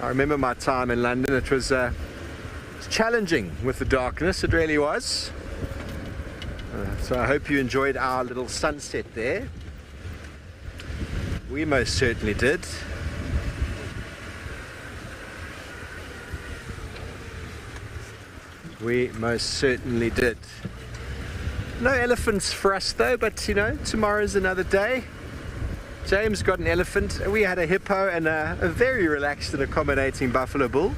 I remember my time in London. It was challenging with the darkness, it really was. So I hope you enjoyed our little sunset there. We most certainly did. We most certainly did. No elephants for us though, but you know, tomorrow's another day. James got an elephant, we had a hippo and a very relaxed and accommodating buffalo bull.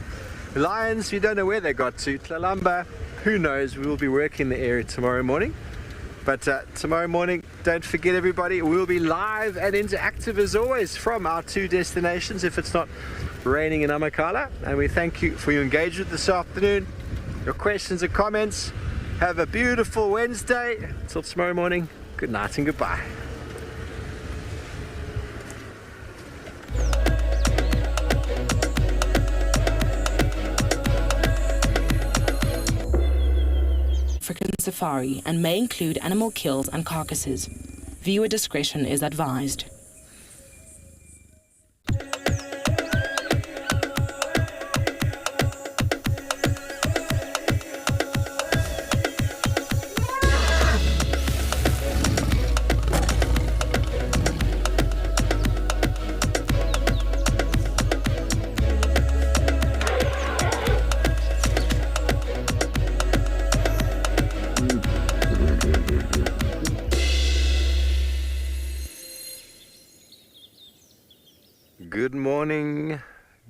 Lions, we don't know where they got to. Tlalamba, who knows, we will be working the area tomorrow morning. But tomorrow morning, don't forget everybody, we'll be live and interactive as always from our two destinations if it's not raining in Amakhala. And we thank you for your engagement this afternoon, your questions and comments. Have a beautiful Wednesday. Until tomorrow morning, good night and goodbye. African safari and may include animal kills and carcasses. Viewer discretion is advised.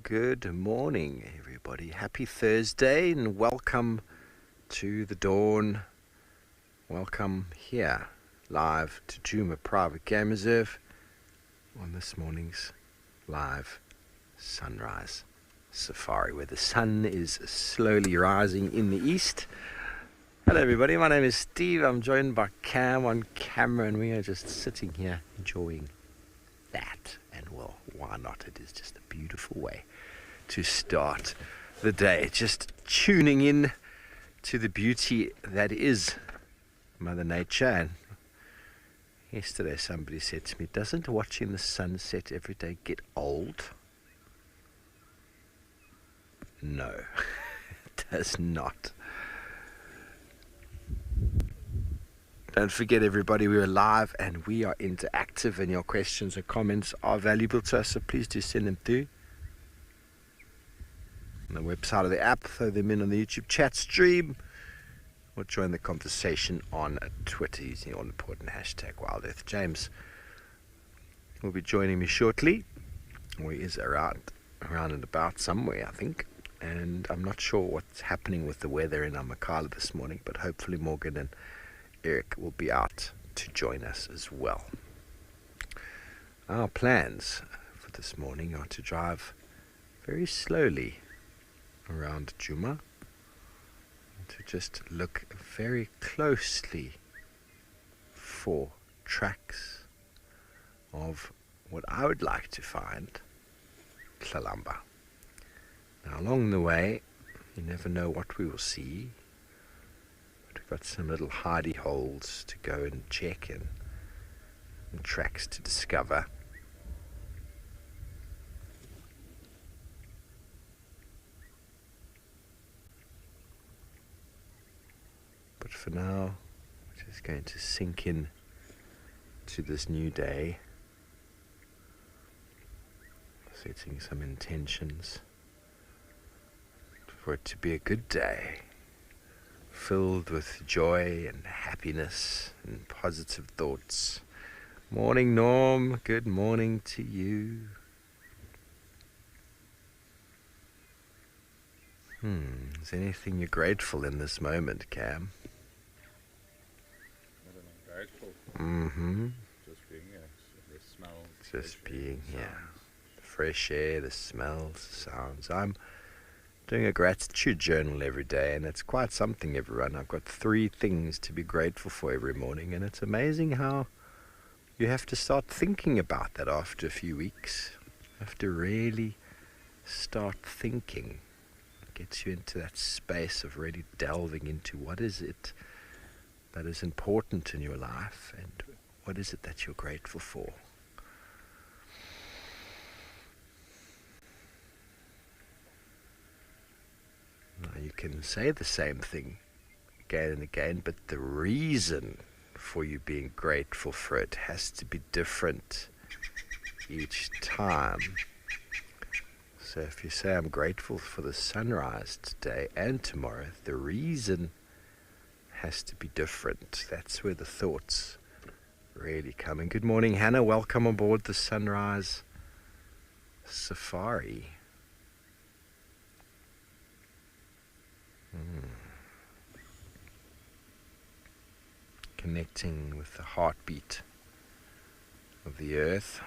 Good morning everybody. Happy Thursday and welcome to the dawn. Welcome here live to Djuma Private Game Reserve on this morning's live sunrise safari where the sun is slowly rising in the east. Hello everybody, my name is Steve. I'm joined by Cam on camera and we are just sitting here enjoying that. And well, why not? It is just a beautiful way to start the day, just tuning in to the beauty that is Mother Nature. And yesterday somebody said to me, doesn't watching the sunset every day get old? No, it does not. Don't forget everybody, we are live and we are interactive and your questions and comments are valuable to us, so please do send them through on the website of the app, throw them in on the YouTube chat stream, or join the conversation on Twitter using the all-important hashtag WildEarth. James will be joining me shortly, or he is around and about somewhere, I think, and I'm not sure what's happening with the weather in Amakhala this morning, but hopefully Morgan and Eric will be out to join us as well. Our plans for this morning are to drive very slowly around Djuma, to just look very closely for tracks of what I would like to find Tlalamba. Now along the way, you never know what we will see. We've got some little hidey holes to go and check and tracks to discover. But for now, we're just going to sink in to this new day, setting some intentions for it to be a good day, filled with joy and happiness and positive thoughts. Morning, Norm. Good morning to you. Is there anything you're grateful in this moment, Cam? What am I grateful for? Mm-hmm. Just being here. The smells. Just being here. The fresh air, the smells, the sounds. I'm doing a gratitude journal every day, and it's quite something, everyone. I've got 3 things to be grateful for every morning, and it's amazing how you have to start thinking about that after a few weeks. You have to really start thinking. It gets you into that space of really delving into what is it that is important in your life, and what is it that you're grateful for. can say the same thing again and again, but the reason for you being grateful for it has to be different each time. So if you say, I'm grateful for the sunrise today and tomorrow, the reason has to be different. That's where the thoughts really come in. Good morning, Hannah. Welcome aboard the Sunrise Safari. Connecting with the heartbeat of the earth.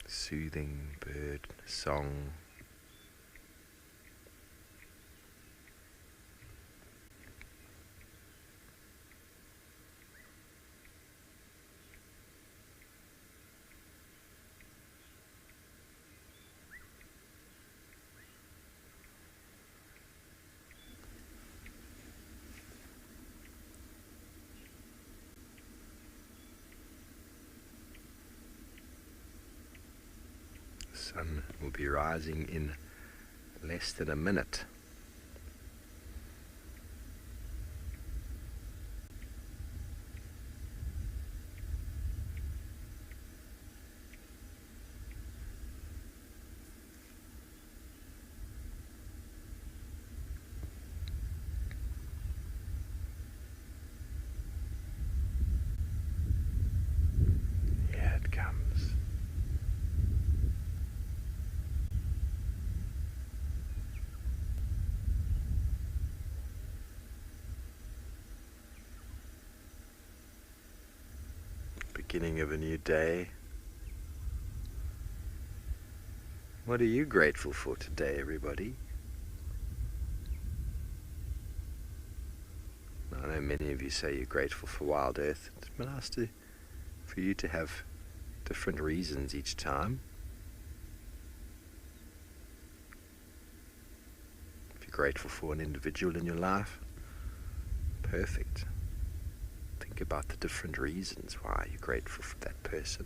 Soothing bird song. Sun will be rising in less than a minute. Here it comes. Beginning of a new day. What are you grateful for today, everybody? I know many of you say you're grateful for WildEarth. It's been nice for you to have different reasons each time. If you're grateful for an individual in your life, perfect. Think about the different reasons why you're grateful for that person.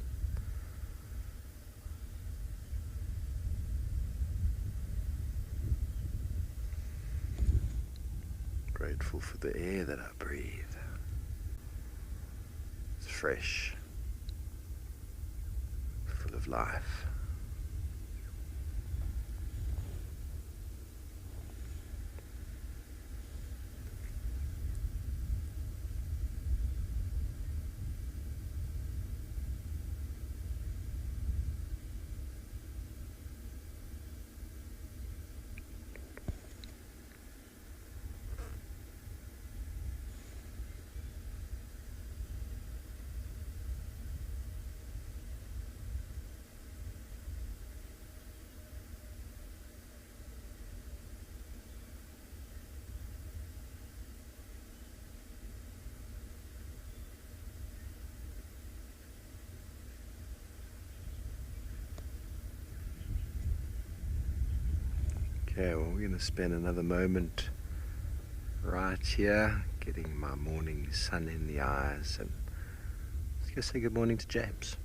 Grateful for the air that I breathe. It's fresh, full of life. Okay, well, we're going to spend another moment right here, getting my morning sun in the eyes, and let's go say good morning to James.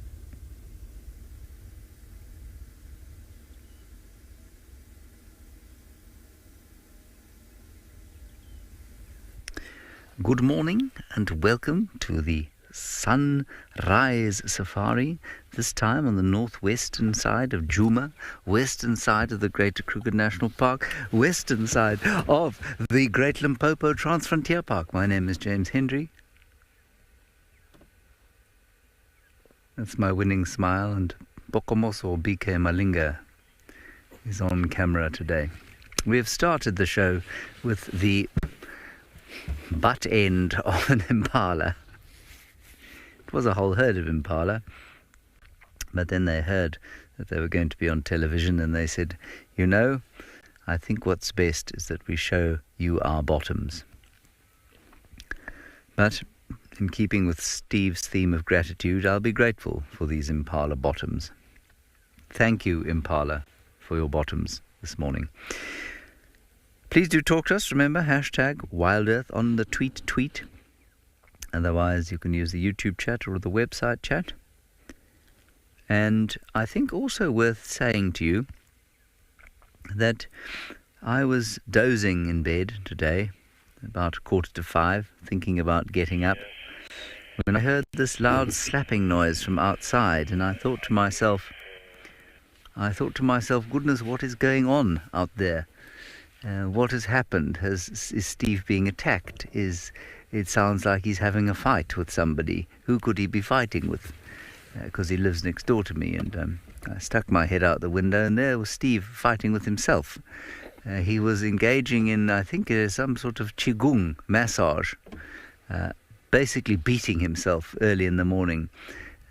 Good morning and welcome to the Sunrise Safari, this time on the northwestern side of Djuma, western side of the Greater Kruger National Park, western side of the Great Limpopo Transfrontier Park. My name is James Hendry. That's my winning smile, and Bokomoso BK Malinga is on camera today. We have started the show with the butt end of an impala. It was a whole herd of impala, but then they heard that they were going to be on television and they said, you know, I think what's best is that we show you our bottoms. But in keeping with Steve's theme of gratitude, I'll be grateful for these impala bottoms. Thank you, impala, for your bottoms this morning. Please do talk to us. Remember, hashtag WildEarth on the tweet. Otherwise, you can use the YouTube chat or the website chat. And I think also worth saying to you that I was dozing in bed today, about 4:45, thinking about getting up, when I heard this loud slapping noise from outside, and I thought to myself, goodness, what is going on out there? What has happened? Is Steve being attacked? It sounds like he's having a fight with somebody. Who could he be fighting with? Because he lives next door to me, and I stuck my head out the window, and there was Steve fighting with himself. He was engaging in, I think, some sort of qigong massage, basically beating himself early in the morning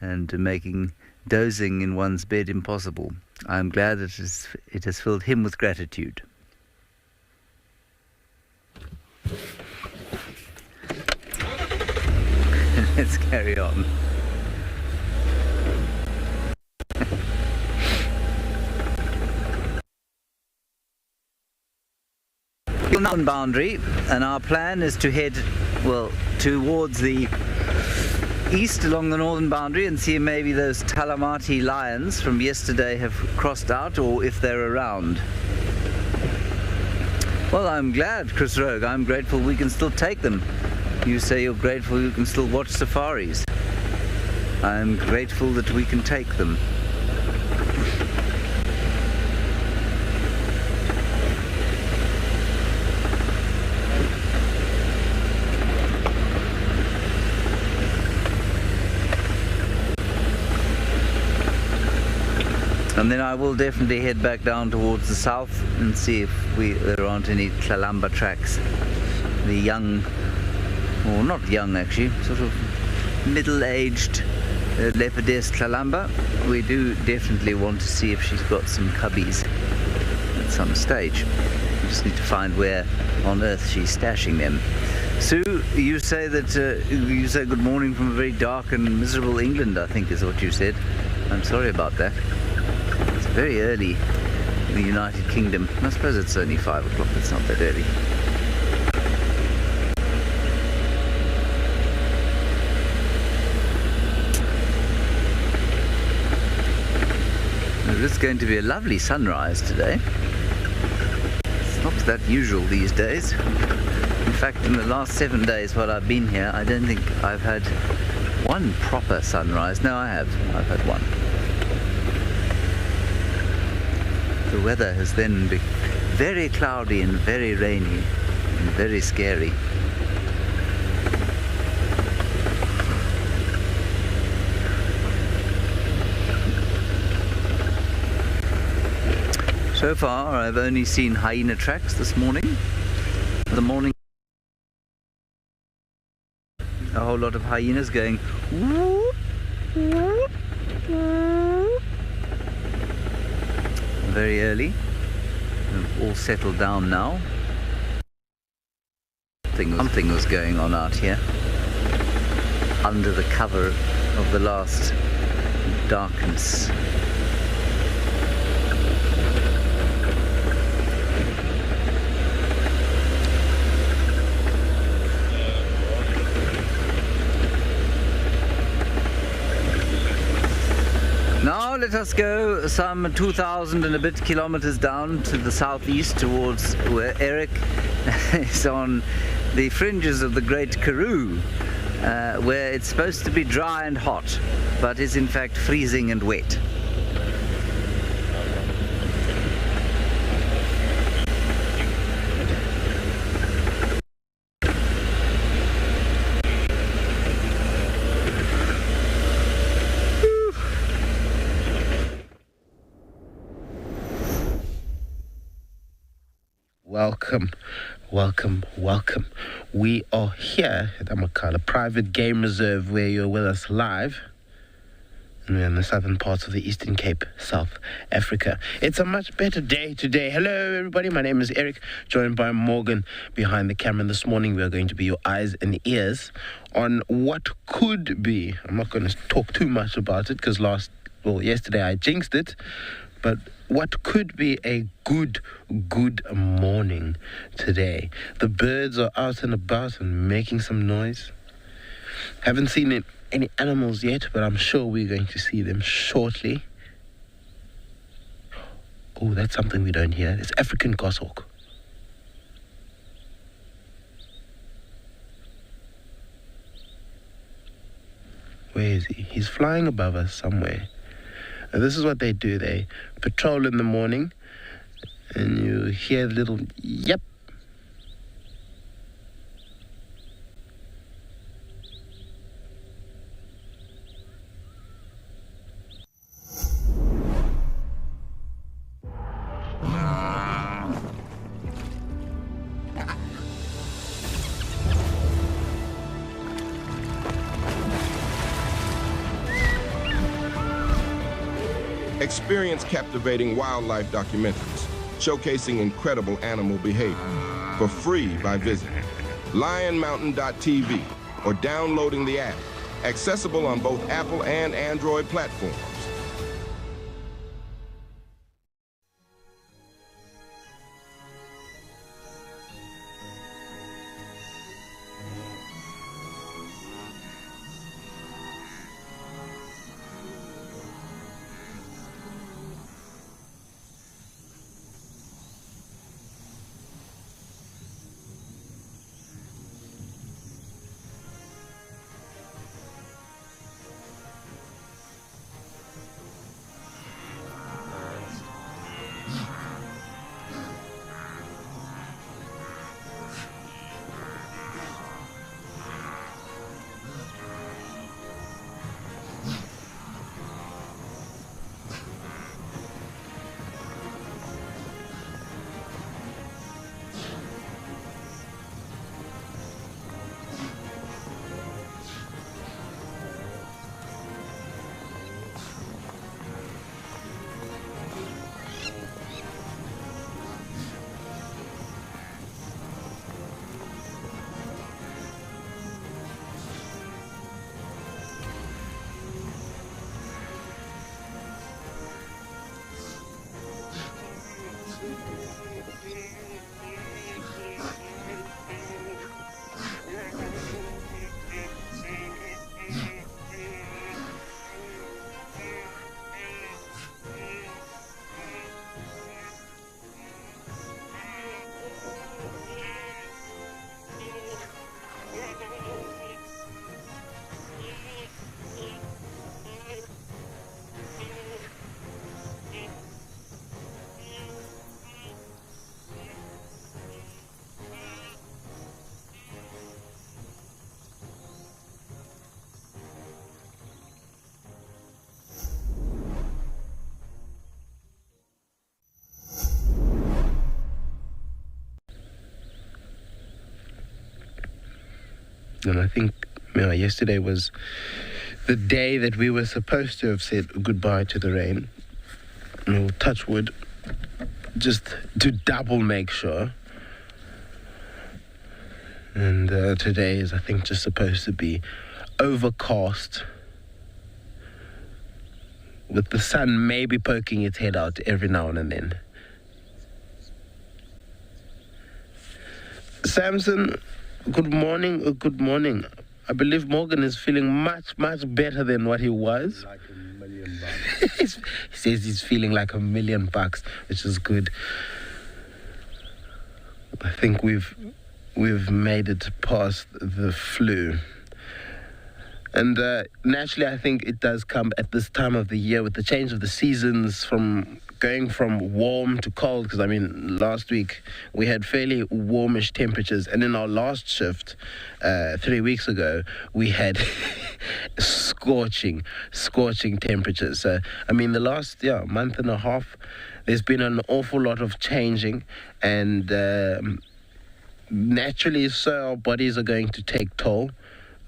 and making dozing in one's bed impossible. I'm glad it has filled him with gratitude. Let's carry on. Northern boundary, and our plan is to head towards the east along the northern boundary and see if maybe those Talamati lions from yesterday have crossed out, or if they're around. Well, I'm glad, Chris Rogue. I'm grateful we can still take them. You say you're grateful you can still watch safaris. I'm grateful that we can take them. And then I will definitely head back down towards the south and see if there aren't any Tlalamba tracks. The young, or not young actually, sort of middle-aged leopardess Tlalamba. We do definitely want to see if she's got some cubbies at some stage. We just need to find where on earth she's stashing them. Sue, you say good morning from a very dark and miserable England, I think is what you said. I'm sorry about that. Very early in the United Kingdom. I suppose it's only 5 o'clock, it's not that early. It's going to be a lovely sunrise today. It's not that usual these days. In fact, in the last 7 days while I've been here, I don't think I've had one proper sunrise. No, I have. I've had one. The weather has then been very cloudy and very rainy and very scary. So far, I've only seen hyena tracks this morning. The morning, a whole lot of hyenas going whoop, whoop, whoop. Very early. They've all settled down now. Something was going on out here under the cover of the last darkness. Now let us go some 2,000 and a bit kilometers down to the southeast towards where Eric is on the fringes of the Great Karoo, where it's supposed to be dry and hot, but is in fact freezing and wet. Welcome. We are here at Amakala Private Game Reserve, where you're with us live. And we're in the southern parts of the Eastern Cape, South Africa. It's a much better day today. Hello, everybody. My name is Eric, joined by Morgan behind the camera. And this morning, we are going to be your eyes and ears on what could be. I'm not going to talk too much about it because yesterday I jinxed it. but what could be a good morning today. The birds are out and about and making some noise. Haven't seen any animals yet, but I'm sure we're going to see them shortly. Oh, that's something we don't hear. It's African goshawk. Where is he? He's flying above us somewhere. And this is what they do. They patrol in the morning, and you hear the little yep. Experience captivating wildlife documentaries showcasing incredible animal behavior for free by visiting lionmountain.tv or downloading the app, accessible on both Apple and Android platforms. And I think yesterday was the day that we were supposed to have said goodbye to the rain. We'll touch wood just to double make sure. And today is, I think, just supposed to be overcast, with the sun maybe poking its head out every now and then. Samson, good morning. Good morning. I believe Morgan is feeling much better than what he was. Like $1 million bucks. He says he's feeling like $1 million bucks, which is good. I think we've made it past the flu. And naturally, I think it does come at this time of the year with the change of the seasons, from going from warm to cold. Because, last week we had fairly warmish temperatures. And in our last shift, 3 weeks ago, we had scorching temperatures. So, the last month and a half, there's been an awful lot of changing. And naturally, so our bodies are going to take toll.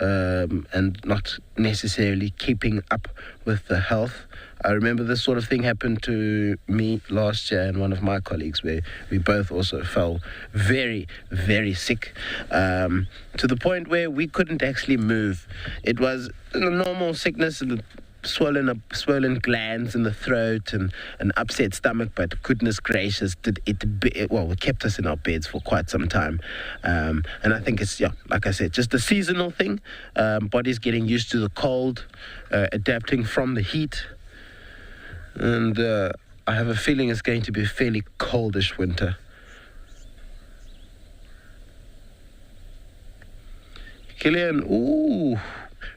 And not necessarily keeping up with the health. I remember this sort of thing happened to me last year and one of my colleagues, where we both also fell very, very sick, to the point where we couldn't actually move. It was a normal sickness, swollen glands in the throat and an upset stomach, but goodness gracious, it kept us in our beds for quite some time. And I think it's, like I said, just a seasonal thing. Body's getting used to the cold, adapting from the heat. And I have a feeling it's going to be a fairly coldish winter. Killian,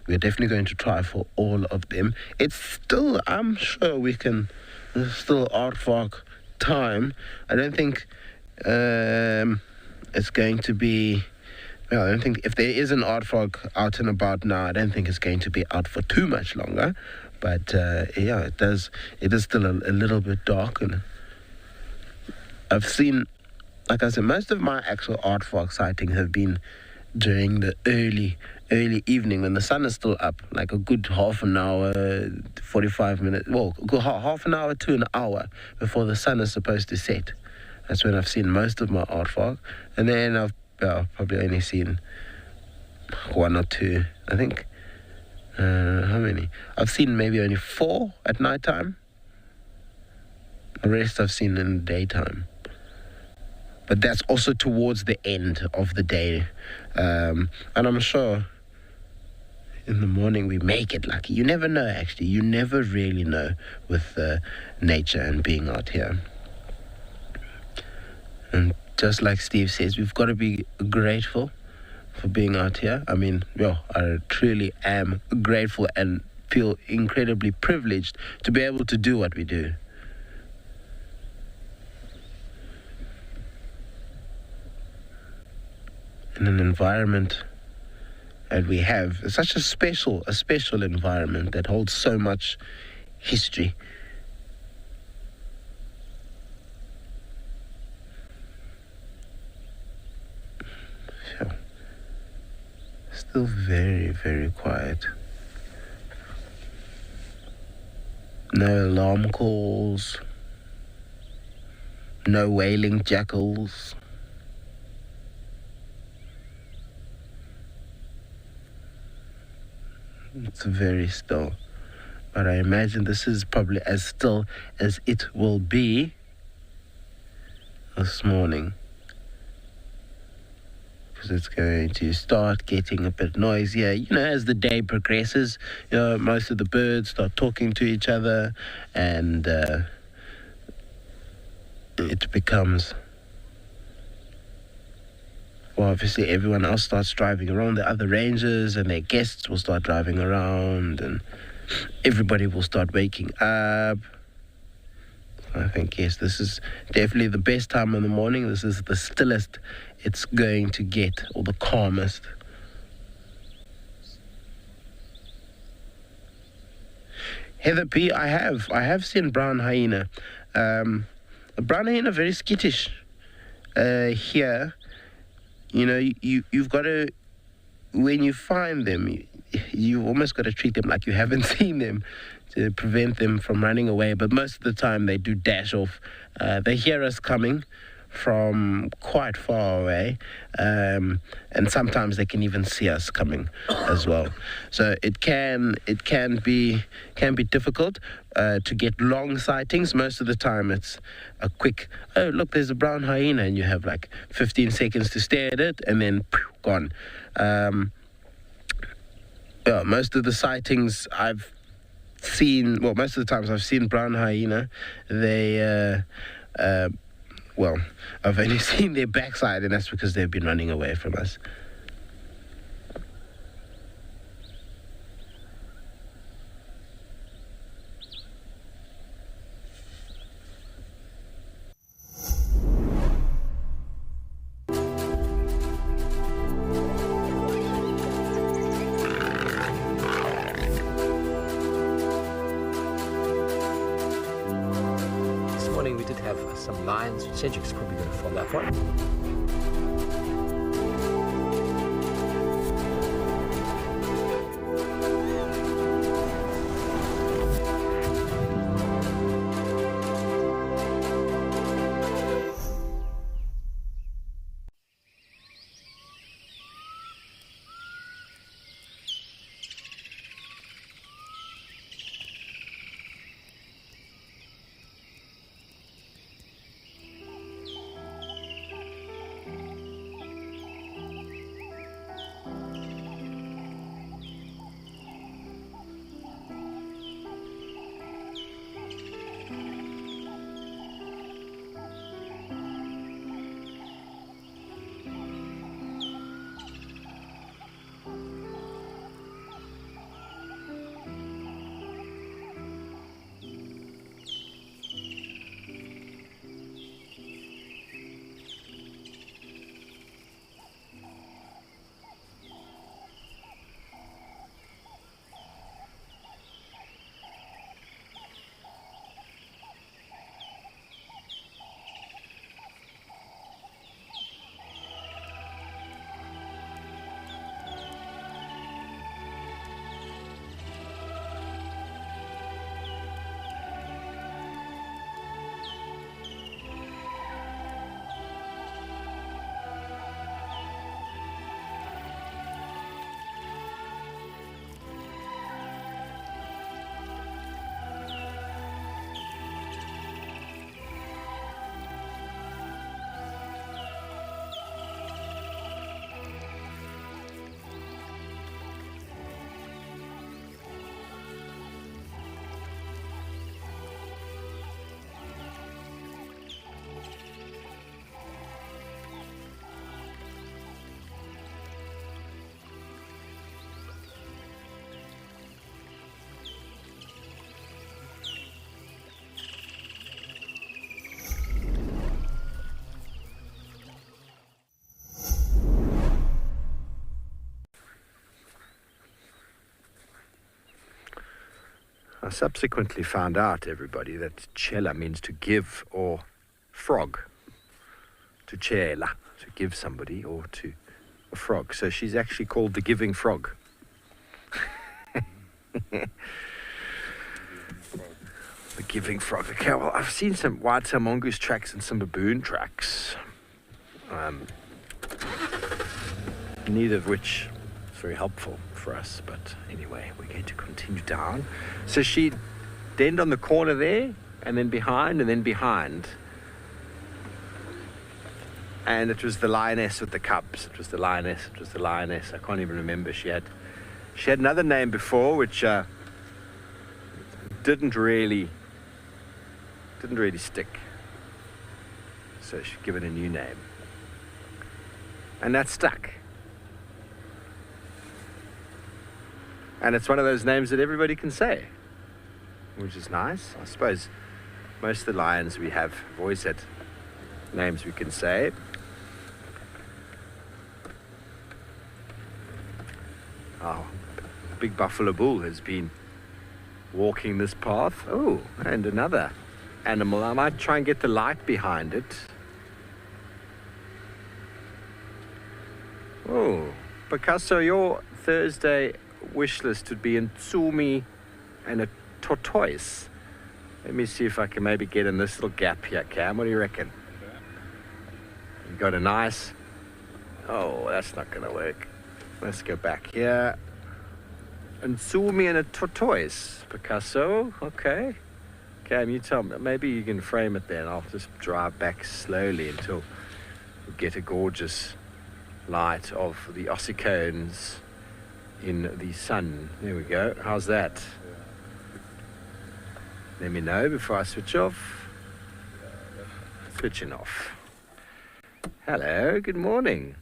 we're definitely going to try for all of them. It's still, I'm sure there's still aardvark time. I don't think it's going to be, I don't think, if there is an aardvark out and about now, I don't think it's going to be out for too much longer. But it is still a little bit dark. And I've seen, like I said, most of my actual aardvark sightings have been during the early evening when the sun is still up, like a good half an hour, 45 minutes, half an hour to an hour before the sun is supposed to set. That's when I've seen most of my aardvark. And then I've probably only seen one or two, I think. How many? I've seen maybe only 4 at night time. The rest I've seen in the daytime. But that's also towards the end of the day. And I'm sure in the morning we may get lucky. You never know, actually. You never really know with nature and being out here. And just like Steve says, we've got to be grateful for being out here. I mean, I truly am grateful and feel incredibly privileged to be able to do what we do. In an environment that we have, such a special environment that holds so much history. So, still very, very quiet. No alarm calls, no wailing jackals. It's very still. But I imagine this is probably as still as it will be this morning. Because it's going to start getting a bit noisier. As the day progresses, most of the birds start talking to each other, and it becomes... Well, obviously everyone else starts driving around, the other rangers and their guests will start driving around, and everybody will start waking up. I think, yes, this is definitely the best time in the morning. This is the stillest it's going to get, or the calmest. Heather P, I have seen brown hyena. A brown hyena, very skittish here. You've got to, when you find them, you've almost got to treat them like you haven't seen them to prevent them from running away. But most of the time they do dash off. They hear us coming from quite far away, and sometimes they can even see us coming as well. So it can be difficult to get long sightings. Most of the time it's a quick, oh look, there's a brown hyena, and you have like 15 seconds to stare at it, and then gone. Most of the sightings I've seen, most of the times I've seen brown hyena, they I've only seen their backside, and that's because they've been running away from us. This morning we did have some lions. Cedric's probably going to follow that one. subsequently found out, everybody, that cella means to give or frog. To cella, to give somebody, or to a frog. So she's actually called the giving frog. The giving frog. Okay, well, I've seen some white-tailed mongoose tracks and some baboon tracks. Neither of which is very helpful for us, but anyway, we're going to continue down. So she denned on the corner there, and then behind, and then behind. And it was the lioness with the cubs. It was the lioness. I can't even remember. She had another name before, which didn't really stick. So she'd given a new name. And that stuck. And it's one of those names that everybody can say, which is nice. I suppose most of the lions we have always had names we can say. Oh, a big buffalo bull has been walking this path. Oh, and another animal. I might try and get the light behind it. Oh, Picasso, your Thursday wish list would be a tsumi and a tortoise. Let me see if I can maybe get in this little gap here, Cam. What do you reckon? You got a nice... Oh, that's not going to work. Let's go back here. And tsumi and a tortoise, Picasso. Okay. Cam, you tell me. Maybe you can frame it then. I'll just drive back slowly until we get a gorgeous light of the ossicones in the sun. There we go. How's that? Let me know before I switch off. Switching off. Hello, good morning.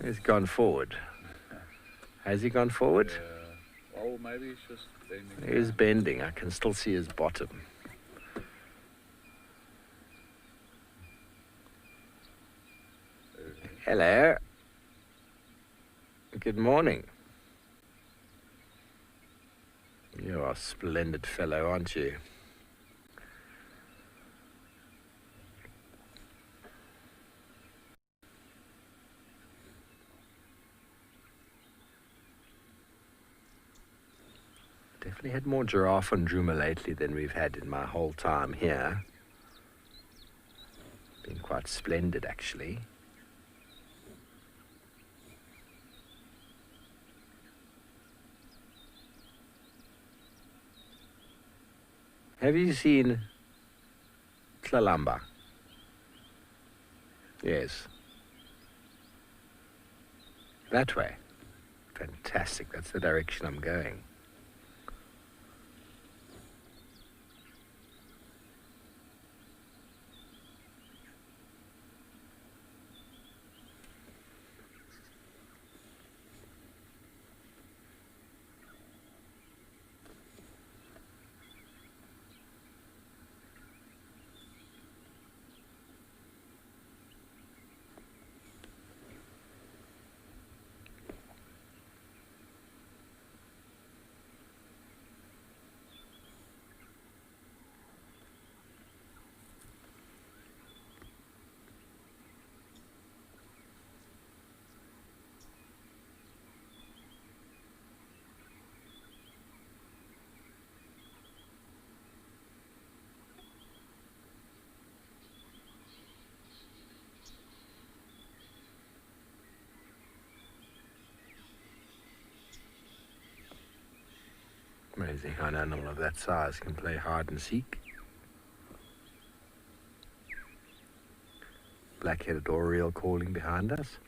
He's gone forward. Has he gone forward? Oh, maybe he's just bending. He is bending. I can still see his bottom. Hello. Good morning. You are a splendid fellow, aren't you? Definitely had more giraffe on Druma lately than we've had in my whole time here. Been quite splendid, actually. Have you seen Tlalamba? Yes. That way. Fantastic. That's the direction I'm going. Amazing how an animal of that size can play hide and seek. Black-headed oriole calling behind us.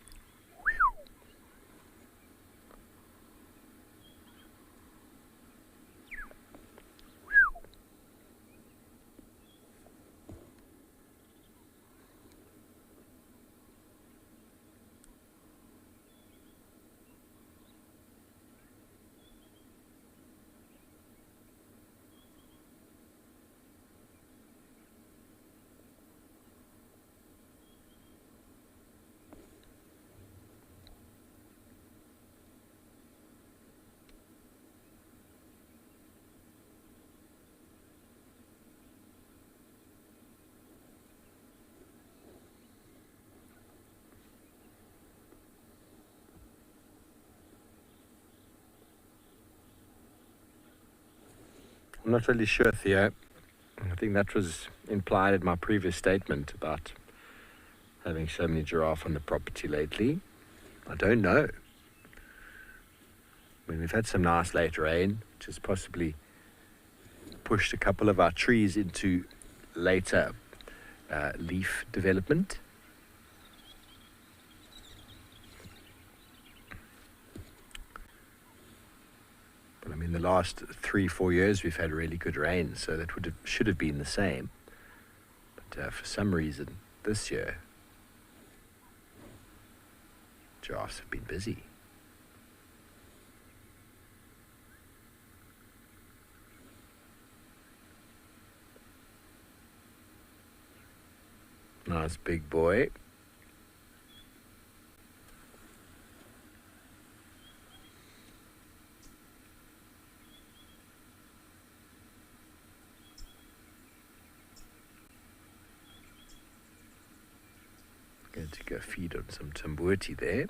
I'm not really sure, Theo. I think that was implied in my previous statement about having so many giraffe on the property lately. I don't know. I mean, we've had some nice late rain, which has possibly pushed a couple of our trees into later leaf development. But I mean, the last 3-4 years we've had really good rain, so that should have been the same. But for some reason, this year, giraffes have been busy. Nice big boy. Going to go feed on some tumbuti there.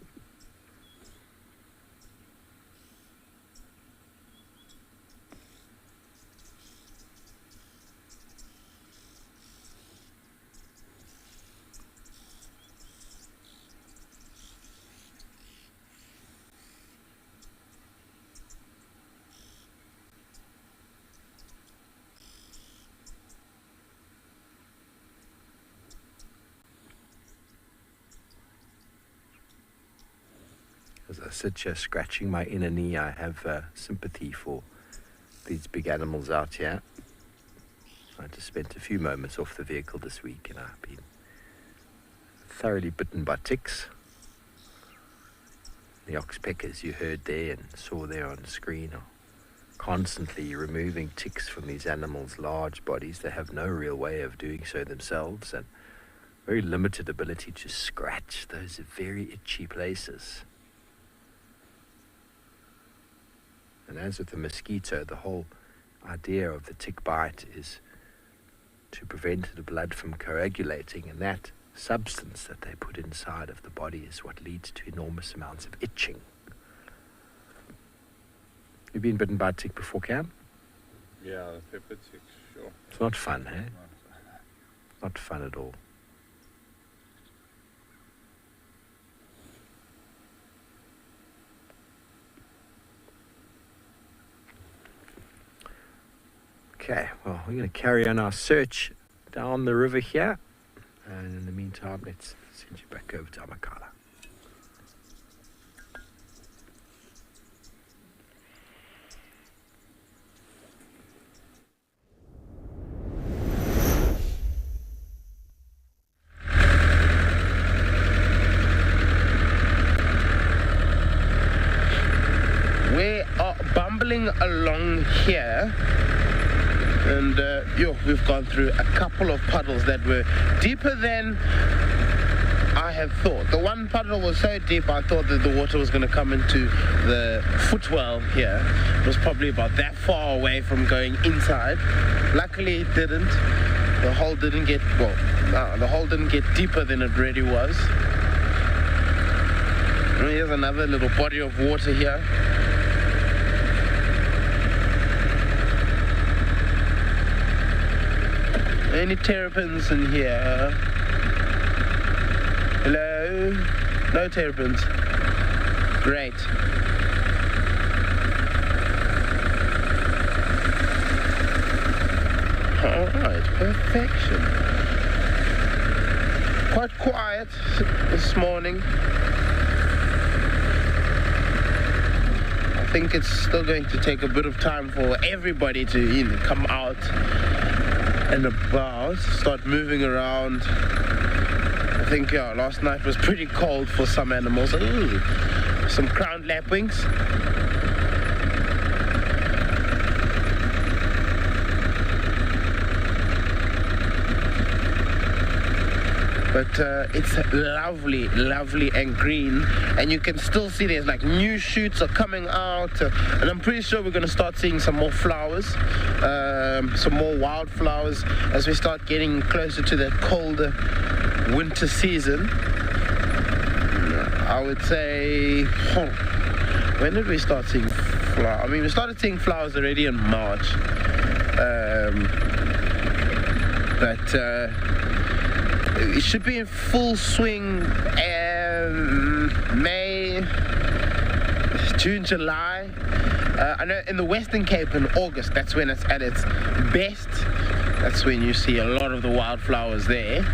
As I sit here scratching my inner knee, I have sympathy for these big animals out here. I just spent a few moments off the vehicle this week and I've been thoroughly bitten by ticks. The oxpeckers you heard there and saw there on the screen are constantly removing ticks from these animals' large bodies. They have no real way of doing so themselves and very limited ability to scratch those very itchy places. And as with the mosquito, the whole idea of the tick bite is to prevent the blood from coagulating, and that substance that they put inside of the body is what leads to enormous amounts of itching. You've been bitten by a tick before, Cam? Yeah, the pepper tick, sure. It's not fun, eh? Not fun at all. Okay, well, we're going to carry on our search down the river here. And in the meantime, let's send you back over to Amakala. We are bumbling along here. And we've gone through a couple of puddles that were deeper than I had thought. The one puddle was so deep I thought that the water was going to come into the footwell here. It was probably about that far away from going inside. Luckily it didn't. The hole didn't get deeper than it really was. And here's another little body of water here. Any terrapins in here? Hello? No terrapins. Great. Alright, perfection. Quite quiet this morning. I think it's still going to take a bit of time for everybody to come out and about, start moving around. I think last night was pretty cold for some animals. Ooh, some crowned lapwings. But it's lovely, lovely and green, and you can still see there's like new shoots are coming out, and I'm pretty sure we're going to start seeing some more flowers, some more wildflowers as we start getting closer to that colder winter season. I would say, when did we start seeing flowers? I mean, we started seeing flowers already in March. But it should be in full swing May, June, July. I know in the Western Cape in August, that's when it's at its best. That's when you see a lot of the wildflowers there.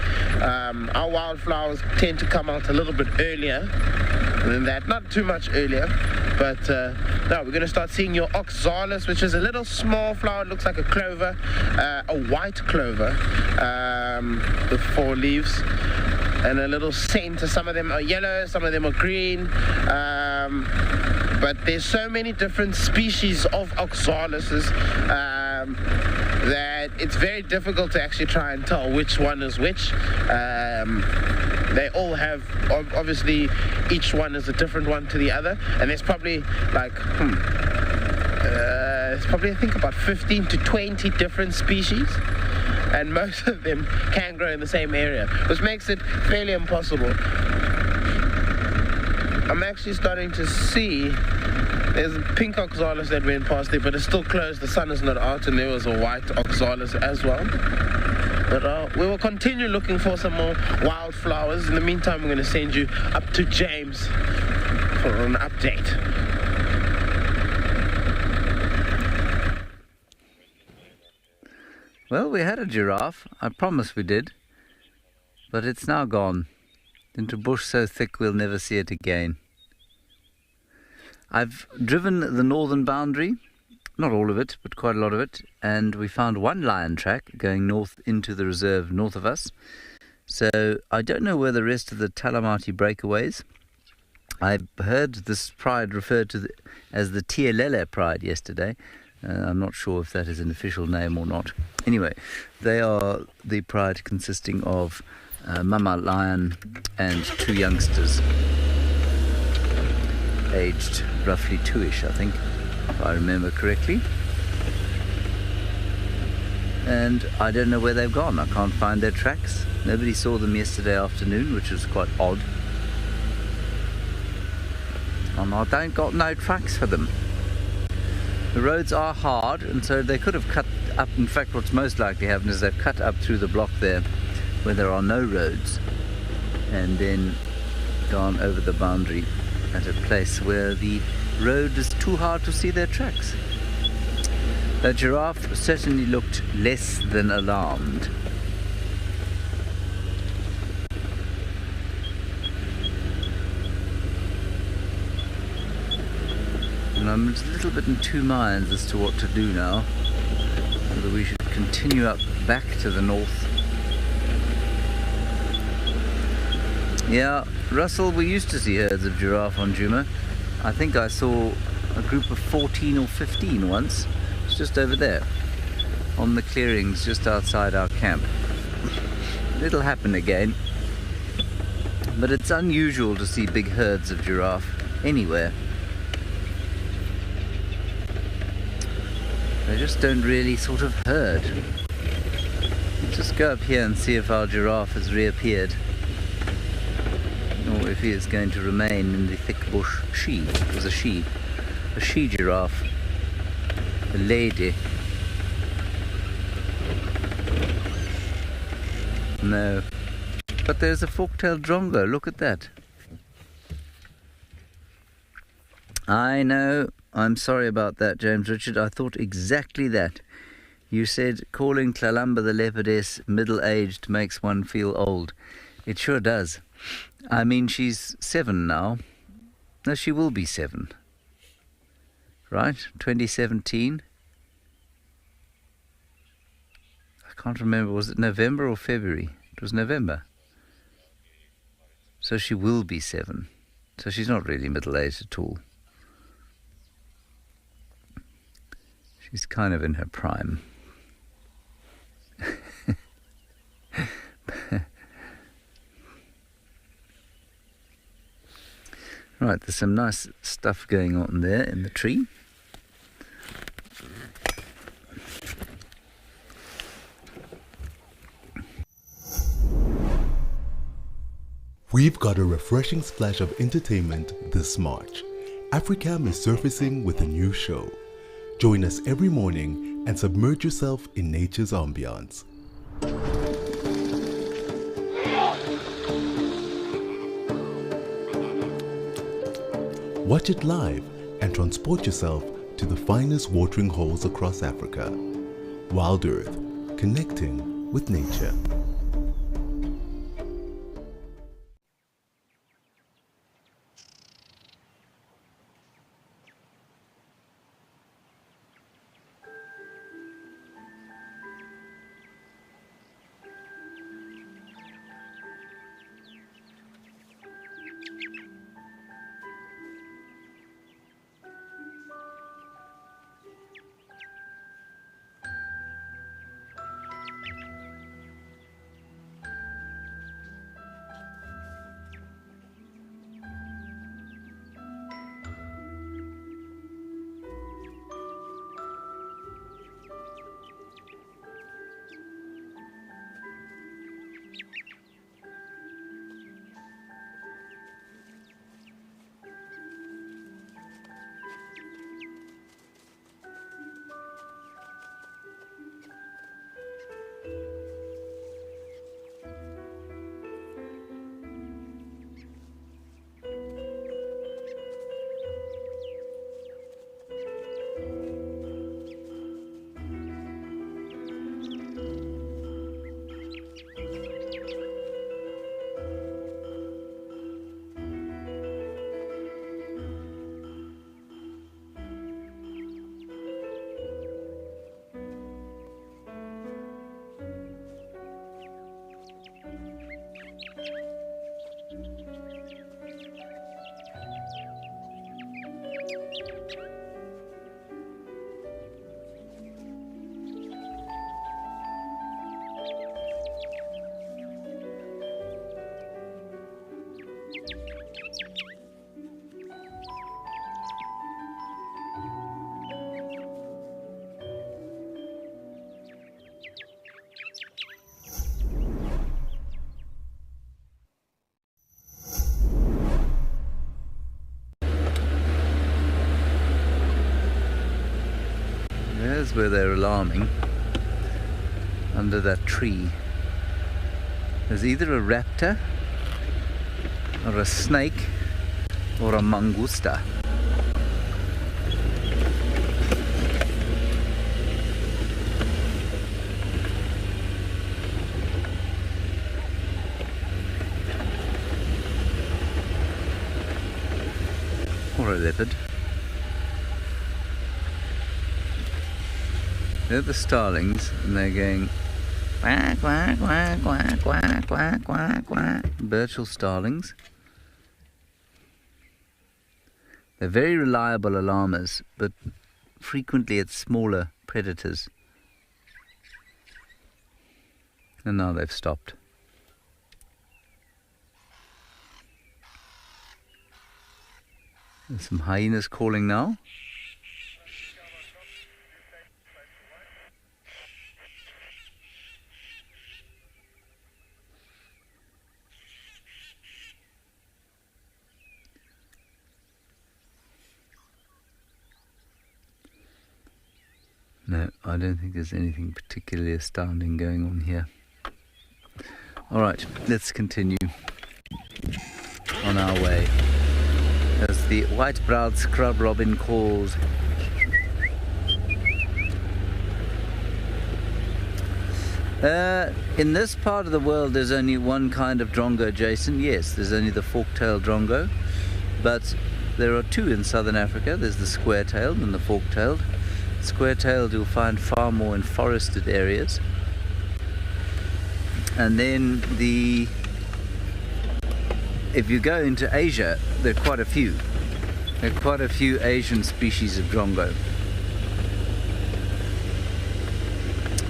Our wildflowers tend to come out a little bit earlier than that, not too much earlier. But no, we're going to start seeing your oxalis, which is a little small flower. It looks like a clover, a white clover with 4 leaves. And a little scent. Some of them are yellow, some of them are green. But there's so many different species of oxalises that it's very difficult to actually try and tell which one is which. They all have, obviously, each one is a different one to the other. And there's probably like, there's probably I think about 15 to 20 different species. And most of them can grow in the same area, which makes it fairly impossible. I'm actually starting to see there's a pink oxalis that went past there, but it's still closed. The sun is not out, and there was a white oxalis as well. But we will continue looking for some more wildflowers. In the meantime, I'm going to send you up to James for an update. Well, we had a giraffe. I promise we did. But it's now gone. Into bush so thick we'll never see it again. I've driven the northern boundary. Not all of it, but quite a lot of it. And we found one lion track going north into the reserve north of us. So I don't know where the rest of the Talamati breakaways. I heard this pride referred to as the Tielele pride yesterday. I'm not sure if that is an official name or not. Anyway, they are the pride consisting of mama lion and 2 youngsters, aged roughly 2-ish, I think, if I remember correctly. And I don't know where they've gone. I can't find their tracks. Nobody saw them yesterday afternoon, which was quite odd. And I don't got no tracks for them. The roads are hard, and so they could have cut up. In fact, what's most likely happened is they've cut up through the block there where there are no roads, and then gone over the boundary at a place where the road is too hard to see their tracks. The giraffe certainly looked less than alarmed. And I'm a little bit in 2 minds as to what to do now. Whether we should continue up back to the north. Yeah, Russell, we used to see herds of giraffe on Djuma. I think I saw a group of 14 or 15 once. It's just over there, on the clearings just outside our camp. It'll happen again. But it's unusual to see big herds of giraffe anywhere. They just don't really sort of herd. Let's just go up here and see if our giraffe has reappeared, or if he is going to remain in the thick bush. It was a she giraffe, a lady. No, but there's a fork-tailed drongo. Look at that. I know. I'm sorry about that, James Richard. I thought exactly that. You said calling Tlalamba the leopardess middle-aged makes one feel old. It sure does. I mean, she's 7 now. No, she will be 7. Right? 2017. I can't remember. Was it November or February? It was November. So she will be 7. So she's not really middle-aged at all. She's kind of in her prime. Right, there's some nice stuff going on there in the tree. We've got a refreshing splash of entertainment this March. Africam is surfacing with a new show. Join us every morning and submerge yourself in nature's ambience. Watch it live and transport yourself to the finest watering holes across Africa. WildEarth, connecting with nature. There's where they're alarming. Under that tree. There's either a raptor, or a snake, or a mangusta. Or a leopard. They're the starlings, and they're going quack, quack, quack, quack, quack, quack, quack, quack. Birchall starlings. They're very reliable alarmers, but frequently it's smaller predators. And now they've stopped. There's some hyenas calling now. No, I don't think there's anything particularly astounding going on here. Alright, let's continue on our way. As the white-browed scrub robin calls. In this part of the world there's only one kind of drongo, Jason. Yes, there's only the fork-tailed drongo. But there are two in southern Africa. There's the square-tailed and the fork-tailed. Square-tailed you'll find far more in forested areas. And then if you go into Asia, there are quite a few. There are quite a few Asian species of drongo.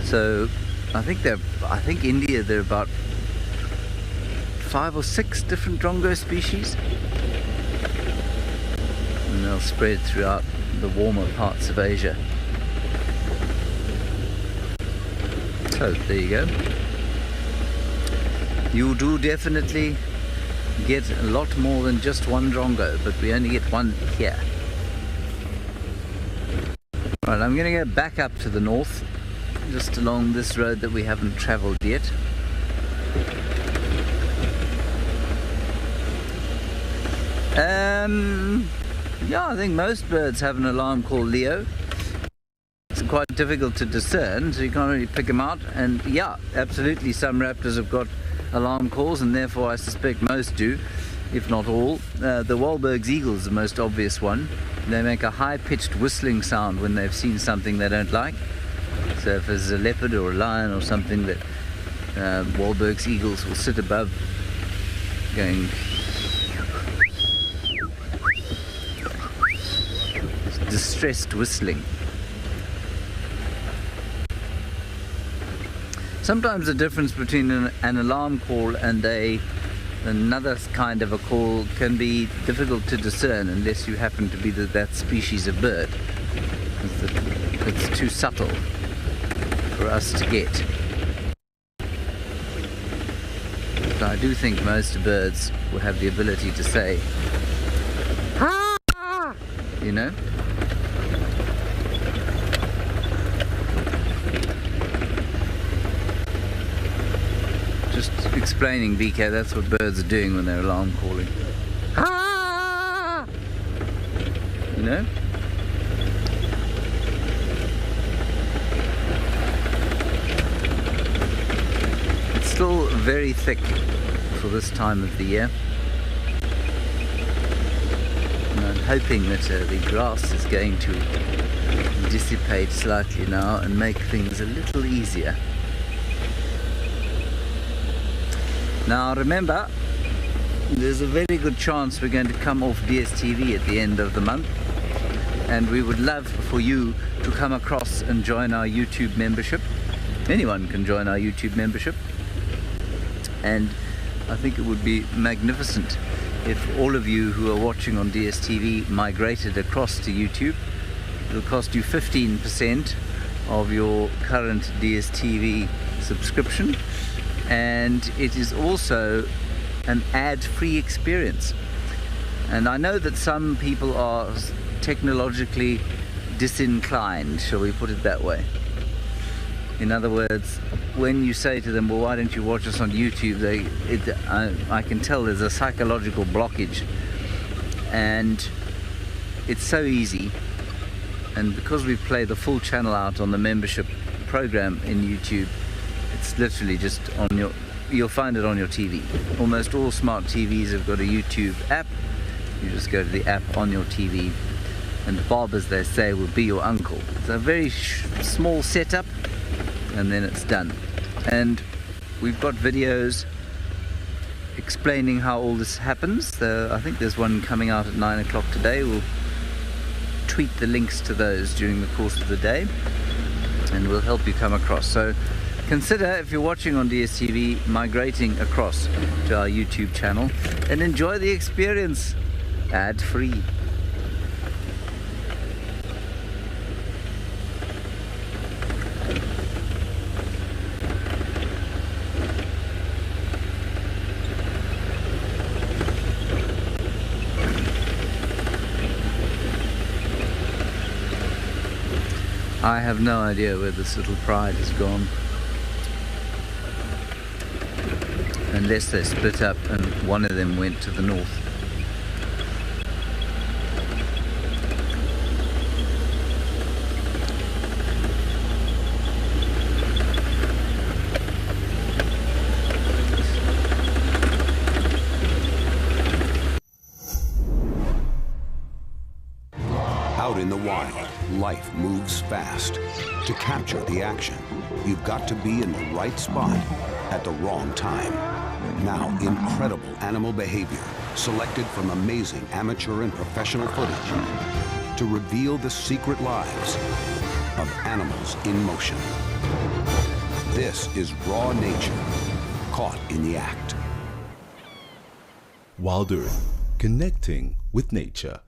So I think India there are about 5 or 6 different drongo species. And they'll spread throughout the warmer parts of Asia. So there you go. You do definitely get a lot more than just one drongo, but we only get one here. Right, I'm going to go back up to the north, just along this road that we haven't travelled yet. Yeah, I think most birds have an alarm called Leo. It's quite difficult to discern, so you can't really pick them out. And yeah, absolutely, some raptors have got alarm calls, and therefore I suspect most do, if not all. The Wahlberg's eagle is the most obvious one. They make a high-pitched whistling sound when they've seen something they don't like. So if there's a leopard or a lion or something, that Wahlberg's eagles will sit above, going distressed whistling. Sometimes the difference between an alarm call and another kind of a call can be difficult to discern unless you happen to be that species of bird. It's too subtle for us to get. But I do think most birds will have the ability to say, "Ah!" You know? Just explaining, BK, that's what birds are doing when they're alarm calling. Ah! You know? It's still very thick for this time of the year. And I'm hoping that the grass is going to dissipate slightly now and make things a little easier. Now remember, there's a very good chance we're going to come off DSTV at the end of the month, and we would love for you to come across and join our YouTube membership. Anyone can join our YouTube membership, and I think it would be magnificent if all of you who are watching on DSTV migrated across to YouTube. It'll cost you 15% of your current DSTV subscription, and it is also an ad-free experience. And I know that some people are technologically disinclined, shall we put it that way. In other words, when you say to them, well, why don't you watch us on YouTube, I can tell there's a psychological blockage. And it's so easy. And because we play the full channel out on the membership program in YouTube, it's literally just on you'll find it on your TV. Almost all smart TVs have got a YouTube app. You just go to the app on your TV, and Bob, as they say, will be your uncle. It's a very small setup, and then it's done. And we've got videos explaining how all this happens. I think there's one coming out at 9 o'clock today. We'll tweet the links to those during the course of the day, and we'll help you come across. So consider, if you're watching on DSTV, migrating across to our YouTube channel and enjoy the experience ad-free. I have no idea where this little pride has gone. Unless they split up and one of them went to the north. Out in the wild, life moves fast. To capture the action, you've got to be in the right spot at the wrong time. Now, incredible animal behavior, selected from amazing amateur and professional footage, to reveal the secret lives of animals in motion. This is raw nature, caught in the act. WildEarth, connecting with nature.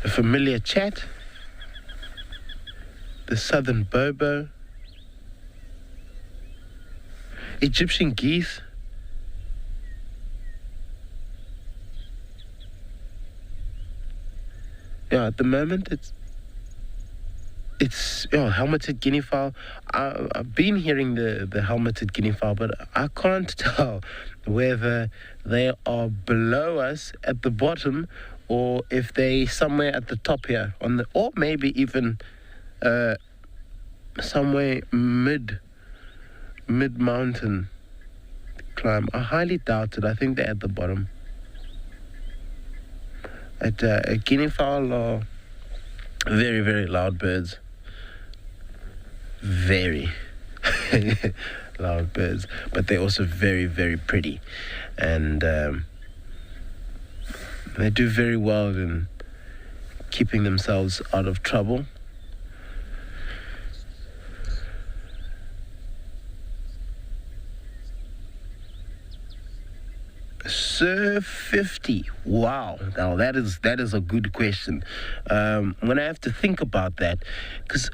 a familiar chat, the southern bobo, Egyptian geese, at the moment it's helmeted guinea fowl. I've been hearing the helmeted guinea fowl, but I can't tell whether they are below us at the bottom or if they somewhere at the top here or maybe even somewhere mid mountain climb. I highly doubt it. I think they're at the bottom. Guinea fowl are very, very loud birds. Very loud birds, but they're also very, very pretty, and they do very well in keeping themselves out of trouble. Sir 50. Wow. Now that is a good question. I'm gonna have to think about that, because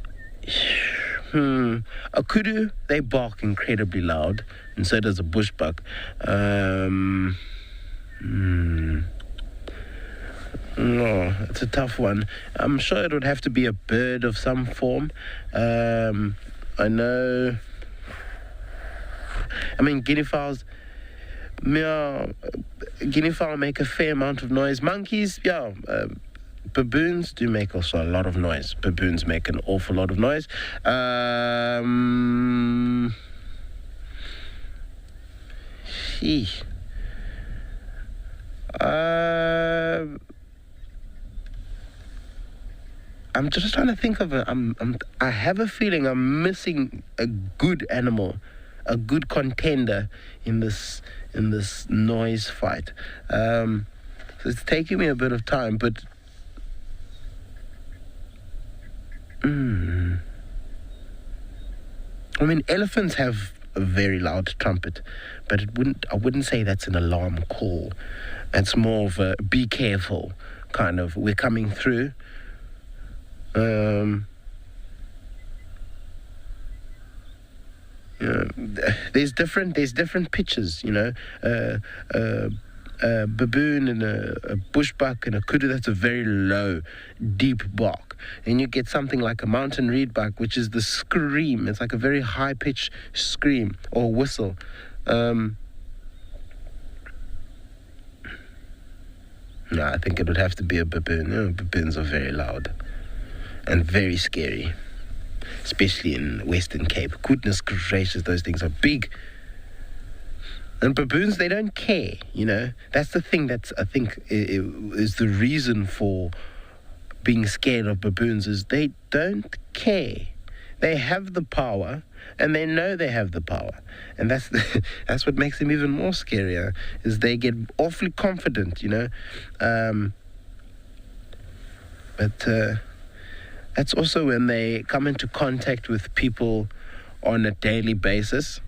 a kudu, they bark incredibly loud, and so does a bushbuck. No, it's a tough one. I'm sure it would have to be a bird of some form. I know. I mean, guinea fowls. Guinea fowl make a fair amount of noise. Monkeys, baboons do make also a lot of noise. Baboons make an awful lot of noise. Sheesh. I'm just trying to think of it. I have a feeling I'm missing a good animal, a good contender in this noise fight. So it's taking me a bit of time, but I mean, elephants have a very loud trumpet, but I wouldn't say that's an alarm call. It's more of a be careful kind of, we're coming through. There's different pitches, a baboon and a bushbuck and a kudu, that's a very low, deep bark. And you get something like a mountain reedbuck, which is the scream. It's like a very high-pitched scream or whistle. No, I think it would have to be a baboon. Baboons are very loud and very scary, especially in Western Cape. Goodness gracious, those things are big. And baboons, they don't care, That's the thing that's, I think, is the reason for being scared of baboons, is they don't care. They have the power, and they know they have the power. And that's what makes them even more scarier, is they get awfully confident, But that's also when they come into contact with people on a daily basis.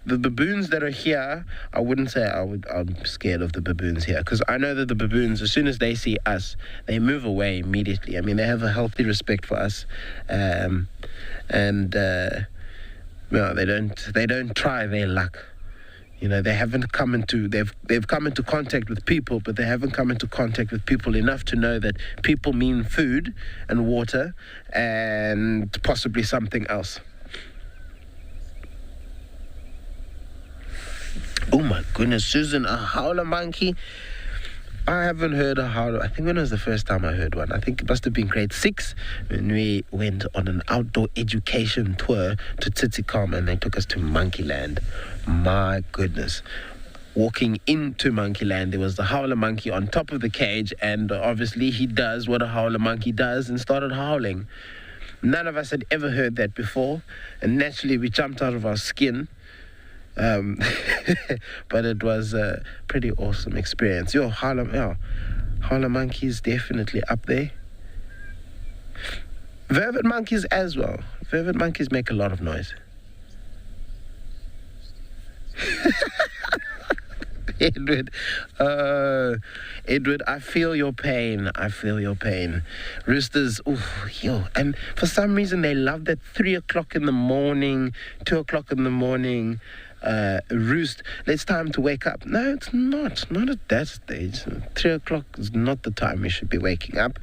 The baboons that are here, I wouldn't say I'm scared of the baboons here, because I know that the baboons, as soon as they see us, they move away immediately. I mean, they have a healthy respect for us, they don't try their luck. They haven't come into they've come into contact with people, but they haven't come into contact with people enough to know that people mean food and water and possibly something else. Oh my goodness, Susan, a howler monkey? I haven't heard a howler. I think when was the first time I heard one? I think it must have been grade 6 when we went on an outdoor education tour to Tsitsikamma, and they took us to Monkeyland. My goodness. Walking into Monkeyland, there was the howler monkey on top of the cage, and obviously he does what a howler monkey does and started howling. None of us had ever heard that before, and naturally we jumped out of our skin. But it was a pretty awesome experience. Howler monkeys definitely up there. Vervet monkeys as well. Vervet monkeys make a lot of noise. Edward, I feel your pain. Roosters, and for some reason they love that 3 o'clock in the morning, 2 o'clock in the morning roost. It's time to wake up. No, it's not at that stage. 3 o'clock is not the time we should be waking up.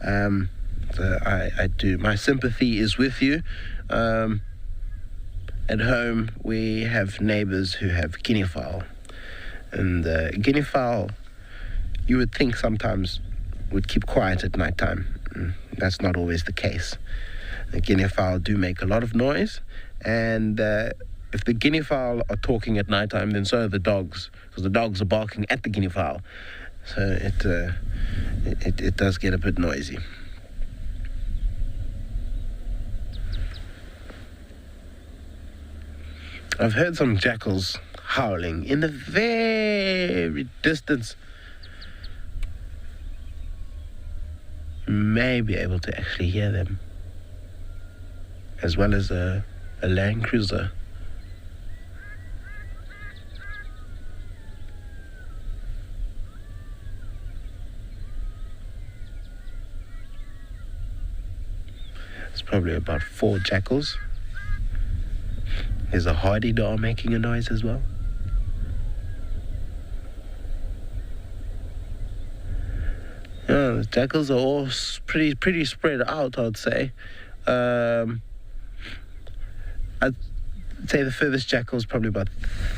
So I do. My sympathy is with you. At home, we have neighbors who have guinea fowl. And guinea fowl, you would think sometimes would keep quiet at night time. That's not always the case. The guinea fowl do make a lot of noise, and if the guinea fowl are talking at night time, then so are the dogs, because the dogs are barking at the guinea fowl. So it does get a bit noisy. I've heard some jackals howling in the very distance. You may be able to actually hear them, as well as a Land Cruiser. It's probably about 4 jackals. There's a hardy dog making a noise as well. Yeah, the jackals are all pretty spread out, I'd say. I'd say the furthest jackal is probably about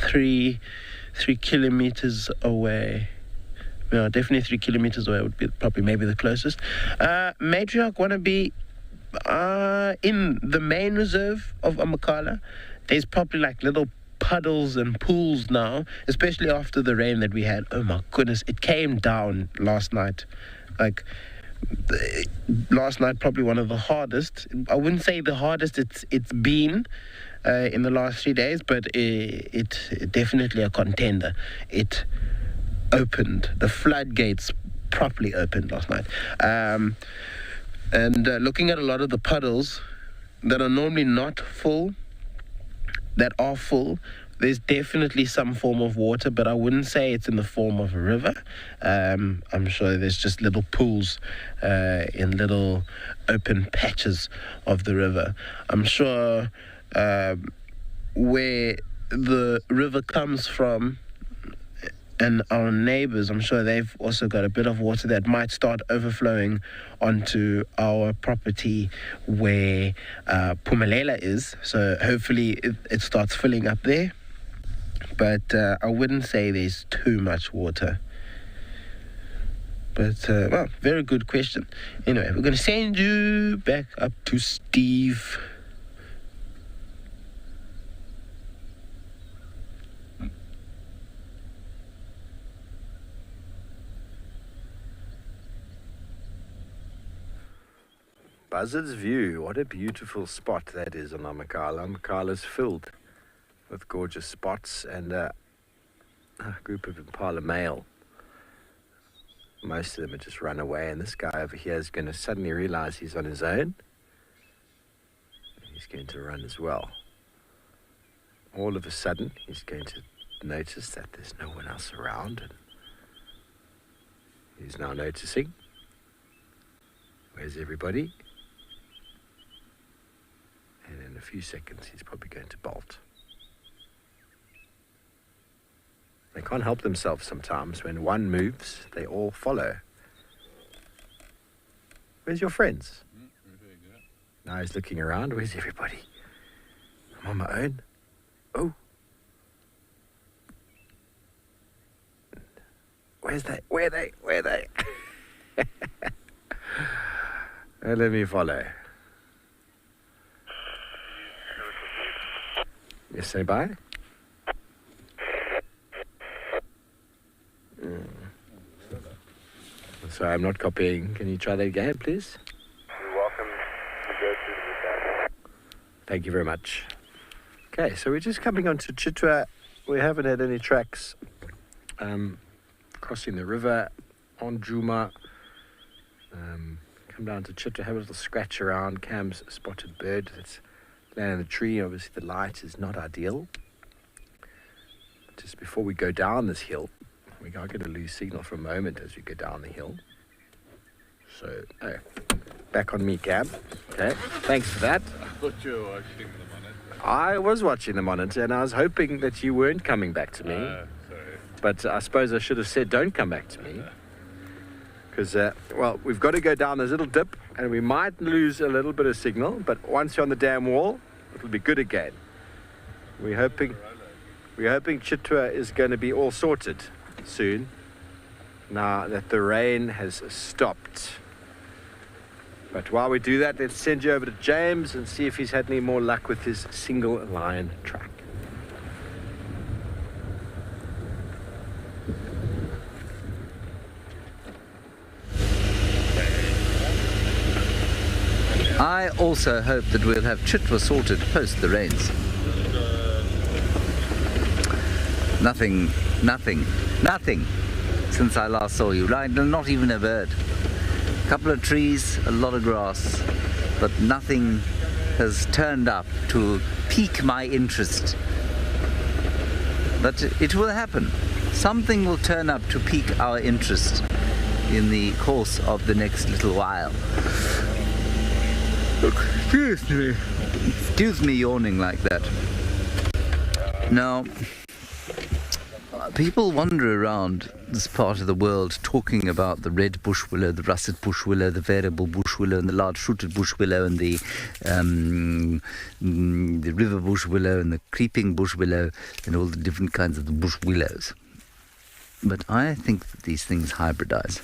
3 kilometers away. Yeah, definitely 3 kilometers away would be probably maybe the closest. Matriarch want to be in the main reserve of Amakhala. There's probably like little puddles and pools now, especially after the rain that we had. Oh my goodness, it came down last night. Last night probably one of the hardest. I wouldn't say the hardest it's been in the last 3 days, but it definitely a contender. It opened, the floodgates properly opened last night. And looking at a lot of the puddles that are normally not full, that are full, there's definitely some form of water, but I wouldn't say it's in the form of a river. I'm sure there's just little pools in little open patches of the river. I'm sure where the river comes from and our neighbors, I'm sure they've also got a bit of water that might start overflowing onto our property where Pumalela is. So hopefully it starts filling up there. But I wouldn't say there's too much water. But, well, very good question. Anyway, we're going to send you back up to Steve. Buzzard's View, what a beautiful spot that is on Amakhala. Amakhala's filled with gorgeous spots and a group of impala male. Most of them have just run away, and this guy over here is going to suddenly realize he's on his own. He's going to run as well. All of a sudden, he's going to notice that there's no one else around, and he's now noticing. Where's everybody? And in a few seconds, he's probably going to bolt. They can't help themselves sometimes. When one moves, they all follow. Where's your friends? Now he's looking around. Where's everybody? I'm on my own. Oh. Where's they? Where are they? Let me follow. Yes, say bye. Sorry, I'm not copying. Can you try that again, please? You're welcome to go through the weekend. Thank you very much. Okay, so we're just coming on to Chitwa. We haven't had any tracks crossing the river on Juma. Come down to Chitwa, have a little scratch around. Cam's spotted bird that's laying in the tree. Obviously the light is not ideal. Just before we go down this hill, we are going to lose signal for a moment as we go down the hill. So, back on me, Cam. Okay, thanks for that. I thought you were watching the monitor. I was watching the monitor, and I was hoping that you weren't coming back to me. Sorry. But I suppose I should have said, don't come back to me. Because, well, we've got to go down this little dip, and we might lose a little bit of signal, but once you're on the dam wall, it'll be good again. We're hoping Chitwa is going to be all sorted soon, now that the rain has stopped. But while we do that, let's send you over to James and see if he's had any more luck with his single line track. I also hope that we'll have Chitwa sorted post the rains. Nothing since I last saw you. Not even a bird. A couple of trees, a lot of grass, but nothing has turned up to pique my interest. But it will happen. Something will turn up to pique our interest in the course of the next little while. Excuse me yawning like that. Now, people wander around this part of the world talking about the red bush willow, the russet bush willow, the variable bush willow, and the large fruited bush willow, and the river bush willow, and the creeping bush willow, and all the different kinds of the bush willows. But I think that these things hybridize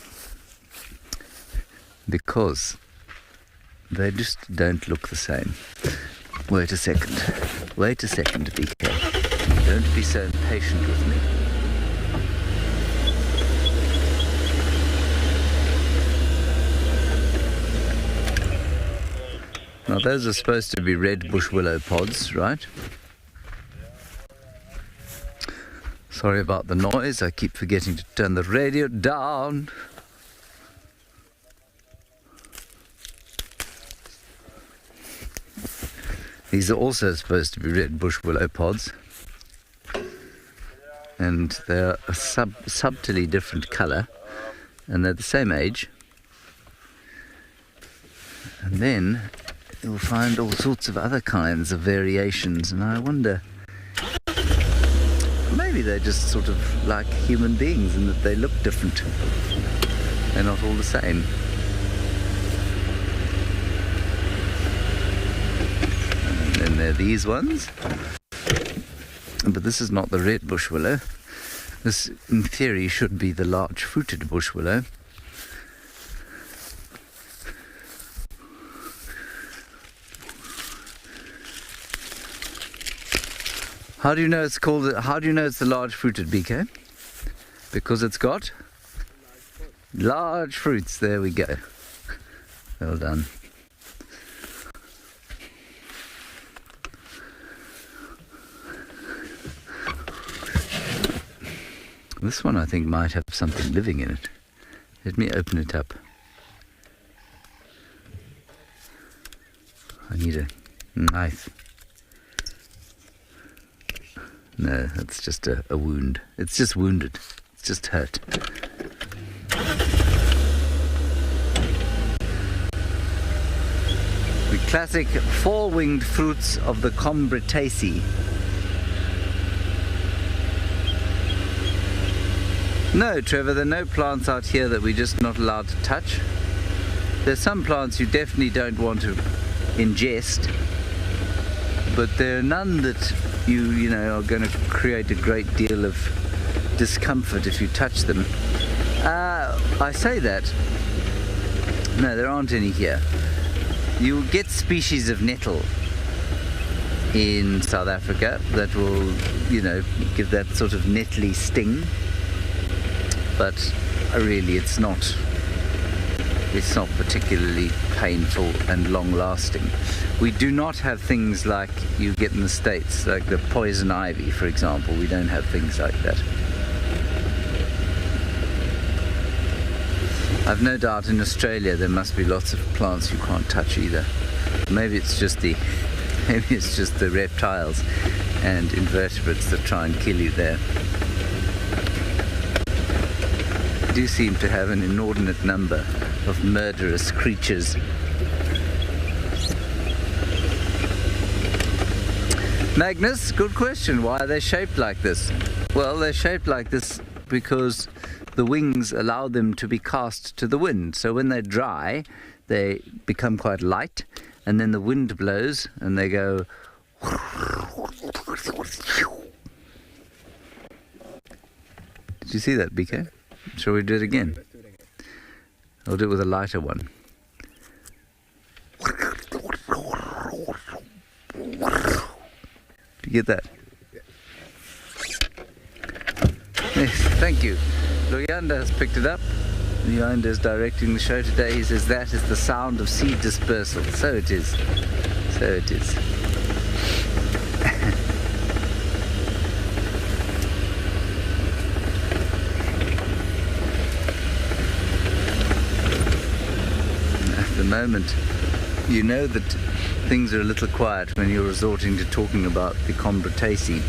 because they just don't look the same. Wait a second, BK. Don't be so impatient with me. Now those are supposed to be red bush willow pods, right? Sorry about the noise, I keep forgetting to turn the radio down. These are also supposed to be red bush willow pods, and they're a subtly different colour, and they're the same age. And then you'll find all sorts of other kinds of variations, and I wonder, maybe they're just sort of like human beings in that they look different. They're not all the same. And then there are these ones. But this is not the red bush willow. This, in theory, should be the large fruited bush willow. How do you know it's called? How do you know it's the large fruited, BK? Because it's got large fruits. There we go. Well done. This one I think might have something living in it. Let me open it up. I need a knife. No, that's just a wound. It's just wounded. It's just hurt. The classic four-winged fruits of the Combretaceae. No, Trevor, there are no plants out here that we're just not allowed to touch. There's some plants you definitely don't want to ingest, but there are none that you know, are going to create a great deal of discomfort if you touch them. I say that. No, there aren't any here. You get species of nettle in South Africa that will, you know, give that sort of nettly sting. But really it's not particularly painful and long-lasting. We do not have things like you get in the States, like the poison ivy, for example. We don't have things like that. I've no doubt in Australia there must be lots of plants you can't touch either. Maybe it's just the reptiles and invertebrates that try and kill you there. do seem to have an inordinate number of murderous creatures. Magnus, good question. Why are they shaped like this? Well, they're shaped like this because the wings allow them to be cast to the wind. So when they're dry, they become quite light, and then the wind blows and they go. Did you see that, BK? Shall we do it again? I'll do it with a lighter one. Did you get that? Yes, thank you. Luyanda has picked it up. Luyanda is directing the show today. He says that is the sound of seed dispersal. So it is. So it is. At the moment, you know that things are a little quiet when you're resorting to talking about the Combratacea.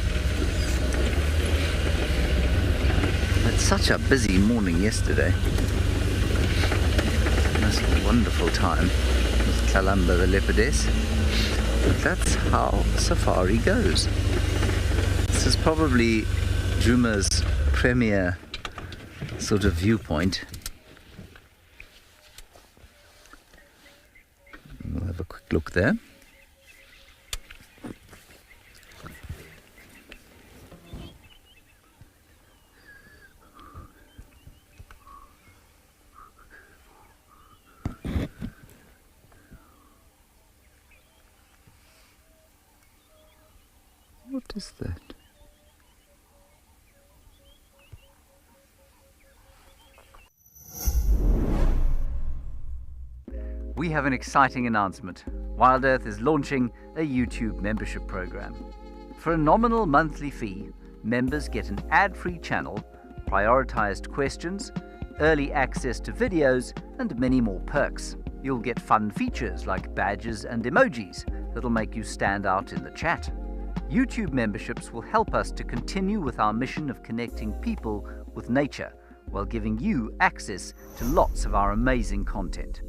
It's such a busy morning yesterday. It was a wonderful time with Kalamba the leopardess. But that's how safari goes. This is probably Juma's premier sort of viewpoint. We'll have a quick look there. What is that? We have an exciting announcement. WildEarth is launching a YouTube membership program. For a nominal monthly fee, members get an ad-free channel, prioritized questions, early access to videos, and many more perks. You'll get fun features like badges and emojis that'll make you stand out in the chat. YouTube memberships will help us to continue with our mission of connecting people with nature while giving you access to lots of our amazing content.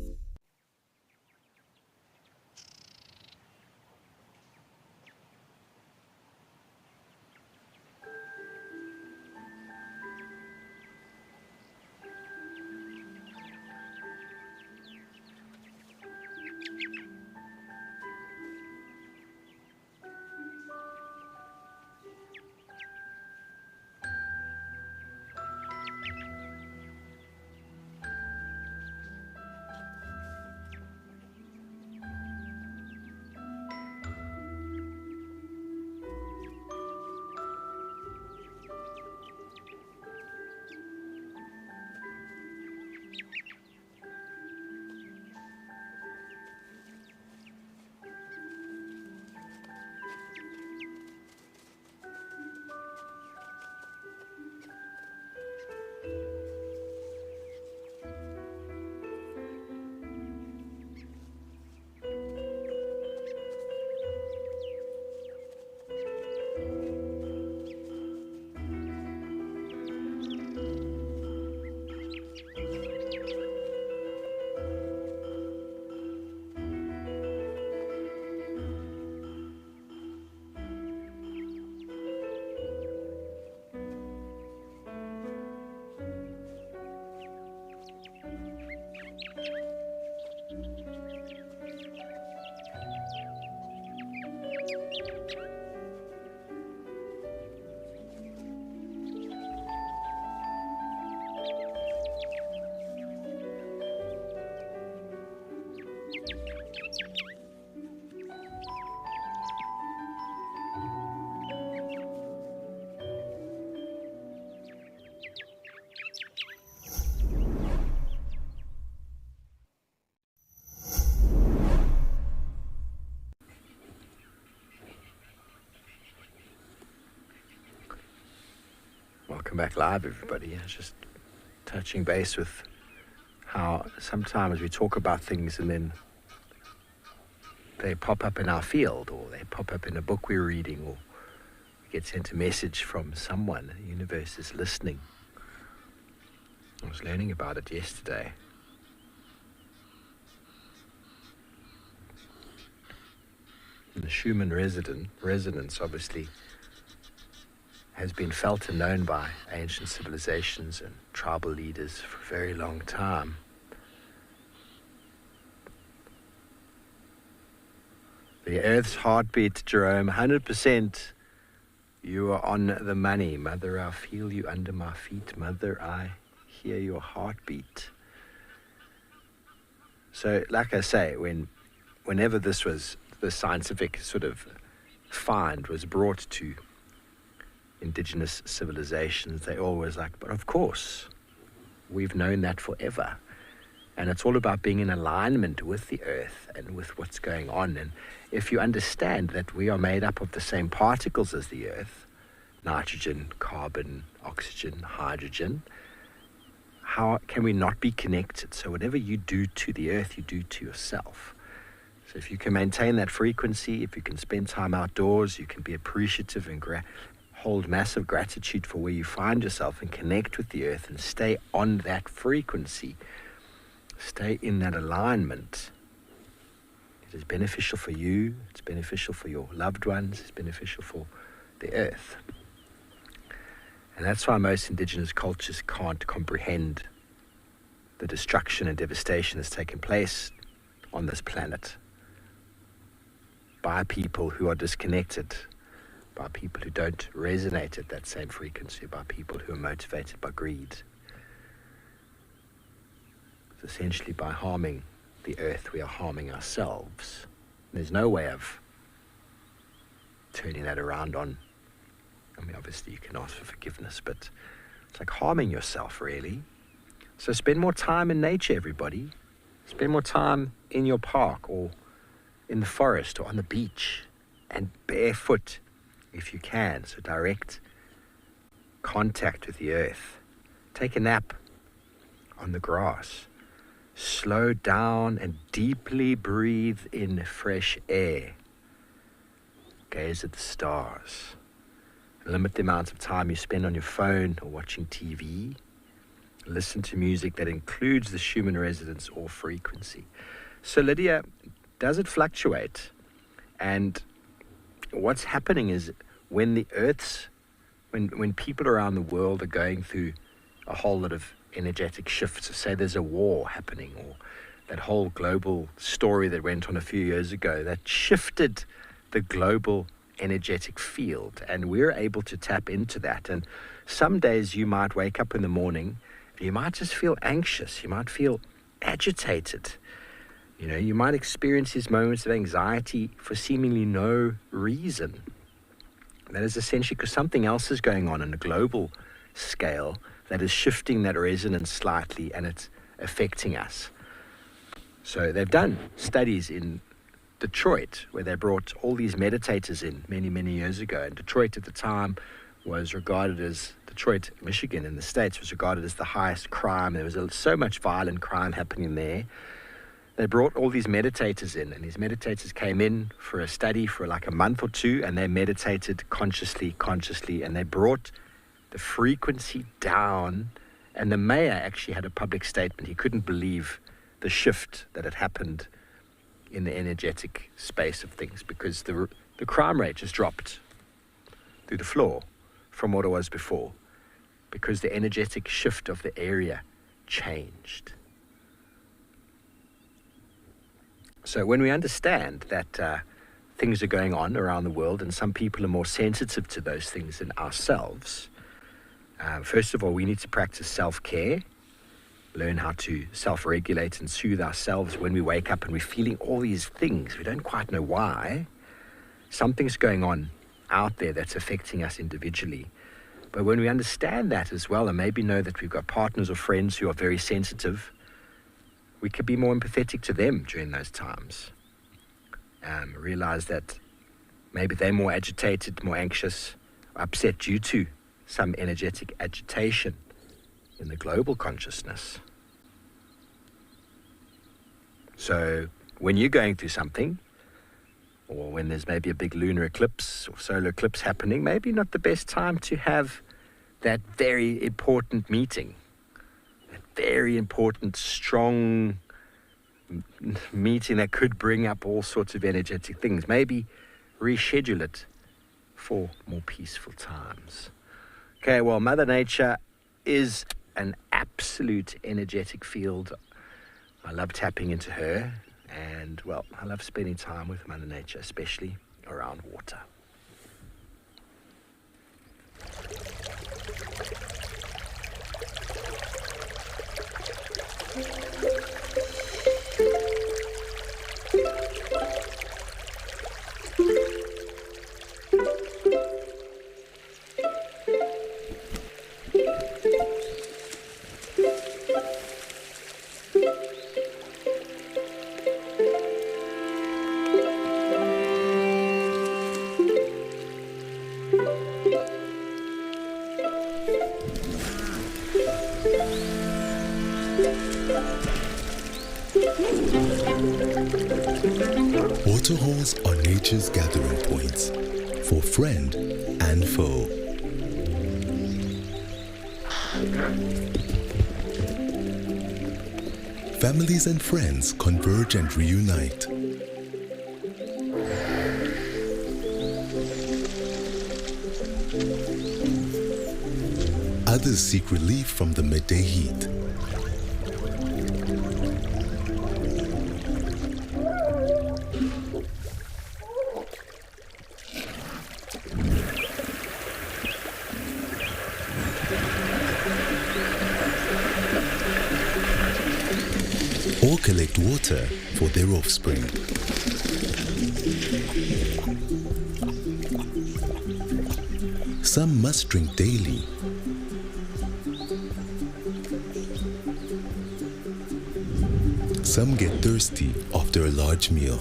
Welcome back live, everybody. I was just touching base with how sometimes we talk about things and then they pop up in our field, or they pop up in a book we're reading, or we get sent a message from someone. The universe is listening. I was learning about it yesterday. And the Schumann resonance obviously has been felt and known by ancient civilizations and tribal leaders for a very long time. The Earth's heartbeat, Jerome, 100%. You are on the money. Mother, I feel you under my feet. Mother, I hear your heartbeat. So, like I say, whenever the scientific sort of find was brought to indigenous civilizations, they always like, but of course, we've known that forever. And it's all about being in alignment with the earth and with what's going on. And if you understand that we are made up of the same particles as the earth, nitrogen, carbon, oxygen, hydrogen, how can we not be connected? So whatever you do to the earth, you do to yourself. So if you can maintain that frequency, if you can spend time outdoors, you can be appreciative and hold massive gratitude for where you find yourself and connect with the earth and stay on that frequency. Stay in that alignment. It is beneficial for you, it's beneficial for your loved ones, it's beneficial for the earth. And that's why most indigenous cultures can't comprehend the destruction and devastation that's taken place on this planet by people who are disconnected, by people who don't resonate at that same frequency, by people who are motivated by greed. Essentially, by harming the earth, we are harming ourselves. There's no way of turning that around on. I mean, obviously you can ask for forgiveness, but it's like harming yourself, really. So spend more time in nature, everybody. Spend more time in your park or in the forest or on the beach, and barefoot if you can. So direct contact with the earth. Take a nap on the grass. Slow down and deeply breathe in fresh air. Gaze at the stars. Limit the amount of time you spend on your phone or watching TV. Listen to music that includes the Schumann resonance or frequency. So Lydia, does it fluctuate? And what's happening is when people around the world are going through a whole lot of energetic shifts, say there's a war happening, or that whole global story that went on a few years ago that shifted the global energetic field, and we're able to tap into that. And some days you might wake up in the morning and you might just feel anxious, you might feel agitated, you might experience these moments of anxiety for seemingly no reason. That is essentially because something else is going on a global scale that is shifting that resonance slightly, and it's affecting us. So they've done studies in Detroit where they brought all these meditators in many years ago. And Detroit at the time was regarded as, Detroit, Michigan in the States was regarded as the highest crime. There was so much violent crime happening there. They brought all these meditators in, and these meditators came in for a study for like a month or two, and they meditated consciously, and they brought the frequency down. And the mayor actually had a public statement. He couldn't believe the shift that had happened in the energetic space of things, because the crime rate just dropped through the floor from what it was before, because the energetic shift of the area changed. So when we understand that things are going on around the world, and some people are more sensitive to those things than ourselves, first of all, we need to practice self-care, learn how to self-regulate and soothe ourselves when we wake up and we're feeling all these things. We don't quite know why. Something's going on out there that's affecting us individually. But when we understand that as well, and maybe know that we've got partners or friends who are very sensitive, we could be more empathetic to them during those times. Realize that maybe they're more agitated, more anxious, upset due to some energetic agitation in the global consciousness. So when you're going through something, or when there's maybe a big lunar eclipse or solar eclipse happening, maybe not the best time to have that very important meeting, that very important, strong meeting that could bring up all sorts of energetic things. Maybe reschedule it for more peaceful times. Okay, well, Mother Nature is an absolute energetic field. I love tapping into her, and, well, I love spending time with Mother Nature, especially around water. Waterholes are nature's gathering points for friend and foe. Families and friends converge and reunite. Others seek relief from the midday heat. Or collect water for their offspring. Some must drink daily. Some get thirsty after a large meal.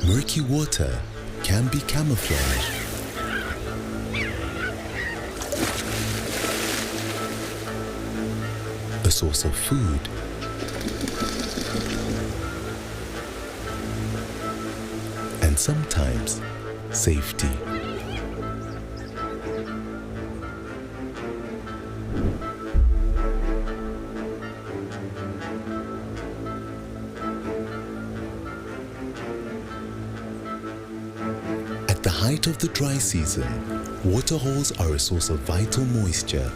Murky water can be camouflaged. A source of food. And sometimes safety. At the height of the dry season, waterholes are a source of vital moisture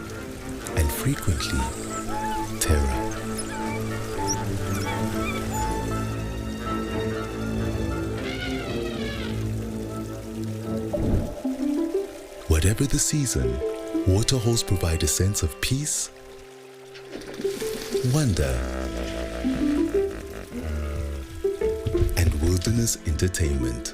and frequently terror. Whatever the season, waterholes provide a sense of peace, wonder, and wilderness entertainment.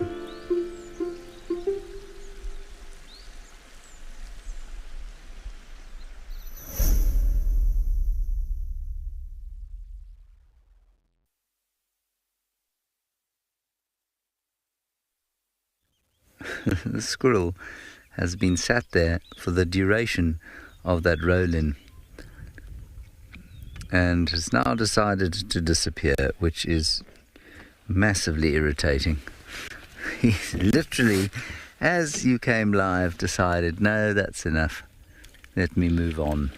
The squirrel has been sat there for the duration of that roll-in and has now decided to disappear, which is massively irritating. He's literally, as you came live, decided, no, that's enough. Let me move on.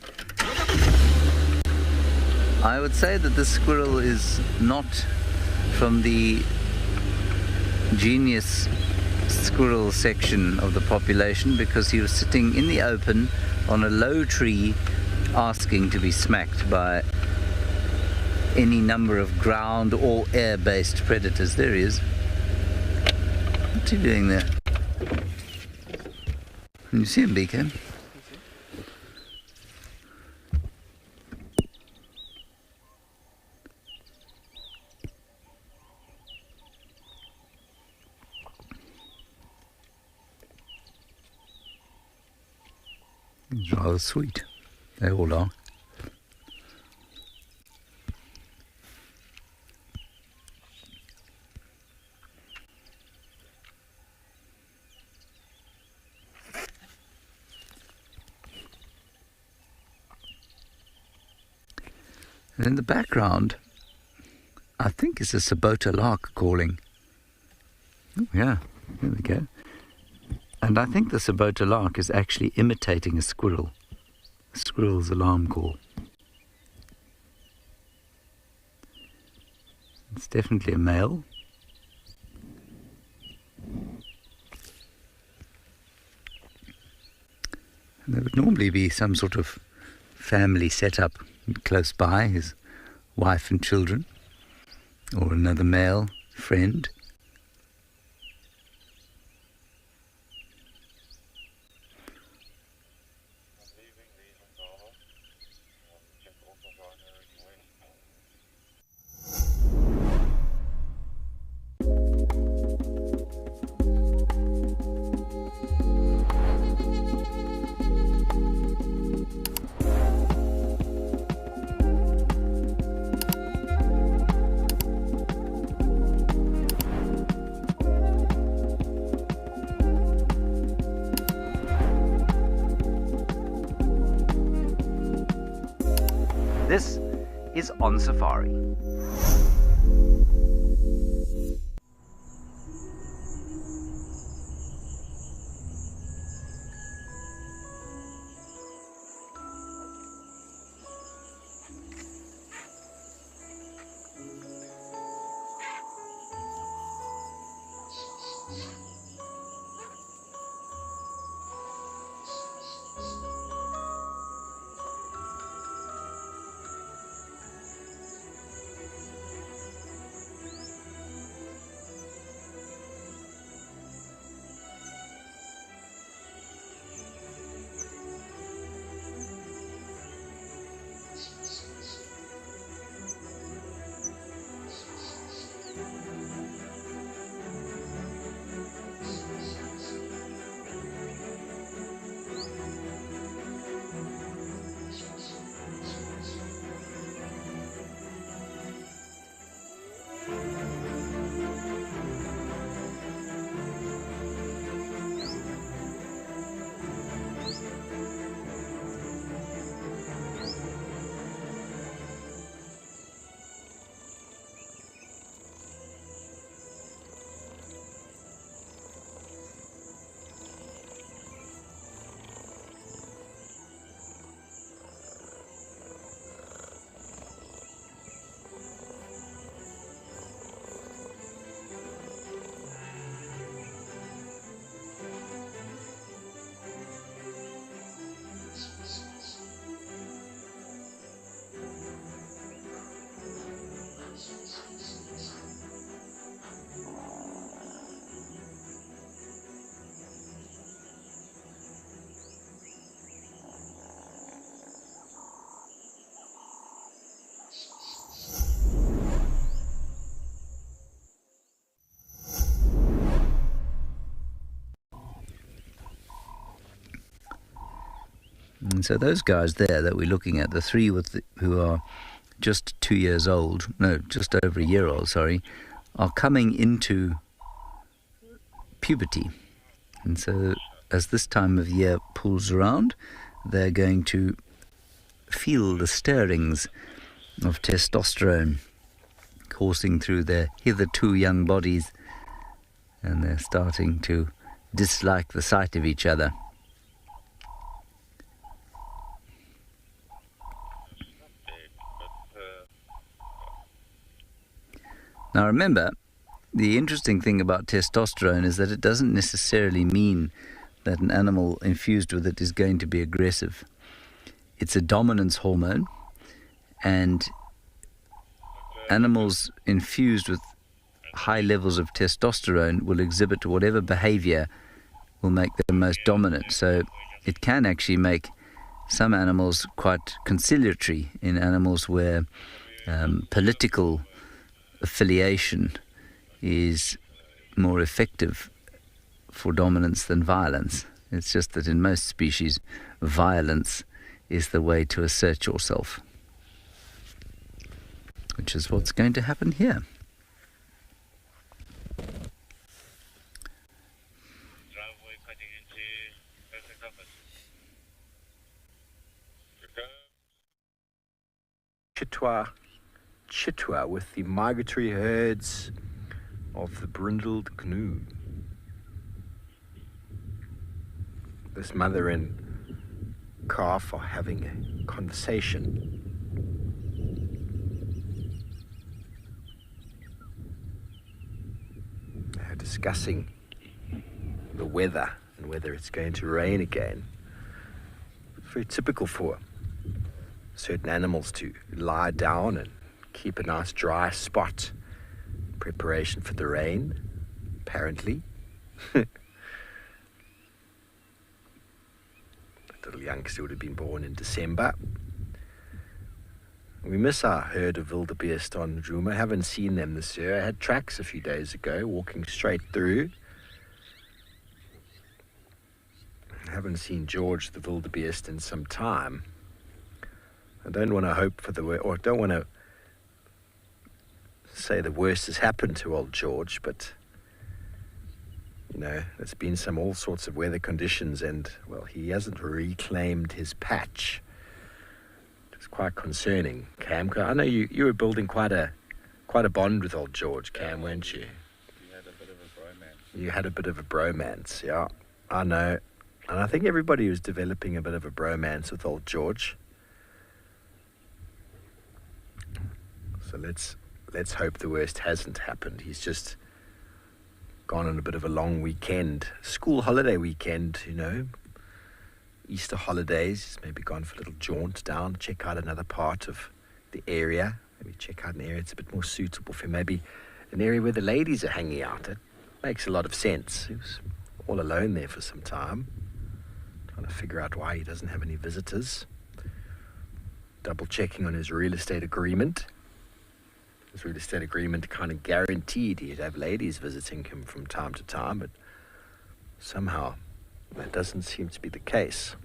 I would say that the squirrel is not from the genius squirrel section of the population, because he was sitting in the open on a low tree asking to be smacked by any number of ground or air-based predators. There he is. What's he doing there? Can you see him, BK? It's rather sweet. They all are. And in the background, I think it's a Sabota lark calling. Oh, yeah, there we go. And I think the Sabota lark is actually imitating a squirrel's alarm call. It's definitely a male. And there would normally be some sort of family setup close by, his wife and children, or another male friend. This is On Safari. And so those guys there that we're looking at, the three who are just 2 years old, no, just over a year old, sorry, are coming into puberty. And so as this time of year pulls around, they're going to feel the stirrings of testosterone coursing through their hitherto young bodies, and they're starting to dislike the sight of each other. Now remember, the interesting thing about testosterone is that it doesn't necessarily mean that an animal infused with it is going to be aggressive. It's a dominance hormone, and animals infused with high levels of testosterone will exhibit whatever behavior will make them most dominant. So it can actually make some animals quite conciliatory in animals where political affiliation is more effective for dominance than violence. It's just that in most species, violence is the way to assert yourself, which is what's going to happen here. Chitwa Chitwa with the migratory herds of the brindled gnu. This mother and calf are having a conversation. They're discussing the weather and whether it's going to rain again. It's very typical for certain animals to lie down and keep a nice dry spot in preparation for the rain, apparently. Little youngster would have been born in December. We miss our herd of wildebeest on Djuma. Haven't seen them this year. I had tracks a few days ago, walking straight through. I haven't seen George the wildebeest in some time. I don't want to hope for the worst, or don't want to say the worst has happened to old George, but you know, there's been all sorts of weather conditions, and well, he hasn't reclaimed his patch. It's quite concerning, Cam. I know you were building quite a bond with old George, Cam, weren't you? You had a bit of a bromance. You had a bit of a bromance, yeah. I know, and I think everybody was developing a bit of a bromance with old George. So let's hope the worst hasn't happened. He's just gone on a bit of a long weekend, school holiday weekend, you know, Easter holidays. He's maybe gone for a little jaunt down, check out another part of the area, maybe check out an area that's a bit more suitable for him, maybe an area where the ladies are hanging out. It makes a lot of sense. He was all alone there for some time, trying to figure out why he doesn't have any visitors, double checking on his real estate agreement. His real estate agreement kind of guaranteed he'd have ladies visiting him from time to time, but somehow that doesn't seem to be the case.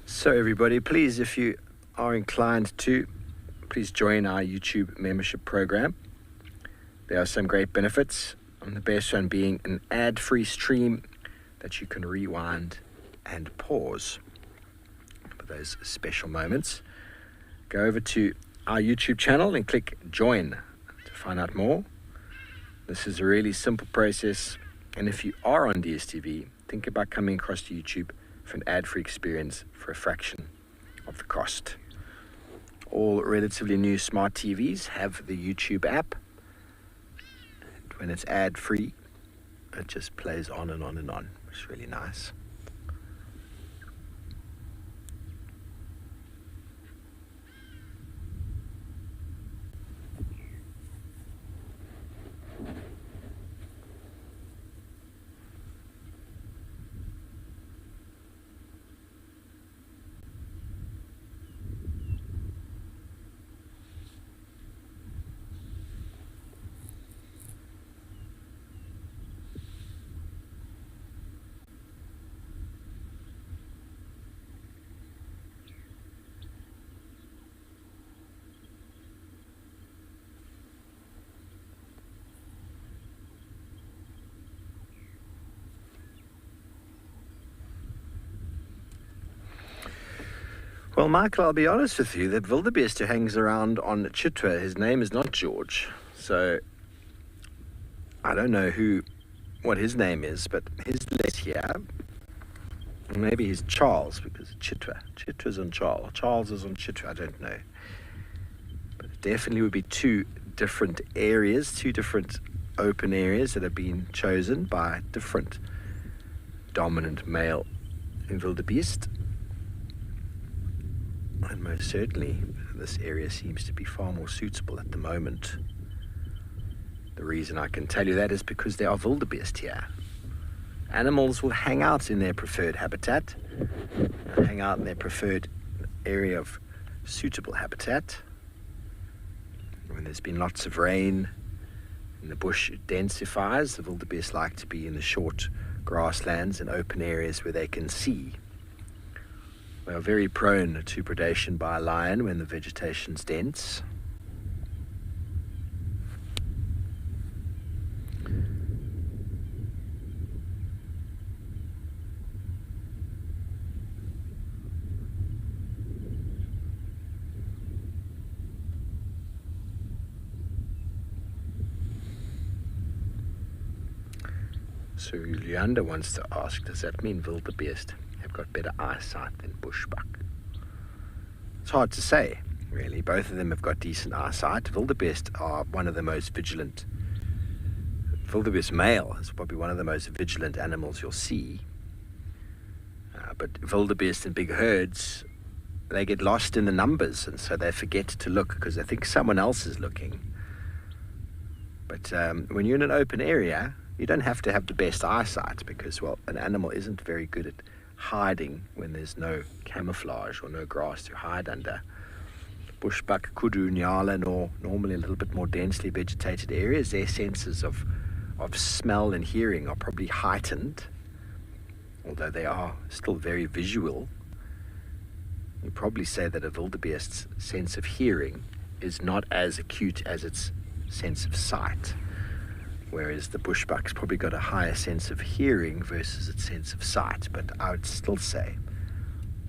So everybody, please, if you are inclined to, please join our YouTube membership program. There are some great benefits, and the best one being an ad-free stream that you can rewind and pause for those special moments. Go over to our YouTube channel and click join to find out more. This is a really simple process, and if you are on DSTV, think about coming across to YouTube for an ad-free experience for a fraction of the cost. All relatively new smart TVs have the YouTube app, and when it's ad-free, it just plays on and on and on. It's really nice. Well, Michael, I'll be honest with you, that wildebeest who hangs around on Chitwa, his name is not George. So I don't know what his name is, but his list here, maybe he's Charles, because Chitwa's on Charles. Charles is on Chitwa, I don't know. But it definitely would be two different areas, two different open areas that have been chosen by different dominant male wildebeest. And most certainly, this area seems to be far more suitable at the moment The reason I can tell you that is because there are wildebeest here. Animals will hang out in their preferred habitat, hang out in their preferred area of suitable habitat. When there's been lots of rain and the bush densifies, the wildebeest like to be in the short grasslands and open areas where they can see. They are very prone to predation by a lion when the vegetation's dense. So Leander wants to ask, does that mean wildebeest have got better eyesight than bushbuck? It's hard to say, really. Both of them have got decent eyesight. Wildebeest are one of the most vigilant. Wildebeest male is probably one of the most vigilant animals you'll see. But wildebeest in big herds, they get lost in the numbers, and so they forget to look because they think someone else is looking. But when you're in an open area, you don't have to have the best eyesight because, well, an animal isn't very good at hiding when there's no camouflage or no grass to hide under. Bushbuck, kudu, nyala, or normally a little bit more densely vegetated areas, their senses of smell and hearing are probably heightened, although they are still very visual. You'd probably say that a wildebeest's sense of hearing is not as acute as its sense of sight, whereas the bushbuck's probably got a higher sense of hearing versus its sense of sight. But I would still say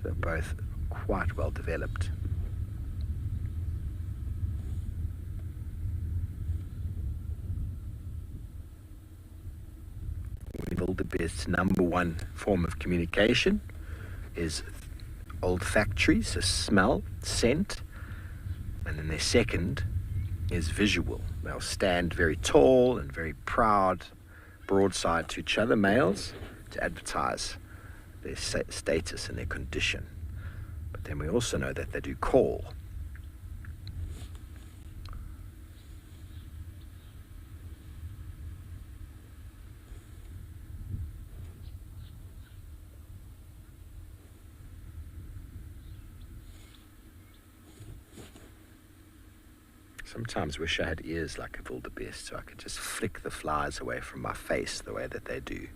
they're both quite well developed. Wildebeest's number one form of communication is olfactory, so smell, scent, and then their second is visual. They'll stand very tall and very proud, broadside to each other, males, to advertise their status and their condition. But then we also know that they do call. Sometimes wish I had ears like a wildebeest so I could just flick the flies away from my face the way that they do.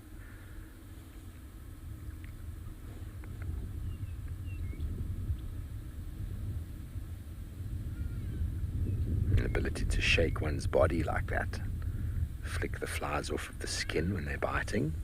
The ability to shake one's body like that, flick the flies off of the skin when they're biting.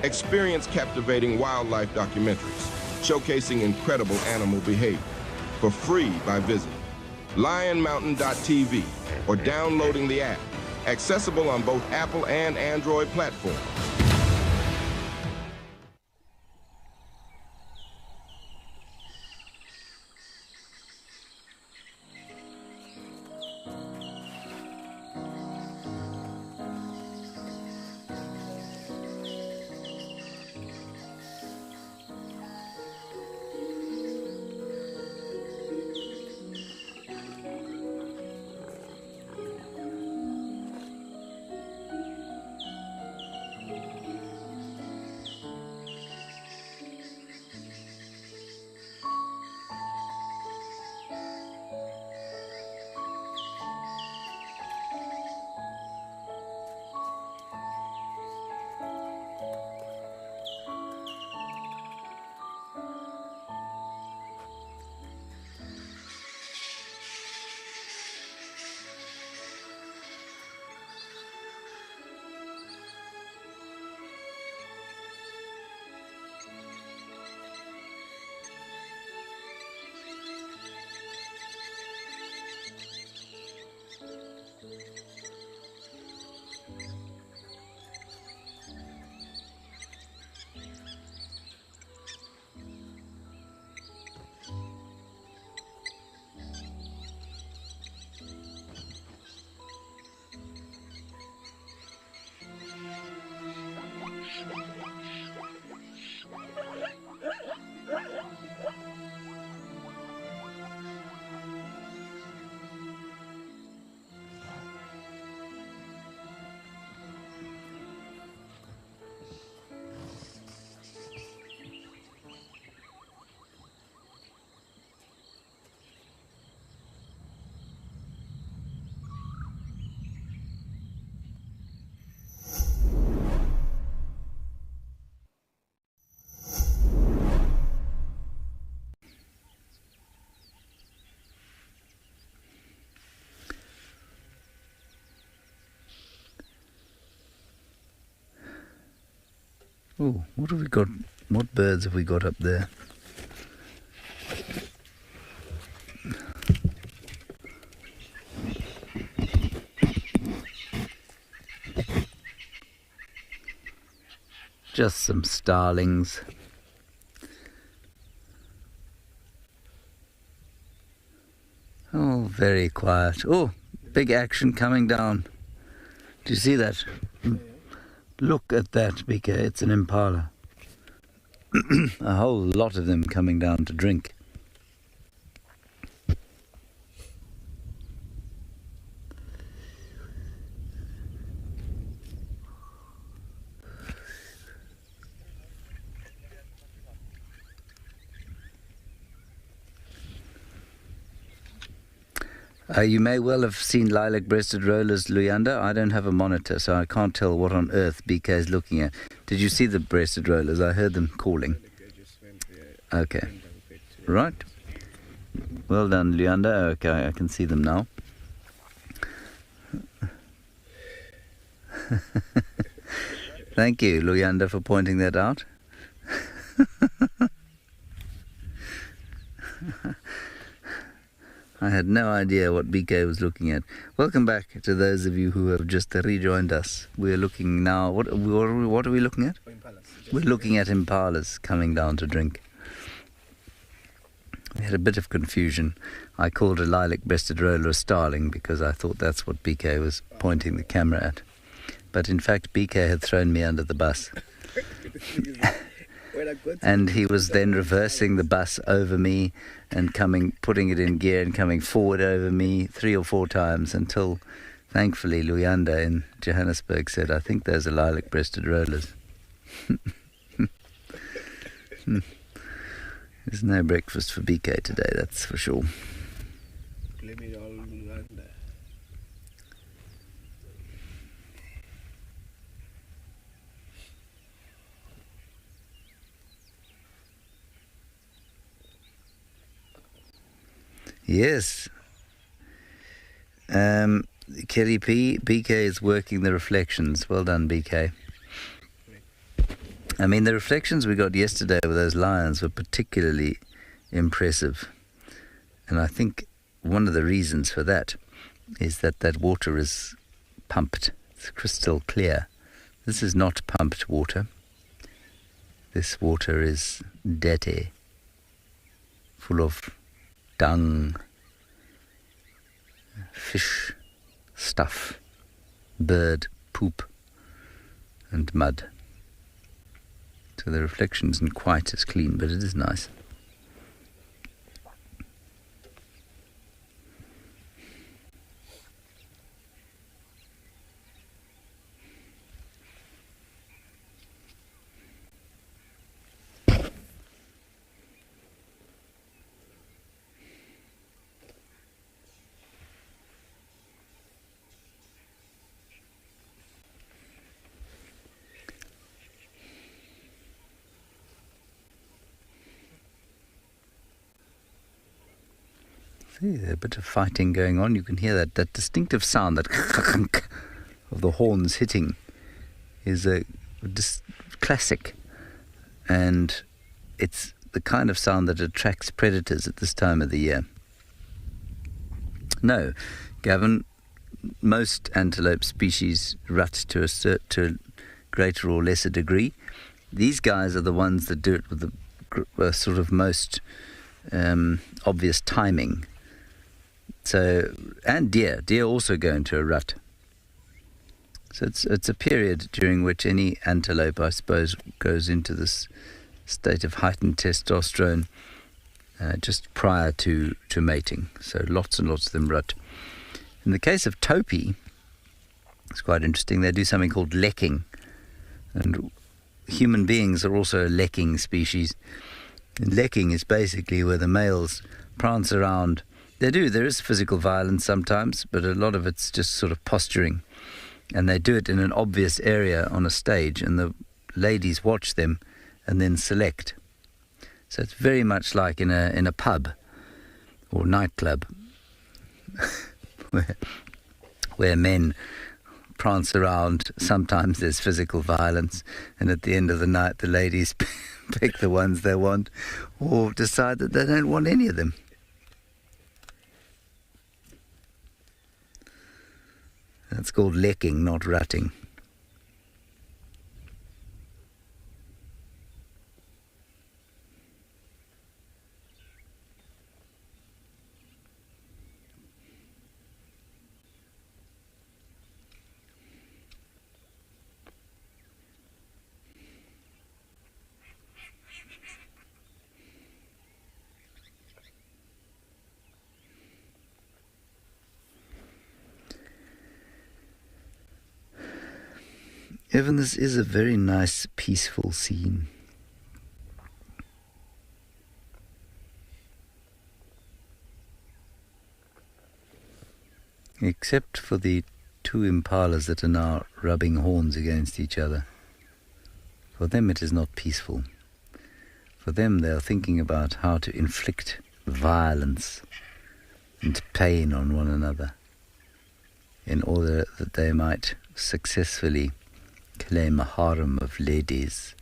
Experience captivating wildlife documentaries showcasing incredible animal behavior for free by visiting lionmountain.tv or downloading the app, accessible on both Apple and Android platforms. Oh, what have we got? What birds have we got up there? Just some starlings. Oh, very quiet. Oh, big action coming down. Do you see that? Look at that, BK. It's an impala. A whole lot of them coming down to drink. You may well have seen lilac-breasted rollers, Luyanda. I don't have a monitor, so I can't tell what on earth BK is looking at. Did you see the breasted rollers? I heard them calling. Okay. Right. Well done, Luyanda. Okay, I can see them now. Thank you, Luyanda, for pointing that out. I had no idea what BK was looking at. Welcome back to those of you who have just rejoined us. We're looking now... What are we looking at? We're looking at impalas coming down to drink. We had a bit of confusion. I called a lilac-breasted roller a starling because I thought that's what BK was pointing the camera at. But in fact, BK had thrown me under the bus. And he was then reversing the bus over me and putting it in gear and coming forward over me 3 or 4 times until, thankfully, Luyanda in Johannesburg said, I think those are lilac-breasted rollers. There's no breakfast for BK today, that's for sure. Blame it all on Luyanda. Yes. Kelly P. BK is working the reflections. Well done, BK. I mean, the reflections we got yesterday with those lions were particularly impressive. And I think one of the reasons for that is that that water is pumped. It's crystal clear. This is not pumped water. This water is dirty, full of dung, fish stuff, bird poop and mud. So the reflection isn't quite as clean, but it is nice. See, there's a bit of fighting going on. You can hear that distinctive sound, that of the horns hitting, is a classic, and it's the kind of sound that attracts predators at this time of the year. No, Gavin, most antelope species rut to a greater or lesser degree. These guys are the ones that do it with the sort of most obvious timing. So, and deer also go into a rut. So it's a period during which any antelope, I suppose, goes into this state of heightened testosterone just prior to mating. So lots and lots of them rut. In the case of topee, it's quite interesting. They do something called lecking, and human beings are also a lecking species. And lecking is basically where the males prance around. There is physical violence sometimes, but a lot of it's just sort of posturing. And they do it in an obvious area on a stage, and the ladies watch them and then select. So it's very much like in a pub or nightclub where men prance around. Sometimes there's physical violence, and at the end of the night the ladies pick the ones they want or decide that they don't want any of them. That's called lekking, not rutting. Evan, this is a very nice, peaceful scene. Except for the two impalas that are now rubbing horns against each other. For them it is not peaceful. For them they are thinking about how to inflict violence and pain on one another in order that they might successfully claim a harem of ladies.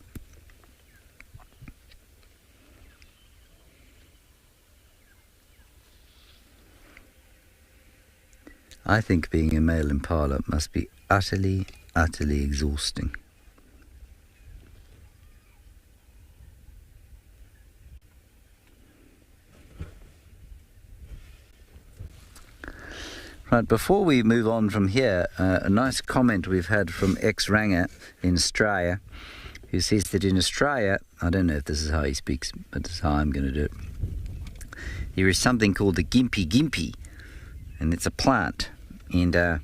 I think being a male impala must be utterly, utterly exhausting. Right, before we move on from here, a nice comment we've had from ex-Ranger in Australia, who says that in Australia, I don't know if this is how he speaks, but this is how I'm going to do it. There is something called the gimpy, and it's a plant, and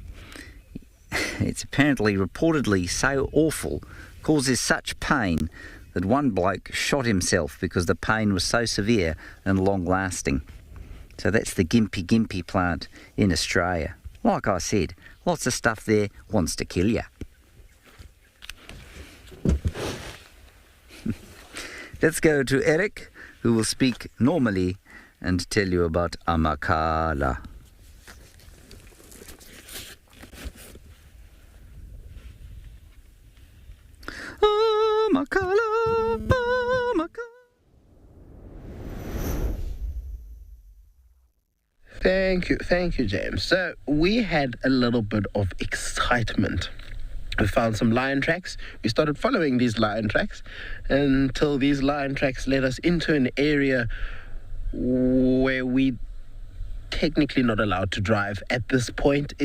it's apparently reportedly so awful, causes such pain, that one bloke shot himself because the pain was so severe and long-lasting. So that's the gimpy plant in Australia. Like I said, lots of stuff there wants to kill you. Let's go to Eric, who will speak normally and tell you about Amakala. Amakala, Amakala. Thank you, James. So we had a little bit of excitement. We found some lion tracks. We started following these lion tracks until these lion tracks led us into an area where we technically not allowed to drive at this point.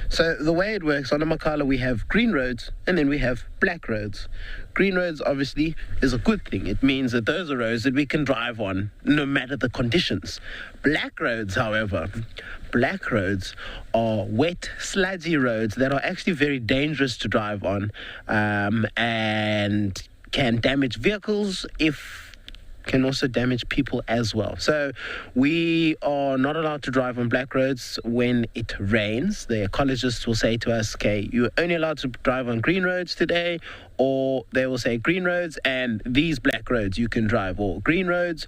So the way it works, on Amakala we have green roads and then we have black roads. Green roads obviously is a good thing. It means that those are roads that we can drive on no matter the conditions. Black roads, however, are wet, sludgy roads that are actually very dangerous to drive on, and can damage vehicles, can also damage people as well. So we are not allowed to drive on black roads when it rains. The ecologists will say to us, okay, you're only allowed to drive on green roads today, or they will say green roads and these black roads you can drive, or green roads,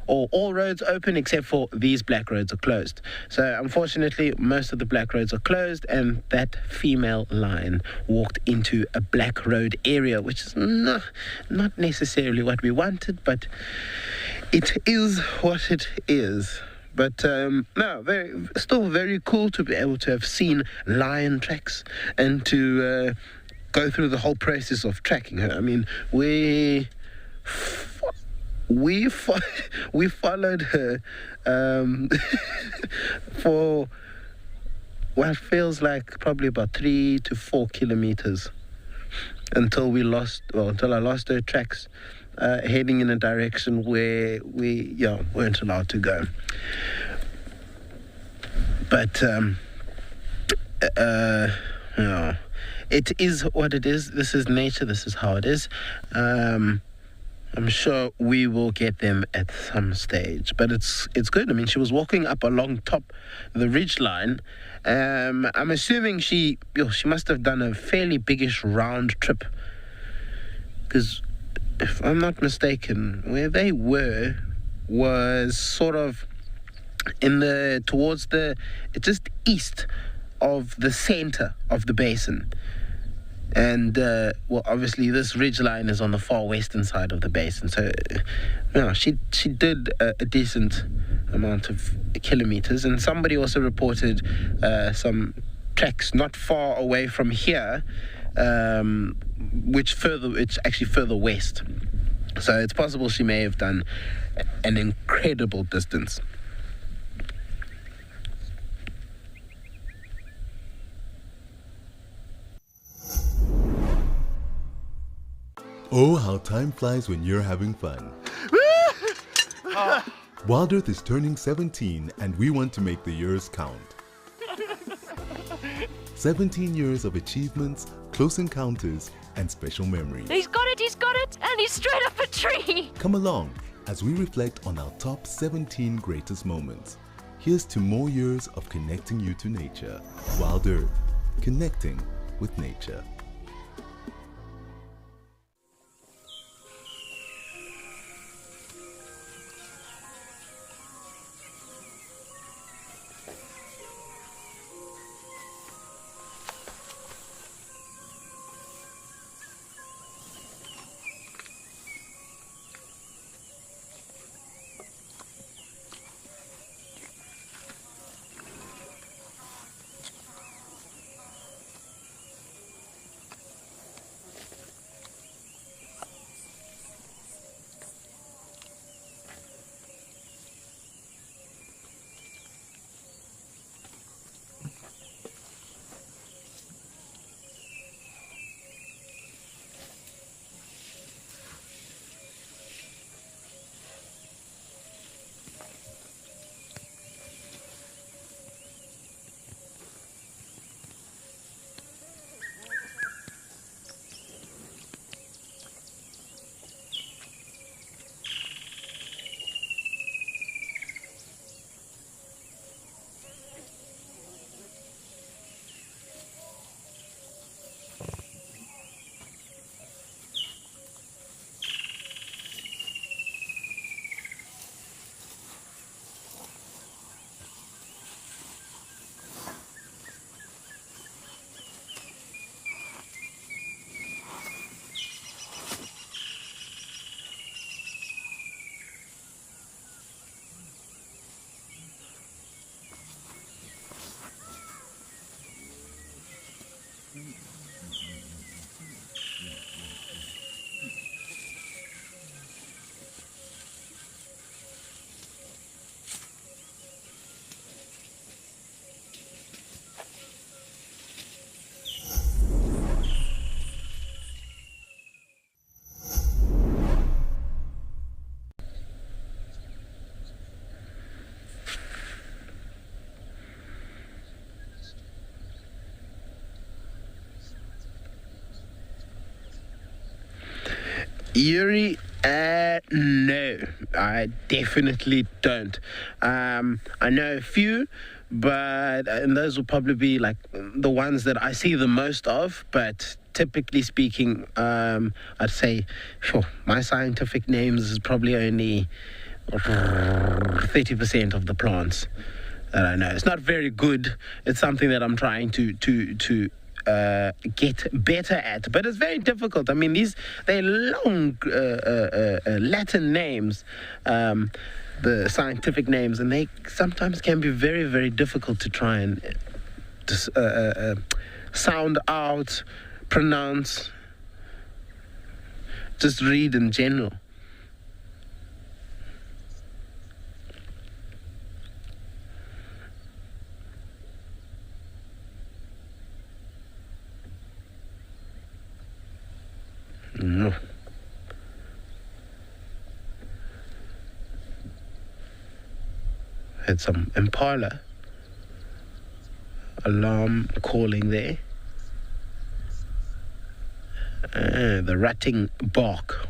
or all roads open except for these black roads are closed. So unfortunately, most of the black roads are closed, and that female lion walked into a black road area, which is not necessarily what we wanted, but it is what it is. But still very cool to be able to have seen lion tracks and to go through the whole process of tracking her. I mean, we followed her for what feels like probably about 3 to 4 kilometers until I lost her tracks, heading in a direction where we weren't allowed to go. But it is what it is. This is nature. This is how it is. I'm sure we will get them at some stage, but it's good. I mean, she was walking up along top the ridge line. I'm assuming she must have done a fairly biggish round trip, because if I'm not mistaken, where they were was sort of towards just east of the center of the basin. And, well, obviously this ridgeline is on the far western side of the basin. So, she did a decent amount of kilometers. And somebody also reported some tracks not far away from here, which actually further west. So it's possible she may have done an incredible distance. Oh, how time flies when you're having fun. WildEarth is turning 17 and we want to make the years count. 17 years of achievements, close encounters, and special memories. He's got it, and he's straight up a tree. Come along as we reflect on our top 17 greatest moments. Here's to more years of connecting you to nature. WildEarth, connecting with nature. Yuri, no, I definitely don't. I know a few, but and those will probably be like the ones that I see the most of. But typically speaking, I'd say, sure, my scientific names is probably only 30% of the plants that I know. It's not very good. It's something that I'm trying to get better at, but it's very difficult. I mean, they're long Latin names, the scientific names, and they sometimes can be very, very difficult to try and sound out, pronounce, just read in general. No. Had some impala alarm calling there. The ratting bark.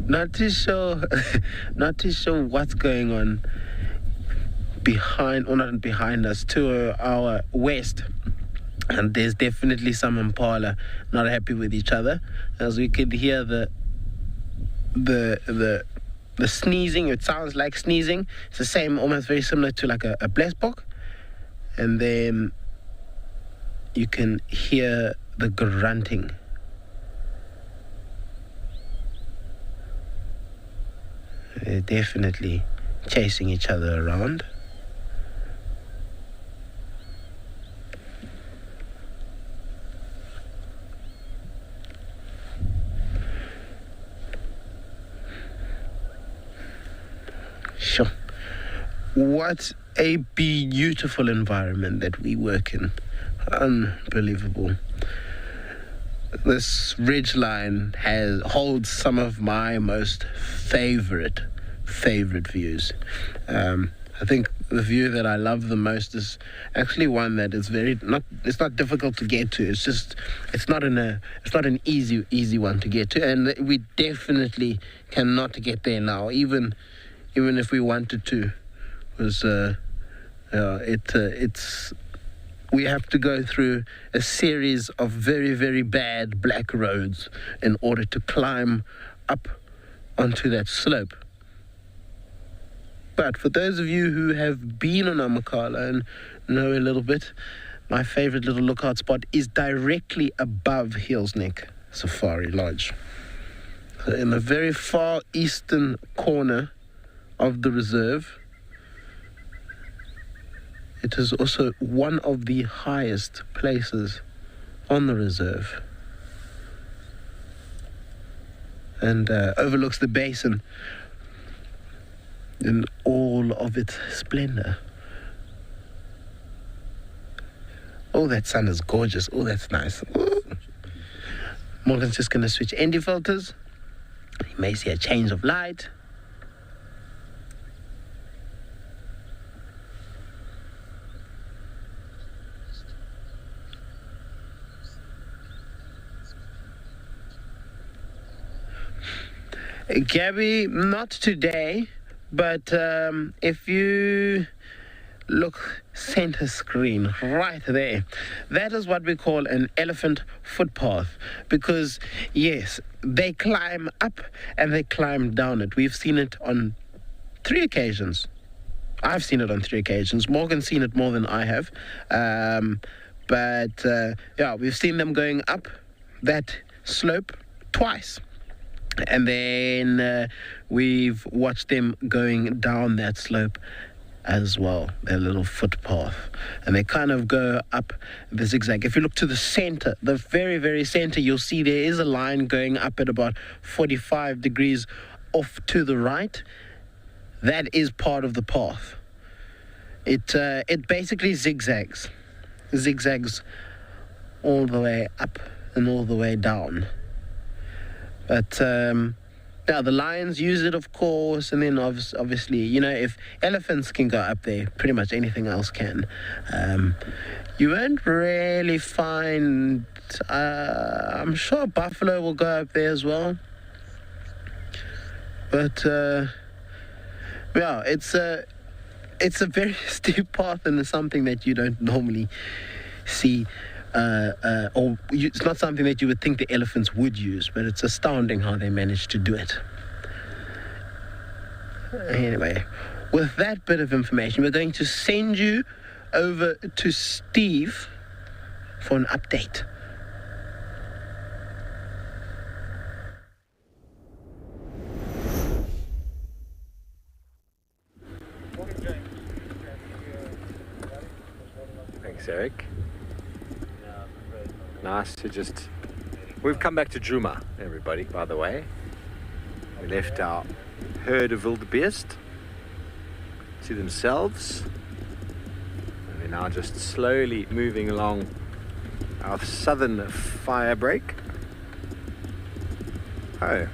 Not too sure what's going on behind, or not behind us, to our west. And there's definitely some impala not happy with each other, as we could hear the sneezing. It sounds like sneezing. It's the same, almost very similar to like a blesbok. And then you can hear the grunting. They're definitely chasing each other around. Sure. What a beautiful environment that we work in. Unbelievable. This ridgeline holds some of my most favorite views. I think the view that I love the most is actually one that is it's not difficult to get to. It's not an easy one to get to, and we definitely cannot get there now, even if we wanted to. We have to go through a series of very, very bad black roads in order to climb up onto that slope. But for those of you who have been on Amakhala and know a little bit, my favorite little lookout spot is directly above Hills Neck Safari Lodge. So in the very far eastern corner of the reserve, it is also one of the highest places on the reserve, and overlooks the basin in all of its splendor. Oh, that sun is gorgeous. Oh, that's nice. Ooh. Morgan's just going to switch ND filters. You may see a change of light. Gabby, not today, but if you look center screen right there, that is what we call an elephant footpath, because yes, they climb up and they climb down it. We've seen it on 3 occasions. I've seen it on 3 occasions. Morgan's seen it more than I have. Yeah, we've seen them going up that slope twice. And then we've watched them going down that slope as well, their little footpath. And they kind of go up the zigzag. If you look to the center, the very, very center, you'll see there is a line going up at about 45 degrees off to the right. That is part of the path. It basically zigzags all the way up and all the way down. But yeah, the lions use it, of course, and then obviously, you know, if elephants can go up there, pretty much anything else can. You won't really find, I'm sure buffalo will go up there as well. But yeah, it's a very steep path, and it's something that you don't normally see. It's not something that you would think the elephants would use, but it's astounding how they managed to do it. Anyway, with that bit of information, we're going to send you over to Steve for an update. Thanks, Eric. Nice to we've come back to Djuma, everybody, by the way. We left our herd of wildebeest to themselves, and we're now just slowly moving along our southern fire break. Oh,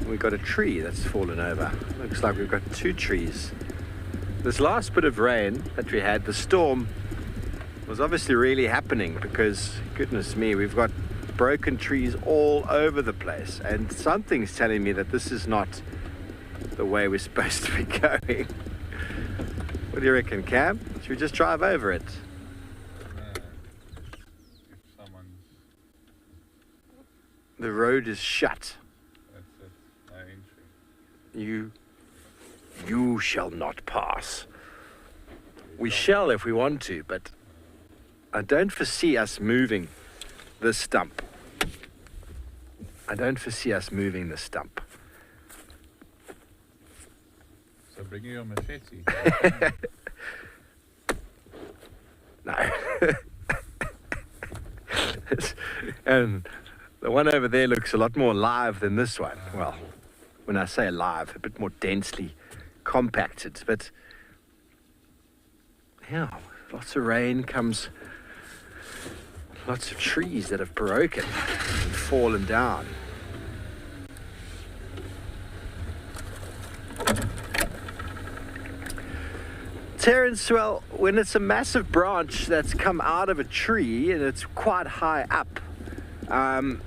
we got a tree that's fallen over. Looks like we've got 2 trees. This last bit of rain that we had, the storm, was obviously really happening, because goodness me, we've got broken trees all over the place, and something's telling me that this is not the way we're supposed to be going. What do you reckon, Cam? Should we just drive over it? If someone's... The road is shut. That's it. No entry. You shall not pass. We shall if we want to, but I don't foresee us moving this stump. I don't foresee us moving the stump. So bring your machete. No. And the one over there looks a lot more alive than this one. Well, when I say alive, a bit more densely compacted. But yeah, lots of rain comes, lots of trees that have broken and fallen down. Terence, well, when it's a massive branch that's come out of a tree and it's quite high up,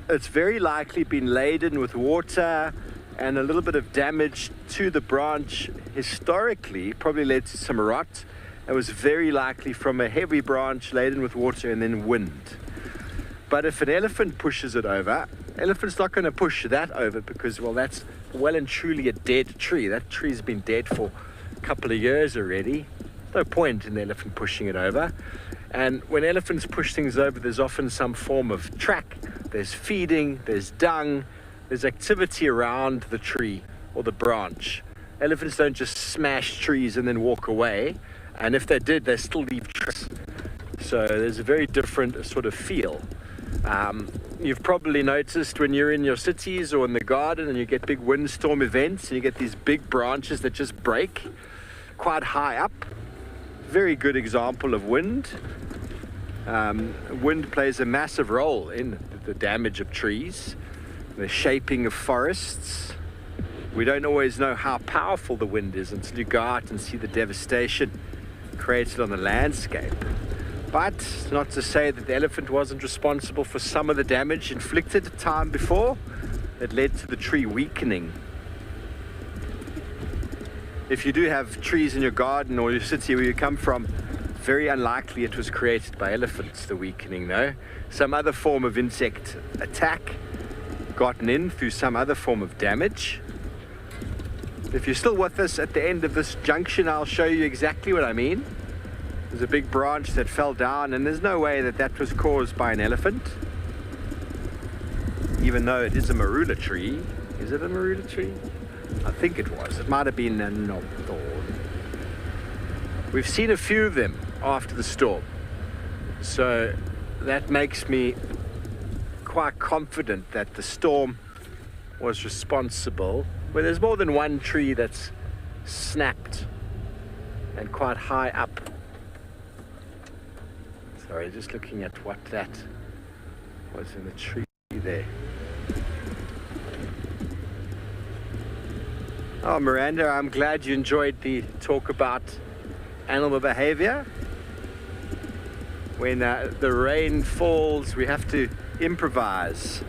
it's very likely been laden with water, and a little bit of damage to the branch historically probably led to some rot. It was very likely from a heavy branch laden with water and then wind. But if an elephant pushes it over, elephant's not going to push that over because, well, that's well and truly a dead tree. That tree's been dead for a couple of years already. No point in the elephant pushing it over. And when elephants push things over, there's often some form of track. There's feeding, there's dung, there's activity around the tree or the branch. Elephants don't just smash trees and then walk away. And if they did, they still leave tracks. So there's a very different sort of feel. You've probably noticed when you're in your cities or in the garden and you get big windstorm events and you get these big branches that just break quite high up. Very good example of wind. Wind plays a massive role in the damage of trees, the shaping of forests. We don't always know how powerful the wind is until you go out and see the devastation created on the landscape. But not to say that the elephant wasn't responsible for some of the damage inflicted a time before that led to the tree weakening. If you do have trees in your garden or your city where you come from, very unlikely it was created by elephants, the weakening though. Some other form of insect attack gotten in through some other form of damage. If you're still with us at the end of this junction, I'll show you exactly what I mean. There's a big branch that fell down and there's no way that that was caused by an elephant. Even though it is a marula tree. Is it a marula tree? I think it was. It might have been a knobthorn. We've seen a few of them after the storm. So that makes me quite confident that the storm was responsible. Well, there's more than one tree that's snapped and quite high up. Sorry, just looking at what that was in the tree there. Oh, Miranda, I'm glad you enjoyed the talk about animal behavior. When the rain falls, we have to improvise.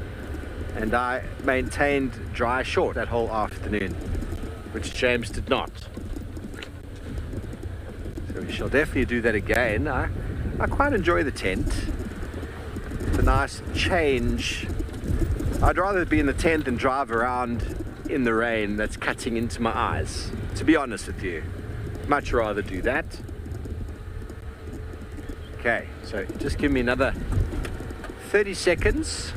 And I maintained dry short that whole afternoon, which James did not. So we shall definitely do that again. I quite enjoy the tent. It's a nice change. I'd rather be in the tent than drive around in the rain that's cutting into my eyes, to be honest with you. Much rather do that. Okay, so just give me another 30 seconds.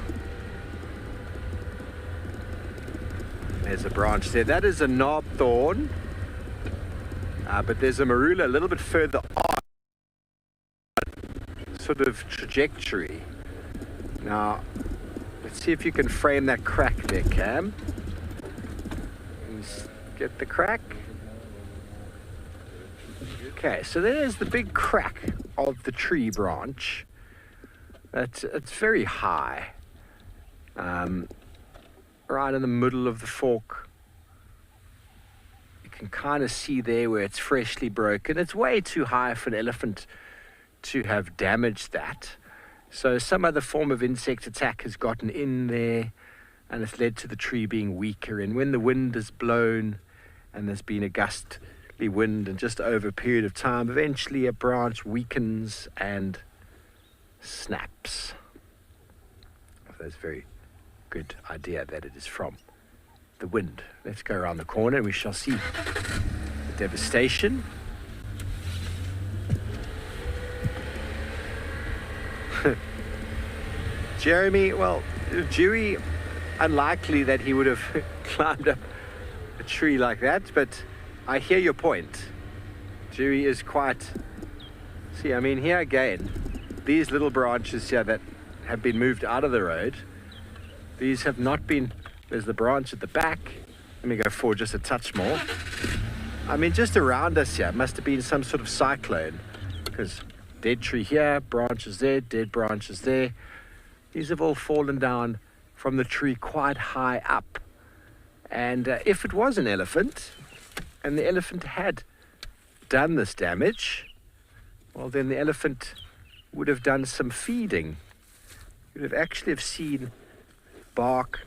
There's a branch there. That is a knobthorn, but there's a marula a little bit further on, sort of trajectory. Now, let's see if you can frame that crack there, Cam. Get the crack. Okay, so there's the big crack of the tree branch. It's very high. Right in the middle of the fork. You can kind of see there where it's freshly broken. It's way too high for an elephant to have damaged that. So some other form of insect attack has gotten in there and it's led to the tree being weaker. And when the wind has blown and there's been a gustly mostly wind, and just over a period of time, eventually a branch weakens and snaps. So that's a very good idea that it is from the wind. Let's go around the corner and we shall see the devastation. Jeremy, well, Dewey, unlikely that he would have climbed up a tree like that, but I hear your point. Dewey is quite... See, I mean, here again, these little branches here that have been moved out of the road, these have not been... There's the branch at the back. Let me go forward just a touch more. I mean, just around us here must have been some sort of cyclone, because dead tree here, branches there, dead branches there. These have all fallen down from the tree quite high up. And if it was an elephant, and the elephant had done this damage, well, then the elephant would have done some feeding. You would have actually have seen bark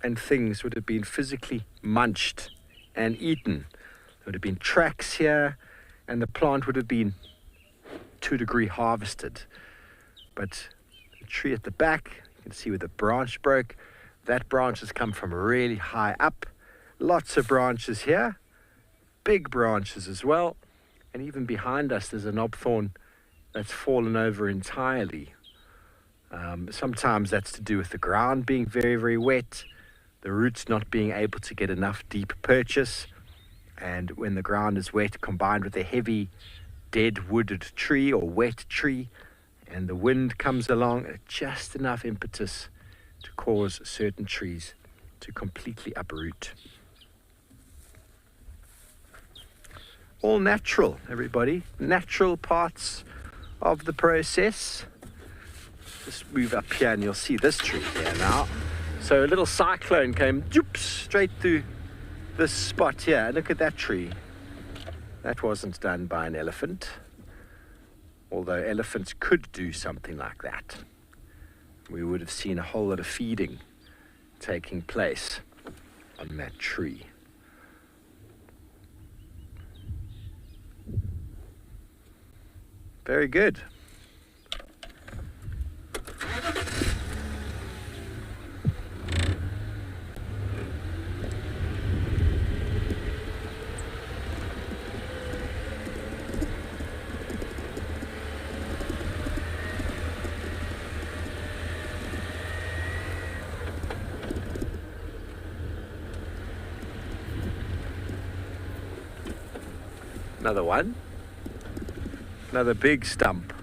and things would have been physically munched and eaten. There would have been tracks here, and the plant would have been to a degree harvested. But the tree at the back, you can see where the branch broke. That branch has come from really high up. Lots of branches here, big branches as well. And even behind us, there's a knobthorn that's fallen over entirely. Sometimes that's to do with the ground being very, very wet, the roots not being able to get enough deep purchase. And when the ground is wet, combined with a heavy, dead wooded tree or wet tree, and the wind comes along at just enough impetus to cause certain trees to completely uproot. All natural, everybody. Natural parts of the process. Just move up here and you'll see this tree here now. So a little cyclone came straight through this spot here. Look at that tree. That wasn't done by an elephant, although elephants could do something like that. We would have seen a whole lot of feeding taking place on that tree. Very good. Another one. Another big stump.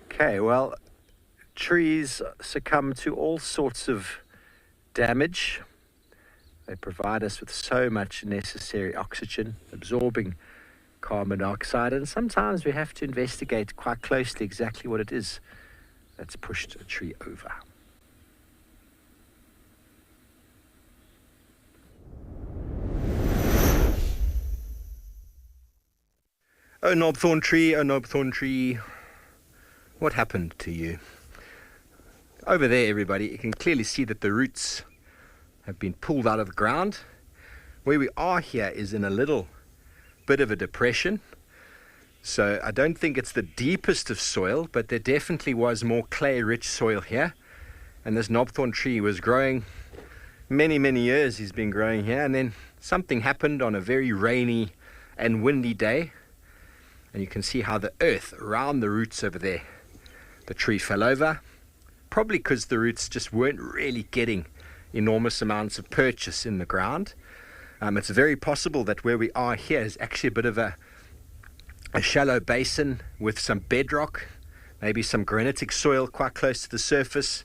Okay, well, trees succumb to all sorts of damage. They provide us with so much necessary oxygen, absorbing carbon dioxide, and sometimes we have to investigate quite closely exactly what it is that's pushed a tree over. Oh, knobthorn tree, what happened to you? Over there, everybody, you can clearly see that the roots have been pulled out of the ground. Where we are here is in a little bit of a depression. So I don't think it's the deepest of soil, but there definitely was more clay-rich soil here. And this knobthorn tree was growing many, many years. He's been growing here, and then something happened on a very rainy and windy day. And you can see how the earth around the roots over there, the tree fell over, probably because the roots just weren't really getting enormous amounts of purchase in the ground. It's very possible that where we are here is actually a bit of a shallow basin with some bedrock, maybe some granitic soil quite close to the surface,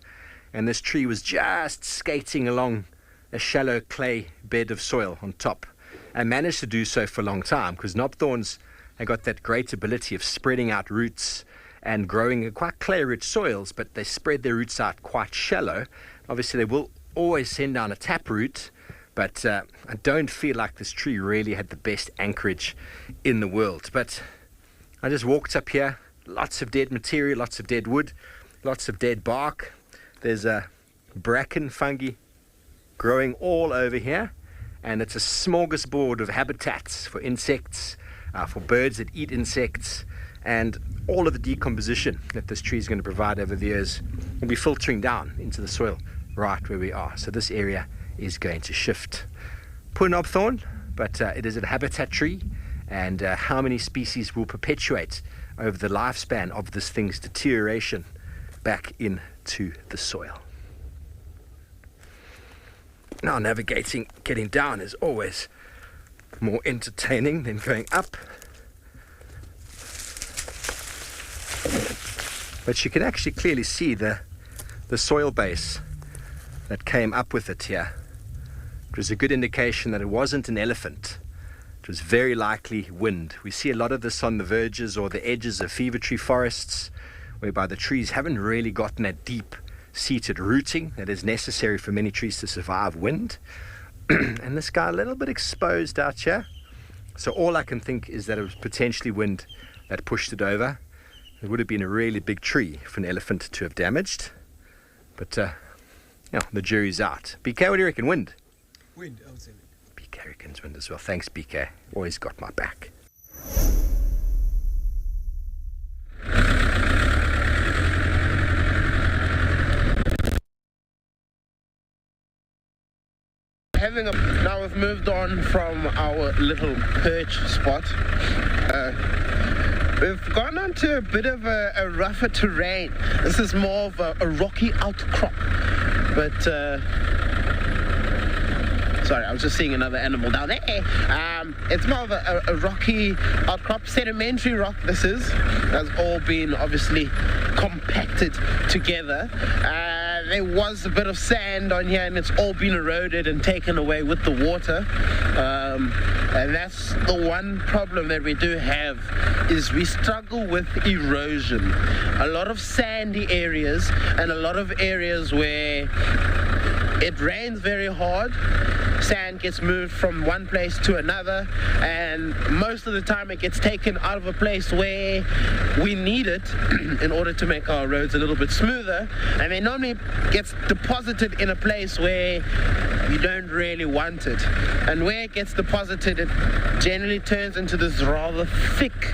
and this tree was just skating along a shallow clay bed of soil on top, and managed to do so for a long time, because knobthorns have got that great ability of spreading out roots and growing in quite clay-rich soils, but they spread their roots out quite shallow. Obviously, they will always send down a taproot, but I don't feel like this tree really had the best anchorage in the world. But I just walked up here, lots of dead material, lots of dead wood, lots of dead bark. There's a bracken fungi growing all over here, and it's a smorgasbord of habitats for insects, for birds that eat insects, and all of the decomposition that this tree is going to provide over the years will be filtering down into the soil right where we are. So this area is going to shift. Poor knobthorn, but it is a habitat tree, and how many species will perpetuate over the lifespan of this thing's deterioration back into the soil. Now navigating, getting down is always more entertaining than going up. But you can actually clearly see the soil base that came up with it here. It was a good indication that it wasn't an elephant. It was very likely wind. We see a lot of this on the verges or the edges of fever tree forests, whereby the trees haven't really gotten that deep seated rooting that is necessary for many trees to survive wind. And this guy a little bit exposed out here. So all I can think is that it was potentially wind that pushed it over. It would have been a really big tree for an elephant to have damaged. But the jury's out. BK, what do you reckon? Wind? Wind, I would say wind. BK reckons wind as well. Thanks, BK. Always got my back. Now we've moved on from our little perch spot. We've gone on to a bit of a rougher terrain. This is more of a rocky outcrop. But, sorry, I was just seeing another animal down there. It's more of a rocky outcrop, sedimentary rock this is. That's all been obviously compacted together. There was a bit of sand on here, and it's all been eroded and taken away with the water. And that's the one problem that we do have, is we struggle with erosion. A lot of sandy areas and a lot of areas where it rains very hard, sand gets moved from one place to another, and most of the time it gets taken out of a place where we need it in order to make our roads a little bit smoother, and it normally gets deposited in a place where you don't really want it. And where it gets deposited, it generally turns into this rather thick,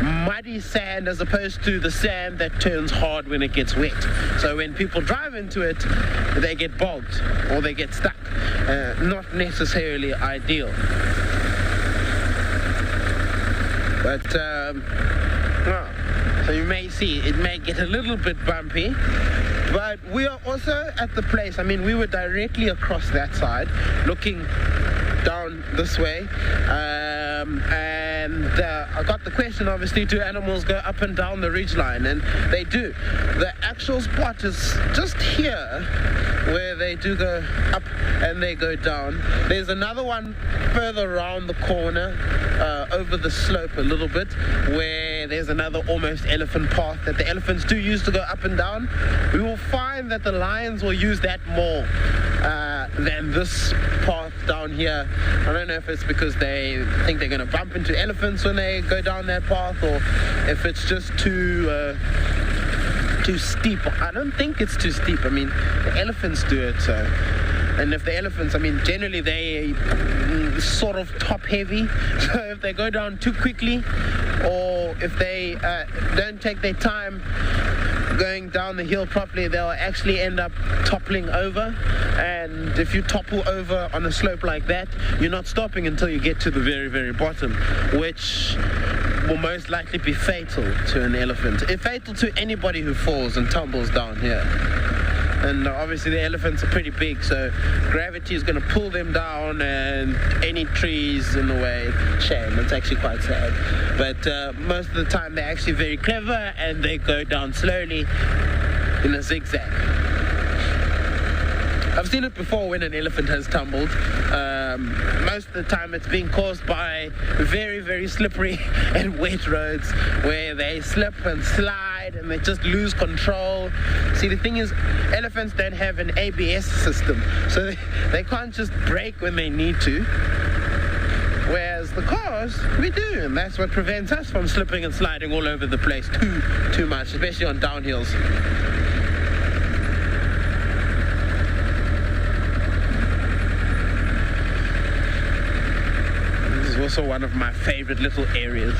muddy sand, as opposed to the sand that turns hard when it gets wet. So when people drive into it, they get bogged or they get stuck. Not necessarily ideal. But so you may see it may get a little bit bumpy. But we are also at the place, I mean, we were directly across that side, looking down this way, and I got the question, obviously, do animals go up and down the ridgeline? And they do. The actual spot is just here, where they do go up and they go down. There's another one further around the corner, over the slope a little bit, where there's another almost elephant path that the elephants do use to go up and down. We will find that the lions will use that more than this path down here. I don't know if it's because they think they're going to bump into elephants when they go down that path, or if it's just too steep. I don't think it's too steep. I mean, the elephants do it, so. And if the elephants, I mean, generally they sort of top heavy, so if they go down too quickly, or if they don't take their time going down the hill properly, they'll actually end up toppling over. And if you topple over on a slope like that, you're not stopping until you get to the very, very bottom, which will most likely be fatal to an elephant. It's fatal to anybody who falls and tumbles down here. And obviously the elephants are pretty big, so gravity is going to pull them down, and any trees in the way, shame, it's actually quite sad. But most of the time they're actually very clever, and they go down slowly in a zigzag. I've seen it before when an elephant has tumbled. Most of the time it's being caused by very, very slippery and wet roads where they slip and slide and they just lose control. See, the thing is, elephants don't have an ABS system, so they can't just brake when they need to. Whereas the cars, we do, and that's what prevents us from slipping and sliding all over the place too much, especially on downhills. also one of my favorite little areas.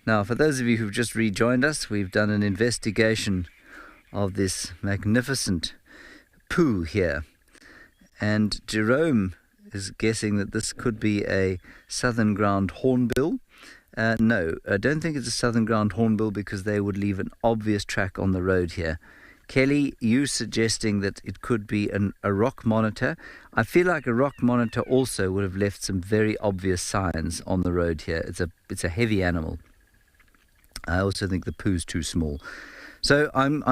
Now, for those of you who've just rejoined us, we've done an investigation of this magnificent poo here. And Jerome is guessing that this could be a southern ground hornbill. No, I don't think it's a southern ground hornbill because they would leave an obvious track on the road here. Kelly, you suggesting that it could be a rock monitor. I feel like a rock monitor also would have left some very obvious signs on the road here. It's a heavy animal. I also think the poo's too small. So I'm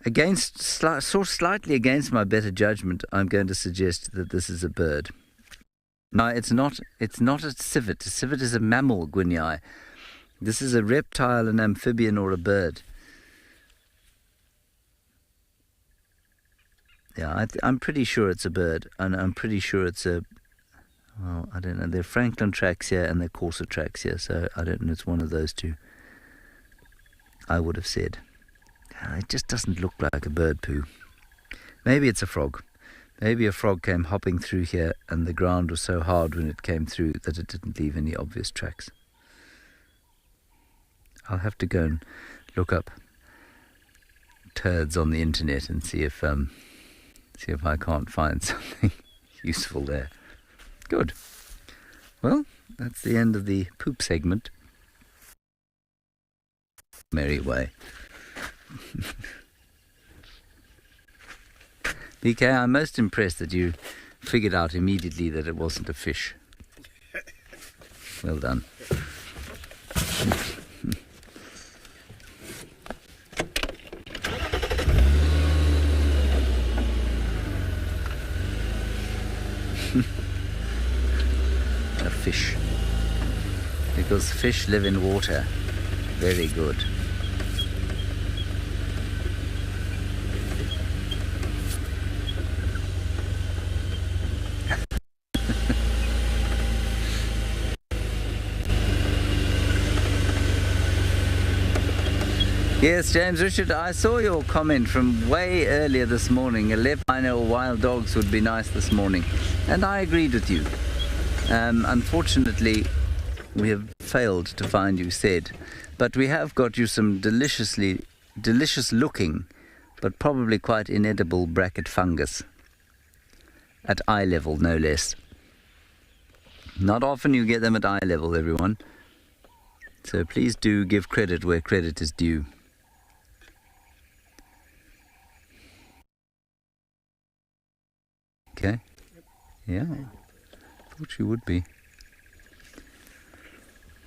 slightly against my better judgment. I'm going to suggest that this is a bird. No, it's not a civet. A civet is a mammal, Gwyniai. This is a reptile, an amphibian, or a bird. Yeah, I'm pretty sure it's a bird, and I'm pretty sure it's a... Well, I don't know. There are Franklin tracks here and there are Corsa tracks here, so I don't know. It's one of those two. I would have said. It just doesn't look like a bird poo. Maybe it's a frog. Maybe a frog came hopping through here and the ground was so hard when it came through that it didn't leave any obvious tracks. I'll have to go and look up turds on the internet and see if I can't find something useful there. Good. Well, that's the end of the poop segment. Merry way. BK, I'm most impressed that you figured out immediately that it wasn't a fish. Well done. A fish. Because fish live in water. Very good. Yes, James Richard, I saw your comment from way earlier this morning. 11 or wild dogs would be nice this morning. And I agreed with you. Unfortunately, we have failed to find you said. But we have got you some delicious looking, but probably quite inedible bracket fungus. At eye level, no less. Not often you get them at eye level, everyone. So please do give credit where credit is due. Okay. Yeah. Thought you would be.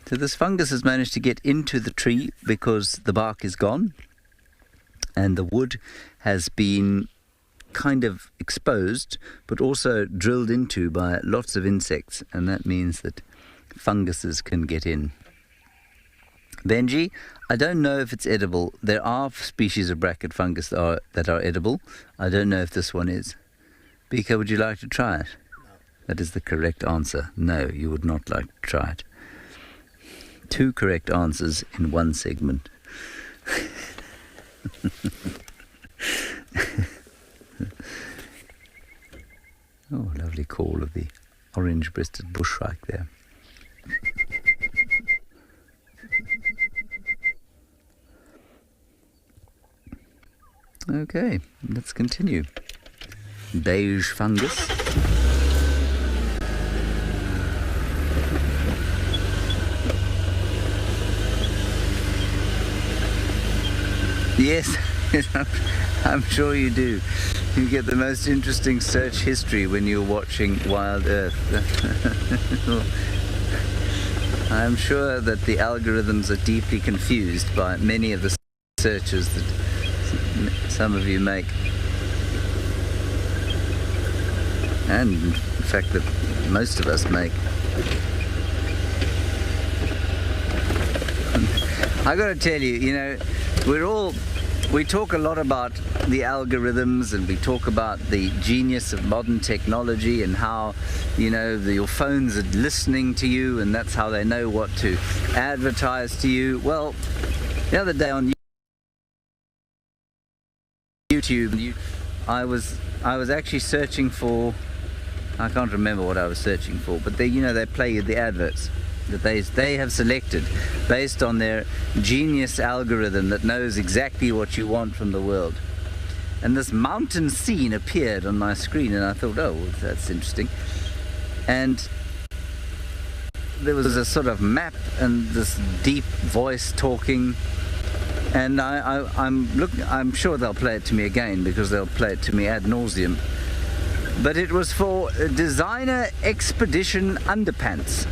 So this fungus has managed to get into the tree because the bark is gone and the wood has been kind of exposed but also drilled into by lots of insects, and that means that funguses can get in. Benji, I don't know if it's edible. There are species of bracket fungus that are edible. I don't know if this one is. Bika, would you like to try it? No. That is the correct answer. No, you would not like to try it. 2 correct answers in one segment. Oh, lovely call of the orange-breasted bushshrike there. Okay, let's continue. Beige fungus. Yes, I'm sure you do. You get the most interesting search history when you're watching WildEarth. I'm sure that the algorithms are deeply confused by many of the searches that some of you make. And in fact that most of us make. I got to tell you, you know, we talk a lot about the algorithms and we talk about the genius of modern technology and how, you know, your phones are listening to you and that's how they know what to advertise to you. Well, the other day on YouTube, I was actually searching for, I can't remember what I was searching for, but they play you the adverts that they have selected based on their genius algorithm that knows exactly what you want from the world. And this mountain scene appeared on my screen and I thought, oh, well, that's interesting. And there was a sort of map and this deep voice talking, and I'm sure they'll play it to me again because they'll play it to me ad nauseum. But it was for designer expedition underpants.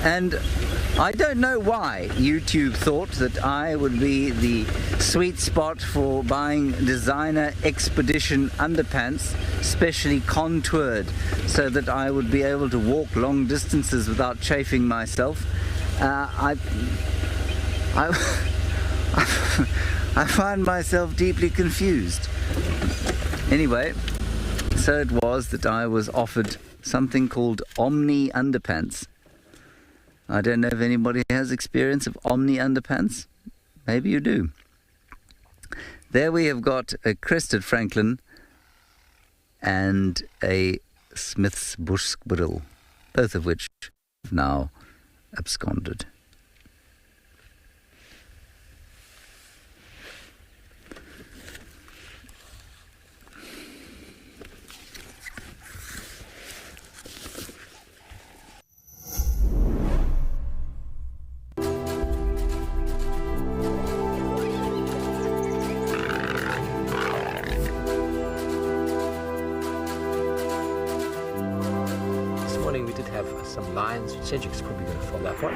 And I don't know why YouTube thought that I would be the sweet spot for buying designer expedition underpants, specially contoured, so that I would be able to walk long distances without chafing myself. I find myself deeply confused. Anyway, so it was that I was offered something called Omni underpants. I don't know if anybody has experience of Omni underpants. Maybe you do. There we have got a crested francolin and a Smith's bush squirrel, both of which have now absconded. We did have some lines. Cedric's probably going to follow that one.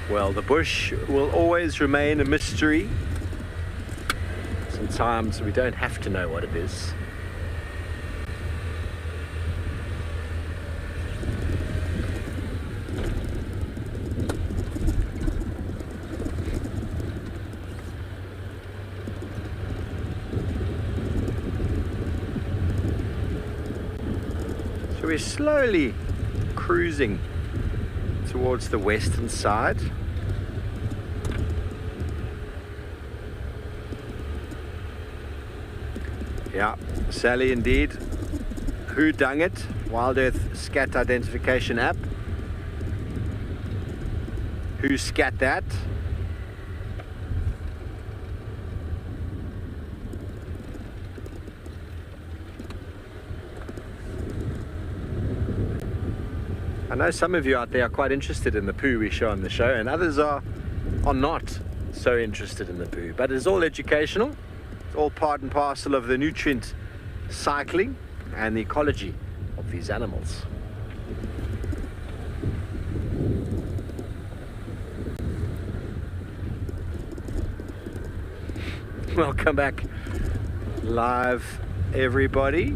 Well, the bush will always remain a mystery. Sometimes we don't have to know what it is. So we're slowly cruising towards the western side. Yeah, Sally indeed. Who dang it? WildEarth scat identification app. Who scat that? I know some of you out there are quite interested in the poo we show on the show, and others are not so interested in the poo. But it's all educational. It's all part and parcel of the nutrient cycling and the ecology of these animals. Welcome back live, everybody.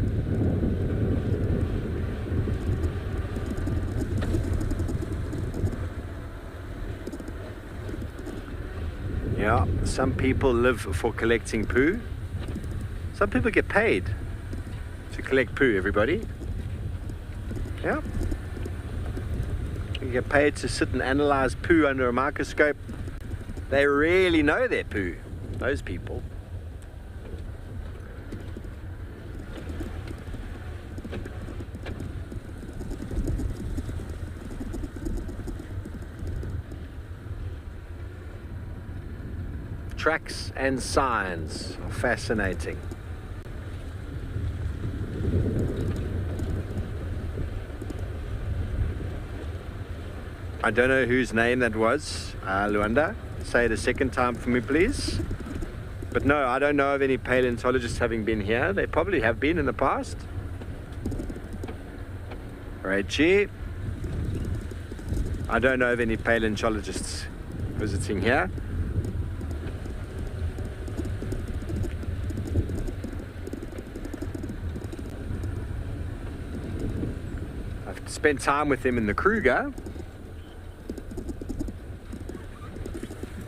Yeah, some people live for collecting poo. Some people get paid to collect poo, everybody. Yeah. You get paid to sit and analyze poo under a microscope. They really know their poo, those people. Tracks and signs are fascinating. I don't know whose name that was, Luanda. Say it a second time for me, please. But no, I don't know of any paleontologists having been here. They probably have been in the past. Reggie. I don't know of any paleontologists visiting here. Spent time with them in the Kruger.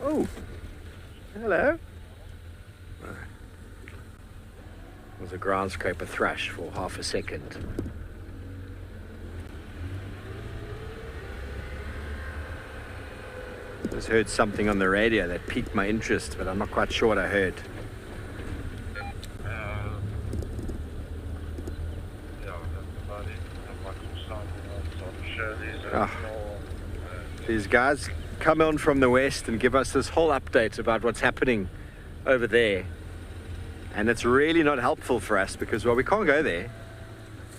Oh, hello. Was a groundscraper thrush for half a second. Just heard something on the radio that piqued my interest, but I'm not quite sure what I heard. These guys come on from the west and give us this whole update about what's happening over there, and it's really not helpful for us because, well, we can't go there.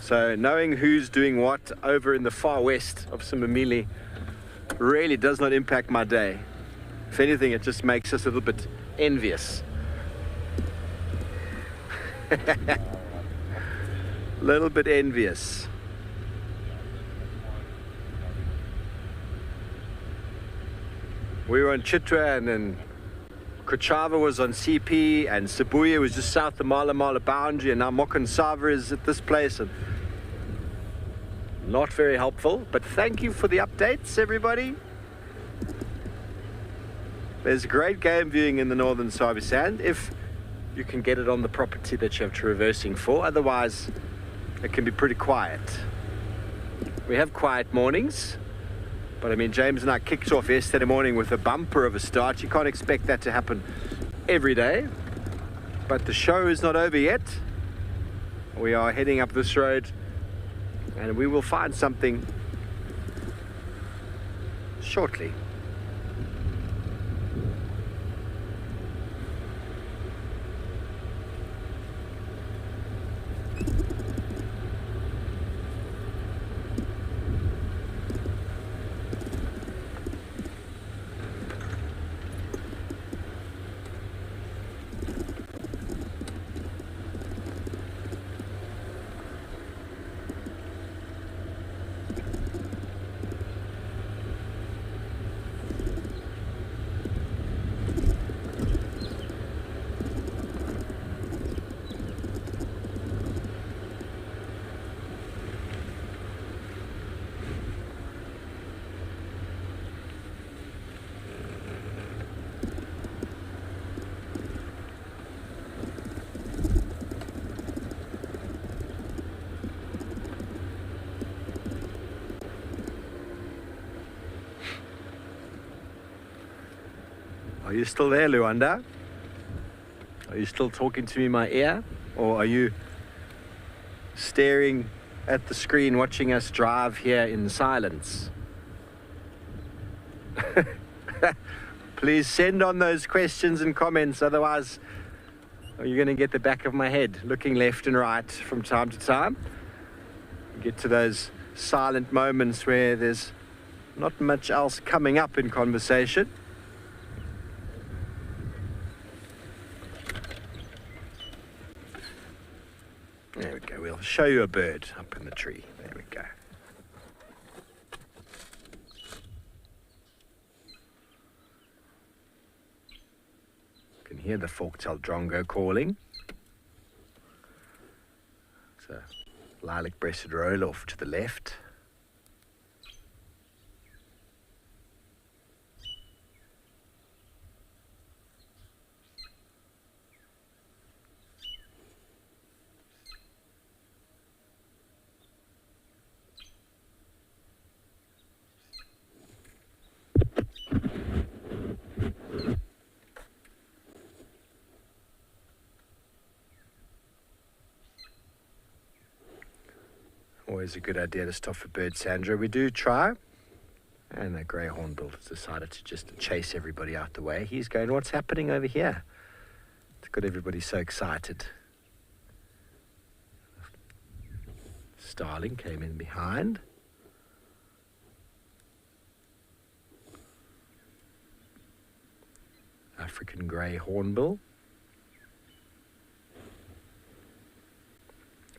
So knowing who's doing what over in the far west of Simbamili really does not impact my day. If anything, it just makes us a little bit envious. Little bit envious. We were on Chitwa, and then Kuchava was on CP, and Sibuya was just south of Mala Mala boundary, and now Mokansava is at this place. And not very helpful, but thank you for the updates, everybody. There's great game viewing in the northern Sabi Sand if you can get it on the property that you have traversing for. Otherwise, it can be pretty quiet. We have quiet mornings. But I mean, James and I kicked off yesterday morning with a bumper of a start. You can't expect that to happen every day. But the show is not over yet. We are heading up this road, and we will find something shortly. Are you still there, Luanda? Are you still talking to me in my ear? Or are you staring at the screen watching us drive here in silence? Please send on those questions and comments, otherwise you're going to get the back of my head looking left and right from time to time. Get to those silent moments where there's not much else coming up in conversation. There we go, we'll show you a bird up in the tree. There we go. You can hear the fork-tailed drongo calling. It's a lilac-breasted roll-off to the left. Always a good idea to stop for bird, Sandra. We do try. And the grey hornbill has decided to just chase everybody out the way. He's going, what's happening over here? It's got everybody so excited. Starling came in behind. African grey hornbill.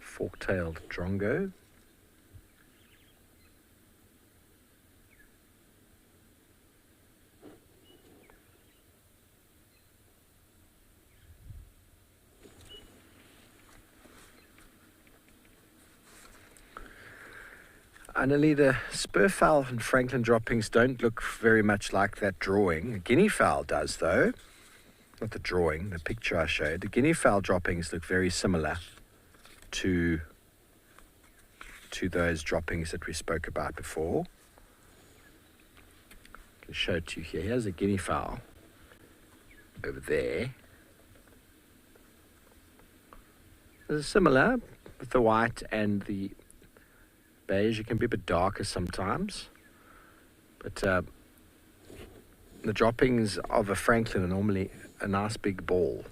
Fork-tailed drongo. Annalie, the spurfowl and Franklin droppings don't look very much like that drawing. The guinea fowl does, though. Not the drawing, the picture I showed. The guinea fowl droppings look very similar to those droppings that we spoke about before. I can show it to you here. Here's a guinea fowl over there. It's similar with the white and the beige. It can be a bit darker sometimes, but the droppings of a Franklin are normally a nice big ball.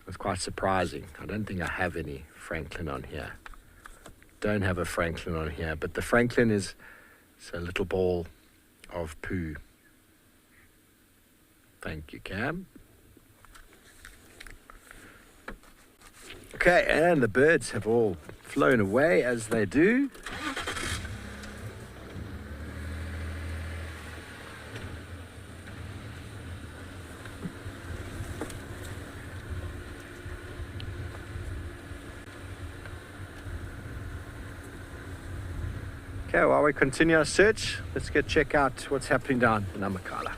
It's quite surprising. I don't think I have any Franklin on here. Don't have a Franklin on here, but the Franklin is a little ball of poo. Thank you, Cam. Okay, and the birds have all flown away as they do. Okay, while we continue our search, let's go check out what's happening down in Namakala.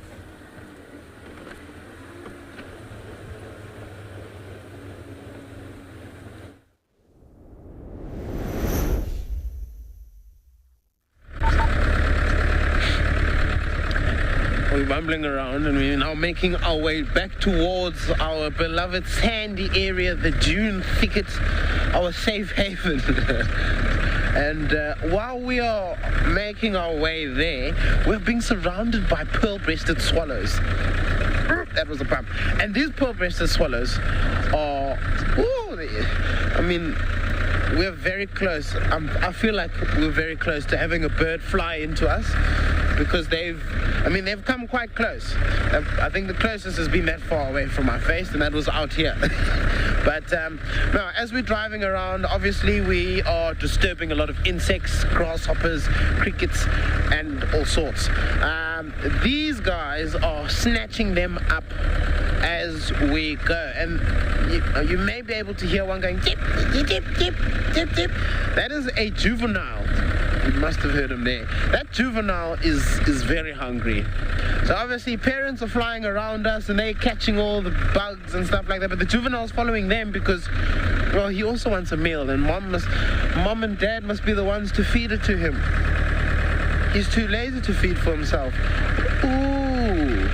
We're bumbling around and we're now making our way back towards our beloved sandy area, the dune thicket, our safe haven. And while we are making our way there, we're being surrounded by pearl-breasted swallows. That was a pump. And these pearl-breasted swallows are, we're very close. I feel like we're very close to having a bird fly into us, because they've come quite close. I think the closest has been that far away from my face, and that was out here. But now, as we're driving around, obviously we are disturbing a lot of insects, grasshoppers, crickets, and all sorts. These guys are snatching them up as we go, and you may be able to hear one going tip, tip, tip, tip, tip. That is a juvenile. You must have heard him there. That juvenile is very hungry. So obviously parents are flying around us and they're catching all the bugs and stuff like that, but the juvenile's following them because, well, he also wants a meal, and mom and dad must be the ones to feed it to him. He's too lazy to feed for himself. Ooh.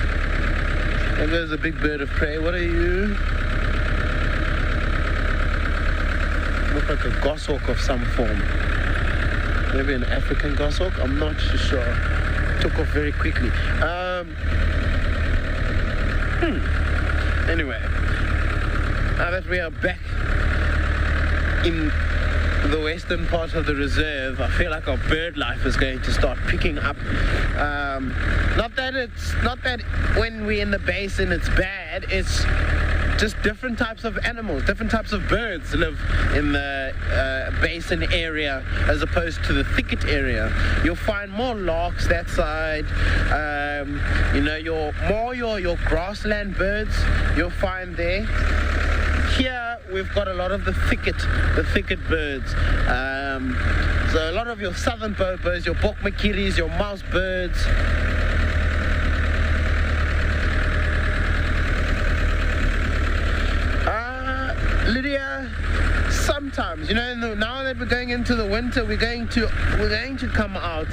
There goes a big bird of prey. What are you? Look like a goshawk of some form. Maybe an African goshawk? I'm not sure. Took off very quickly. Anyway, now that we are back in the western part of the reserve, I feel like our bird life is going to start picking up. Not that when we're in the basin it's bad, it's just different types of animals, different types of birds live in the basin area as opposed to the thicket area. You'll find more larks that side. Your grassland birds you'll find there. Here we've got a lot of the thicket birds. So a lot of your southern bobos, your bokmakiris, your mouse birds. Lydia, sometimes, now that we're going into the winter, we're going to come out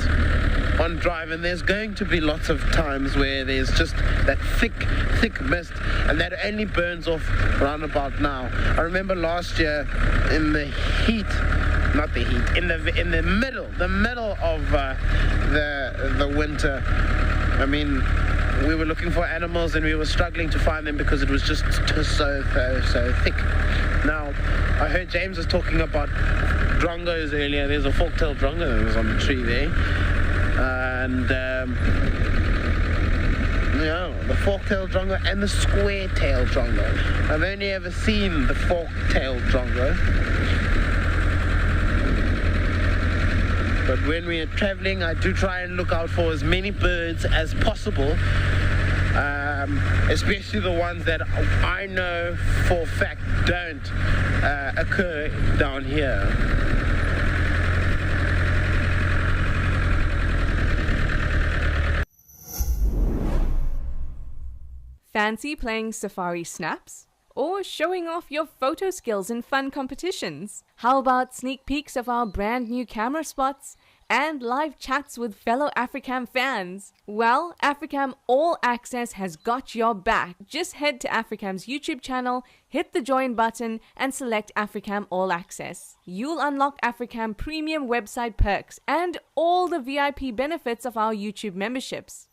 on drive, and there's going to be lots of times where there's just that thick mist, and that only burns off round about now. I remember last year in the heat, not the heat, in the middle of the winter. I mean, we were looking for animals and we were struggling to find them because it was just so thick. Now, I heard James was talking about drongos earlier. There's a fork-tailed drongo that was on the tree there. And, the fork-tailed drongo and the square-tailed drongo. I've only ever seen the fork-tailed drongo. But when we are traveling, I do try and look out for as many birds as possible, especially the ones that I know for a fact don't occur down here. Fancy playing safari snaps? Or showing off your photo skills in fun competitions? How about sneak peeks of our brand new camera spots and live chats with fellow Africam fans? Well, Africam All Access has got your back. Just head to Africam's YouTube channel, hit the join button and select Africam All Access. You'll unlock Africam premium website perks and all the VIP benefits of our YouTube memberships.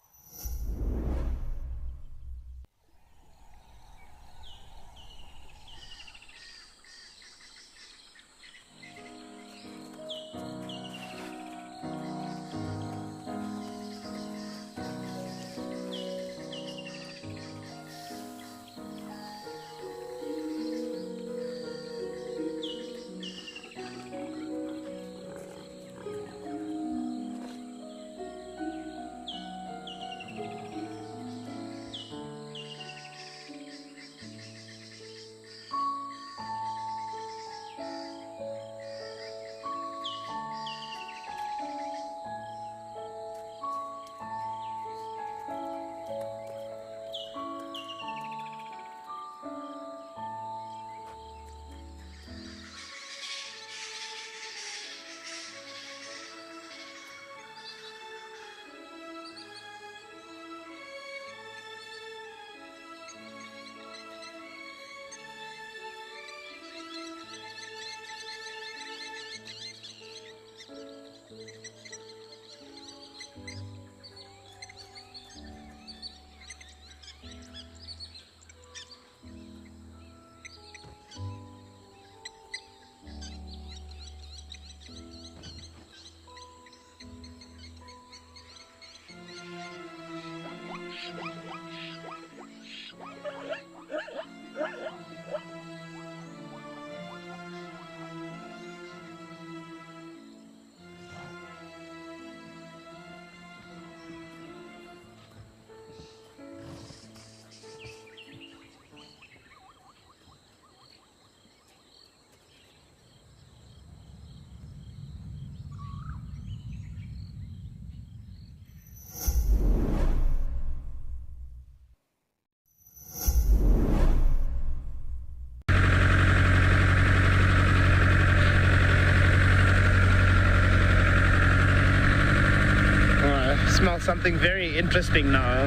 Smell something very interesting now.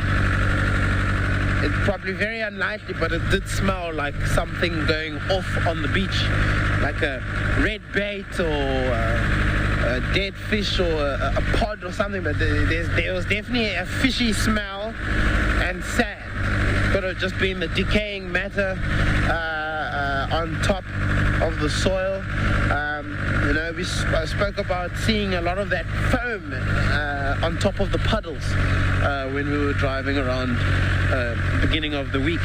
it's probably very unlikely, but it did smell like something going off on the beach, like a red bait or a dead fish or a pod or something. But there was definitely a fishy smell and sand. Could have just been the decaying matter on top of the soil. We spoke about seeing a lot of that foam on top of the puddles when we were driving around beginning of the week.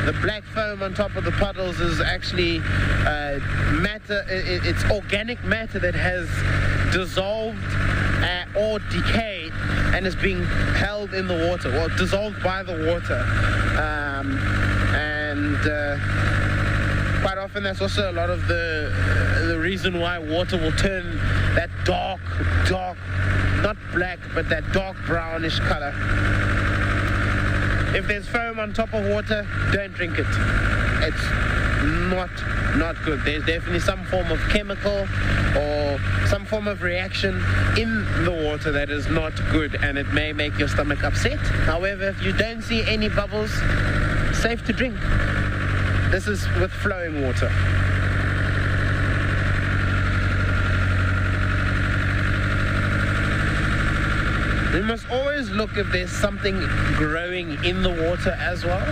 The black foam on top of the puddles is actually matter. It's organic matter that has dissolved or decayed and is being held in the water, or dissolved by the water. Quite often that's also a lot of the reason why water will turn that dark, not black, but that dark brownish color. If there's foam on top of water, don't drink it. It's not good. There's definitely some form of chemical or some form of reaction in the water that is not good, and it may make your stomach upset. However, if you don't see any bubbles, safe to drink. This is with flowing water. We must always look if there's something growing in the water as well.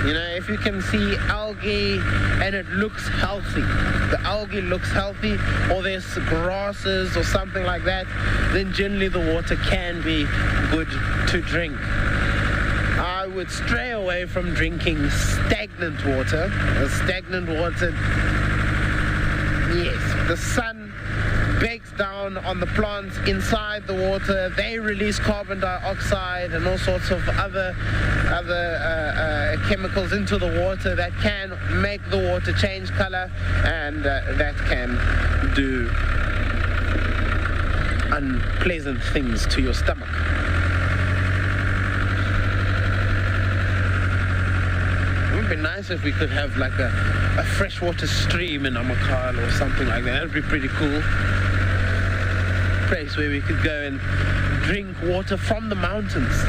If you can see algae and it looks healthy, the algae looks healthy, or there's grasses or something like that, then generally the water can be good to drink. I would stray away from drinking stagnant water. Stagnant water, yes, the sun bakes down on the plants inside the water. They release carbon dioxide and all sorts of other chemicals into the water that can make the water change color, and that can do unpleasant things to your stomach. It would be nice if we could have like a freshwater stream in Amakhala or something like that. That would be pretty cool. Place where we could go and drink water from the mountains.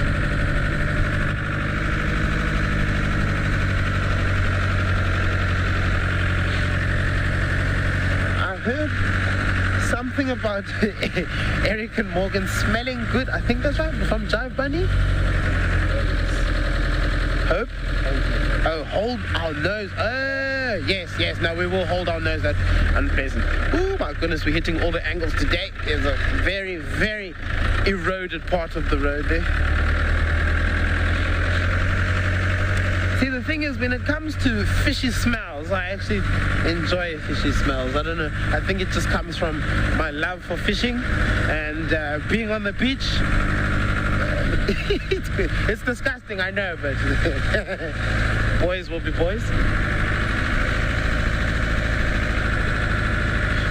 I heard something about Eric and Morgan smelling good. I think that's right, from Jive Bunny. Hope? Oh, hold our nose. Oh, yes. No, we will hold our nose. That's unpleasant. Oh, my goodness, we're hitting all the angles today. There's a very, very eroded part of the road there. See, the thing is, when it comes to fishy smells, I actually enjoy fishy smells. I don't know. I think it just comes from my love for fishing and being on the beach. It's disgusting, I know, but boys will be boys.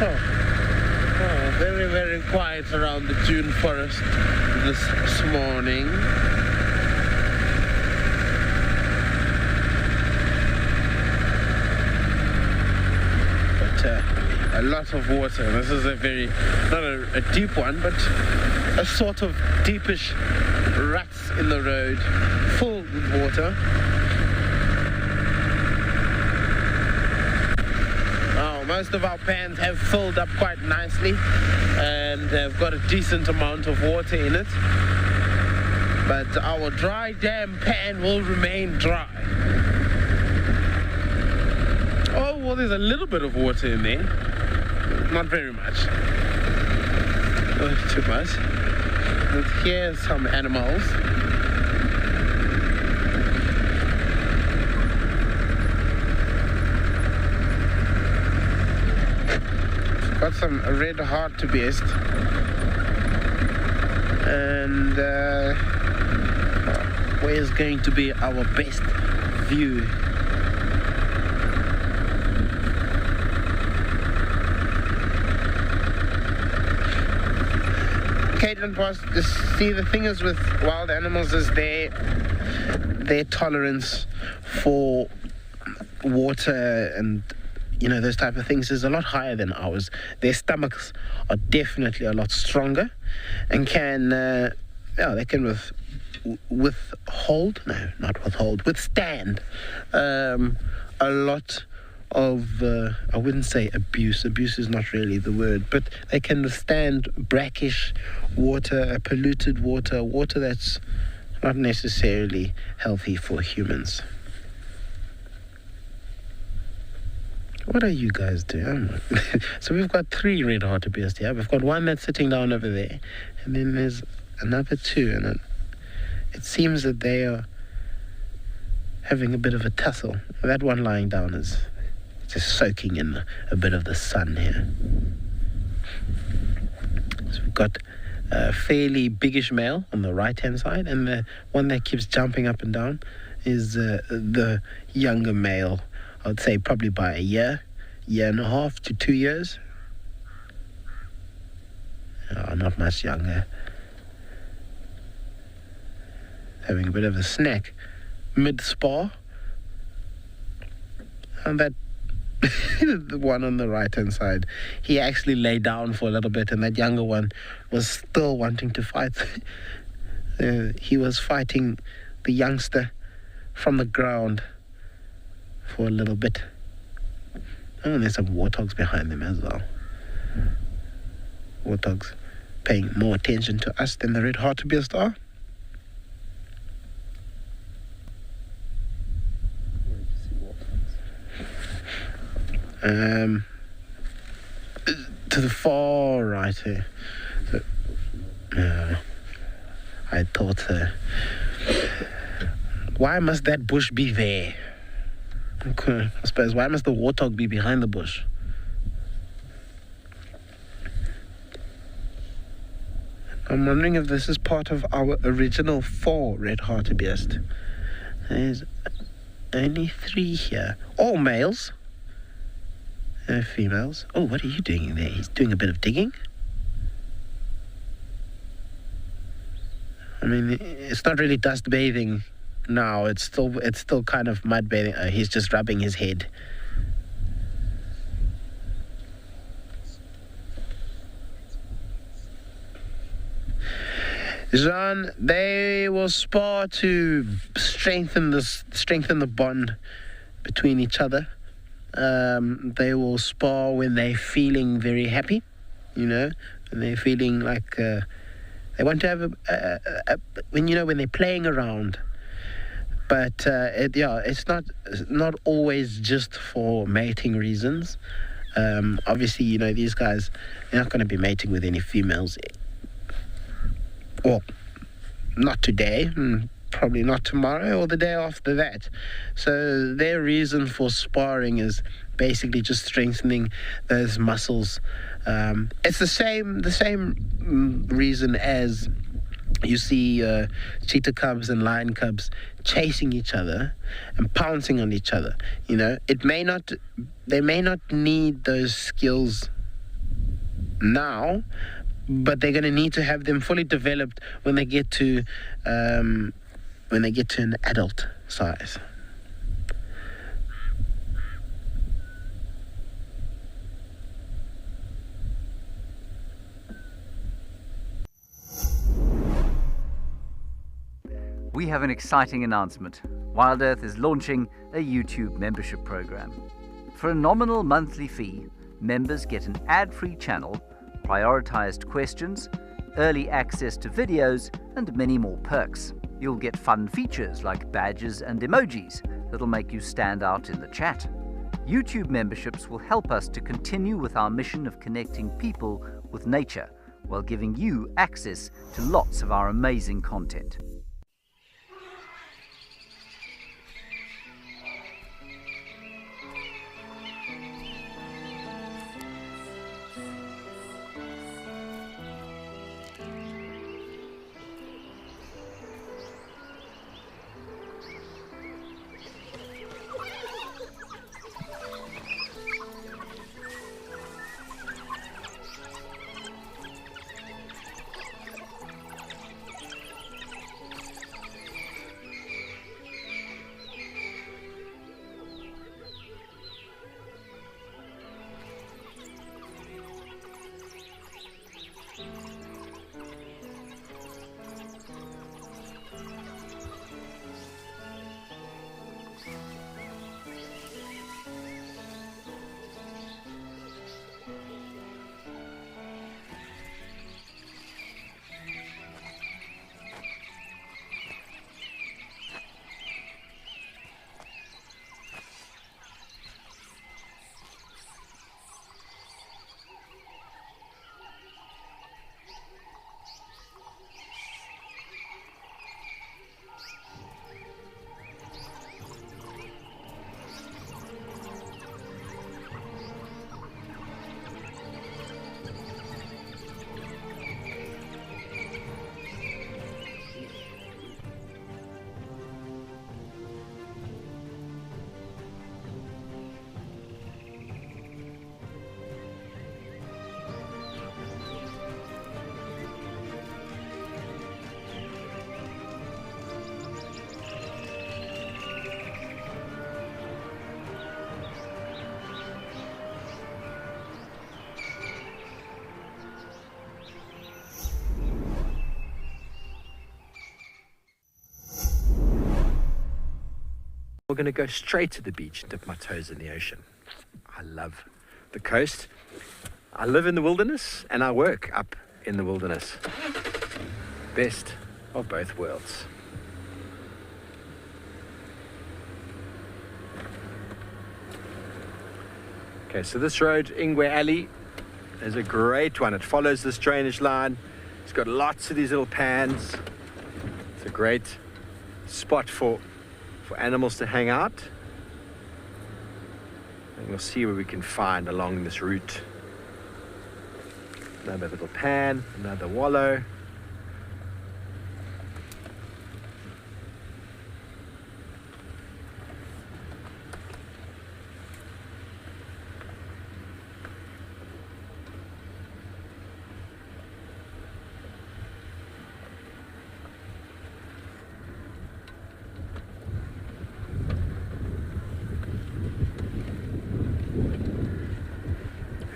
Oh, very, very quiet around the dune forest this morning. But a lot of water. This is a very, not a deep one, but a sort of deepish ruts in the road, full with water. Oh, most of our pans have filled up quite nicely and have got a decent amount of water in it. But our dry dam pan will remain dry. Oh, well, there's a little bit of water in there. Not very much. Not too much. But here's some animals. Got some red hartebeest. And where's going to be our best view? Caitlin Boss, see, the thing is with wild animals is their tolerance for water and those type of things is a lot higher than ours. Their stomachs are definitely a lot stronger and can they can withstand a lot of, I wouldn't say abuse is not really the word, but they can withstand brackish water, polluted water that's not necessarily healthy for humans. What are you guys doing? So we've got 3 red hartebeest here. We've got one that's sitting down over there, and then there's another 2, and it seems that they are having a bit of a tussle. That one lying down is just soaking in a bit of the sun here. So we've got a fairly biggish male on the right-hand side, and the one that keeps jumping up and down is the younger male. I would say probably by a year and a half to 2 years. Oh, not much younger. Having a bit of a snack mid-spar. And that the one on the right-hand side, he actually lay down for a little bit, and that younger one was still wanting to fight. He was fighting the youngster from the ground for a little bit. Oh, and there's some warthogs behind them as well. Warthogs paying more attention to us than the red hartebeest are. To the far right here. I thought, why must that bush be there? Okay, I suppose, why must the warthog be behind the bush? I'm wondering if this is part of our original 4 red hartebeest. There's only 3 here. All males. No females. Oh, what are you doing there? He's doing a bit of digging. I mean, it's not really dust bathing now. It's still kind of mud bathing. He's just rubbing his head. Jean, they will spar to strengthen the bond between each other. They will spar when they're feeling very happy, when they're feeling like they want to have when they're playing around. But it's not always just for mating reasons. Obviously, these guys, they're not going to be mating with any females. Well, not today. Probably not tomorrow or the day after that. So their reason for sparring is basically just strengthening those muscles. It's the same reason as you see cheetah cubs and lion cubs chasing each other and pouncing on each other. They may not need those skills now, but they're going to need to have them fully developed when they get to an adult size. We have an exciting announcement. WildEarth is launching a YouTube membership program. For a nominal monthly fee, members get an ad-free channel, prioritized questions, early access to videos, and many more perks. You'll get fun features like badges and emojis that'll make you stand out in the chat. YouTube memberships will help us to continue with our mission of connecting people with nature while giving you access to lots of our amazing content. We're going to go straight to the beach and dip my toes in the ocean. I love the coast. I live in the wilderness and I work up in the wilderness. Best of both worlds. Okay, so this road, Ingwe Alley, is a great one. It follows this drainage line. It's got lots of these little pans. It's a great spot for animals to hang out. And we'll see what we can find along this route. Another little pan, another wallow.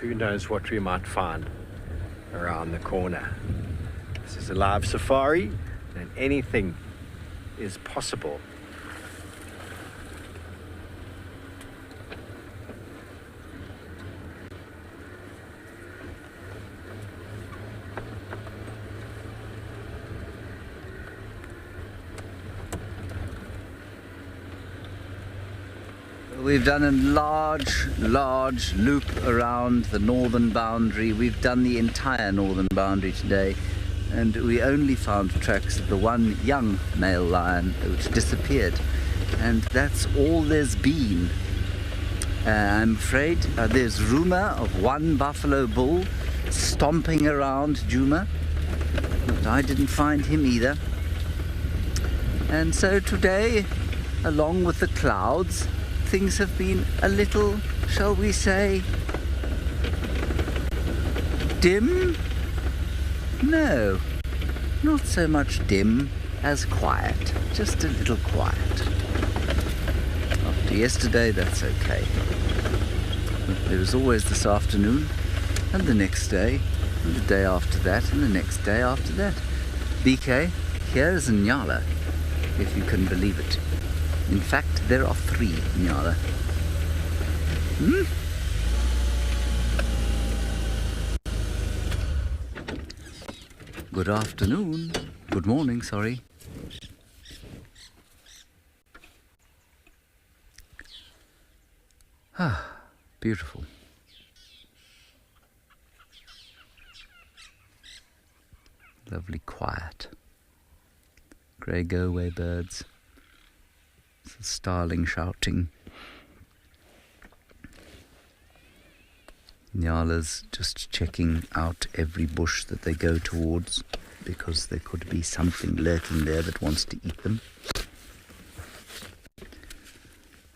Who knows what we might find around the corner. This is a live safari and anything is possible. We've done a large loop around the northern boundary. We've done the entire northern boundary today, and we only found tracks of the one young male lion which disappeared, and that's all there's been. I'm afraid there's rumour of one buffalo bull stomping around Djuma, but I didn't find him either. And so today, along with the clouds, things have been a little, shall we say, dim? No, not so much dim as quiet, just a little quiet. After yesterday, that's okay. But there was always this afternoon, and the next day, and the day after that, and the next day after that. BK, here is a Nyala, if you can believe it. In fact, there are 3 Nyala. Good afternoon. Good morning, sorry. Ah, beautiful. Lovely quiet. Grey go-away birds. Starling shouting. Nyalas just checking out every bush that they go towards, because there could be something lurking there that wants to eat them.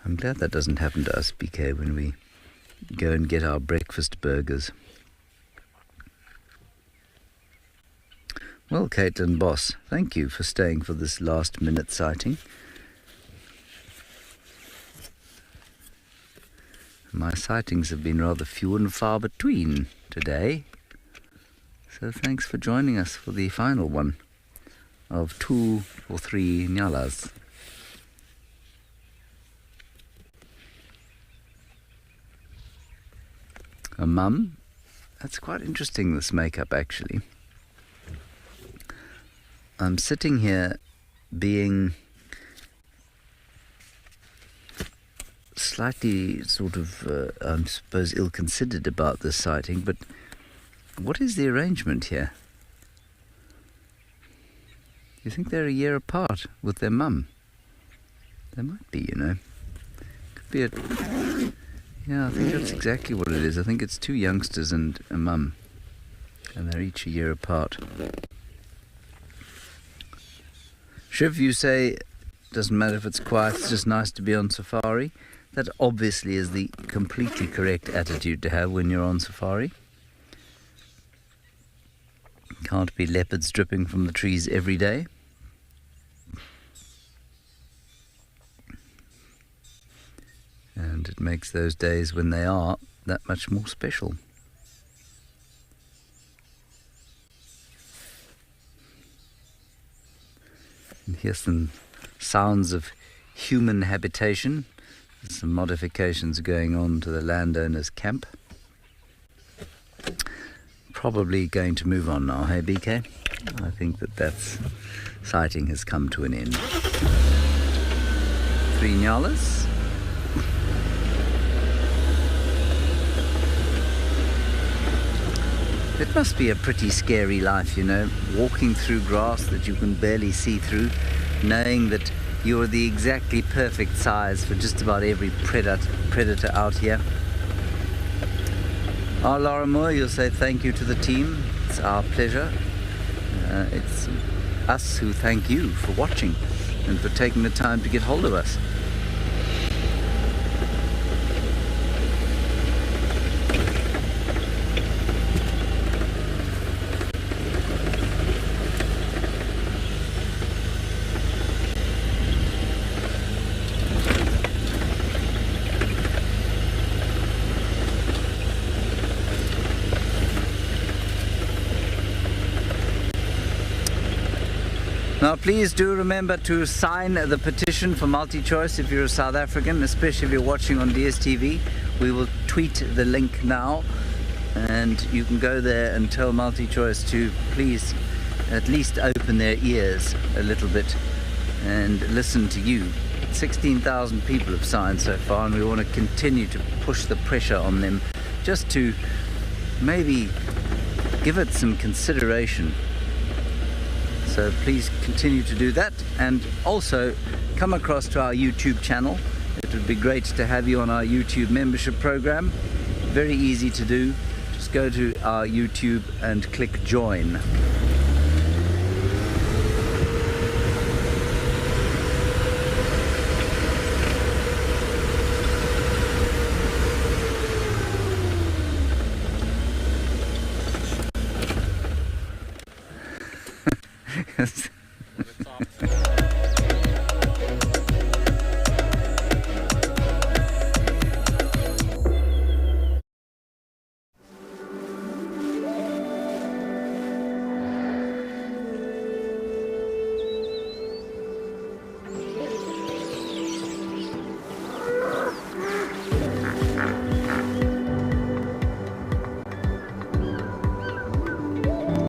I'm glad that doesn't happen to us, BK, when we go and get our breakfast burgers. Well, Caitlin Boss, thank you for staying for this last-minute sighting. My sightings have been rather few and far between today, so thanks for joining us for the final one of 2 or 3 Nyalas. A mum? That's quite interesting, this makeup, actually. I'm sitting here being slightly sort of, I suppose, ill-considered about this sighting, but what is the arrangement here? You think they're a year apart with their mum? They might be, you know. Could be a... Yeah, I think that's exactly what it is. I think it's 2 youngsters and a mum, and they're each a year apart. Shiv, you say, doesn't matter if it's quiet, it's just nice to be on safari. That obviously is the completely correct attitude to have when you're on safari. Can't be leopards dripping from the trees every day. And it makes those days when they are that much more special. And here's some sounds of human habitation. There's some modifications going on to the landowner's camp. Probably going to move on now, hey BK? I think that's sighting has come to an end. 3 nyalas. It must be a pretty scary life, you know, walking through grass that you can barely see through, knowing that you're the exactly perfect size for just about every predator out here. Laura Moore, you'll say thank you to the team. It's our pleasure. It's us who thank you for watching and for taking the time to get hold of us. Now please do remember to sign the petition for MultiChoice if you're a South African, especially if you're watching on DSTV. We will tweet the link now and you can go there and tell MultiChoice to please at least open their ears a little bit and listen to you. 16,000 people have signed so far and we want to continue to push the pressure on them just to maybe give it some consideration. So please continue to do that and also come across to our YouTube channel. It would be great to have you on our YouTube membership program. Very easy to do. Just go to our YouTube and click join.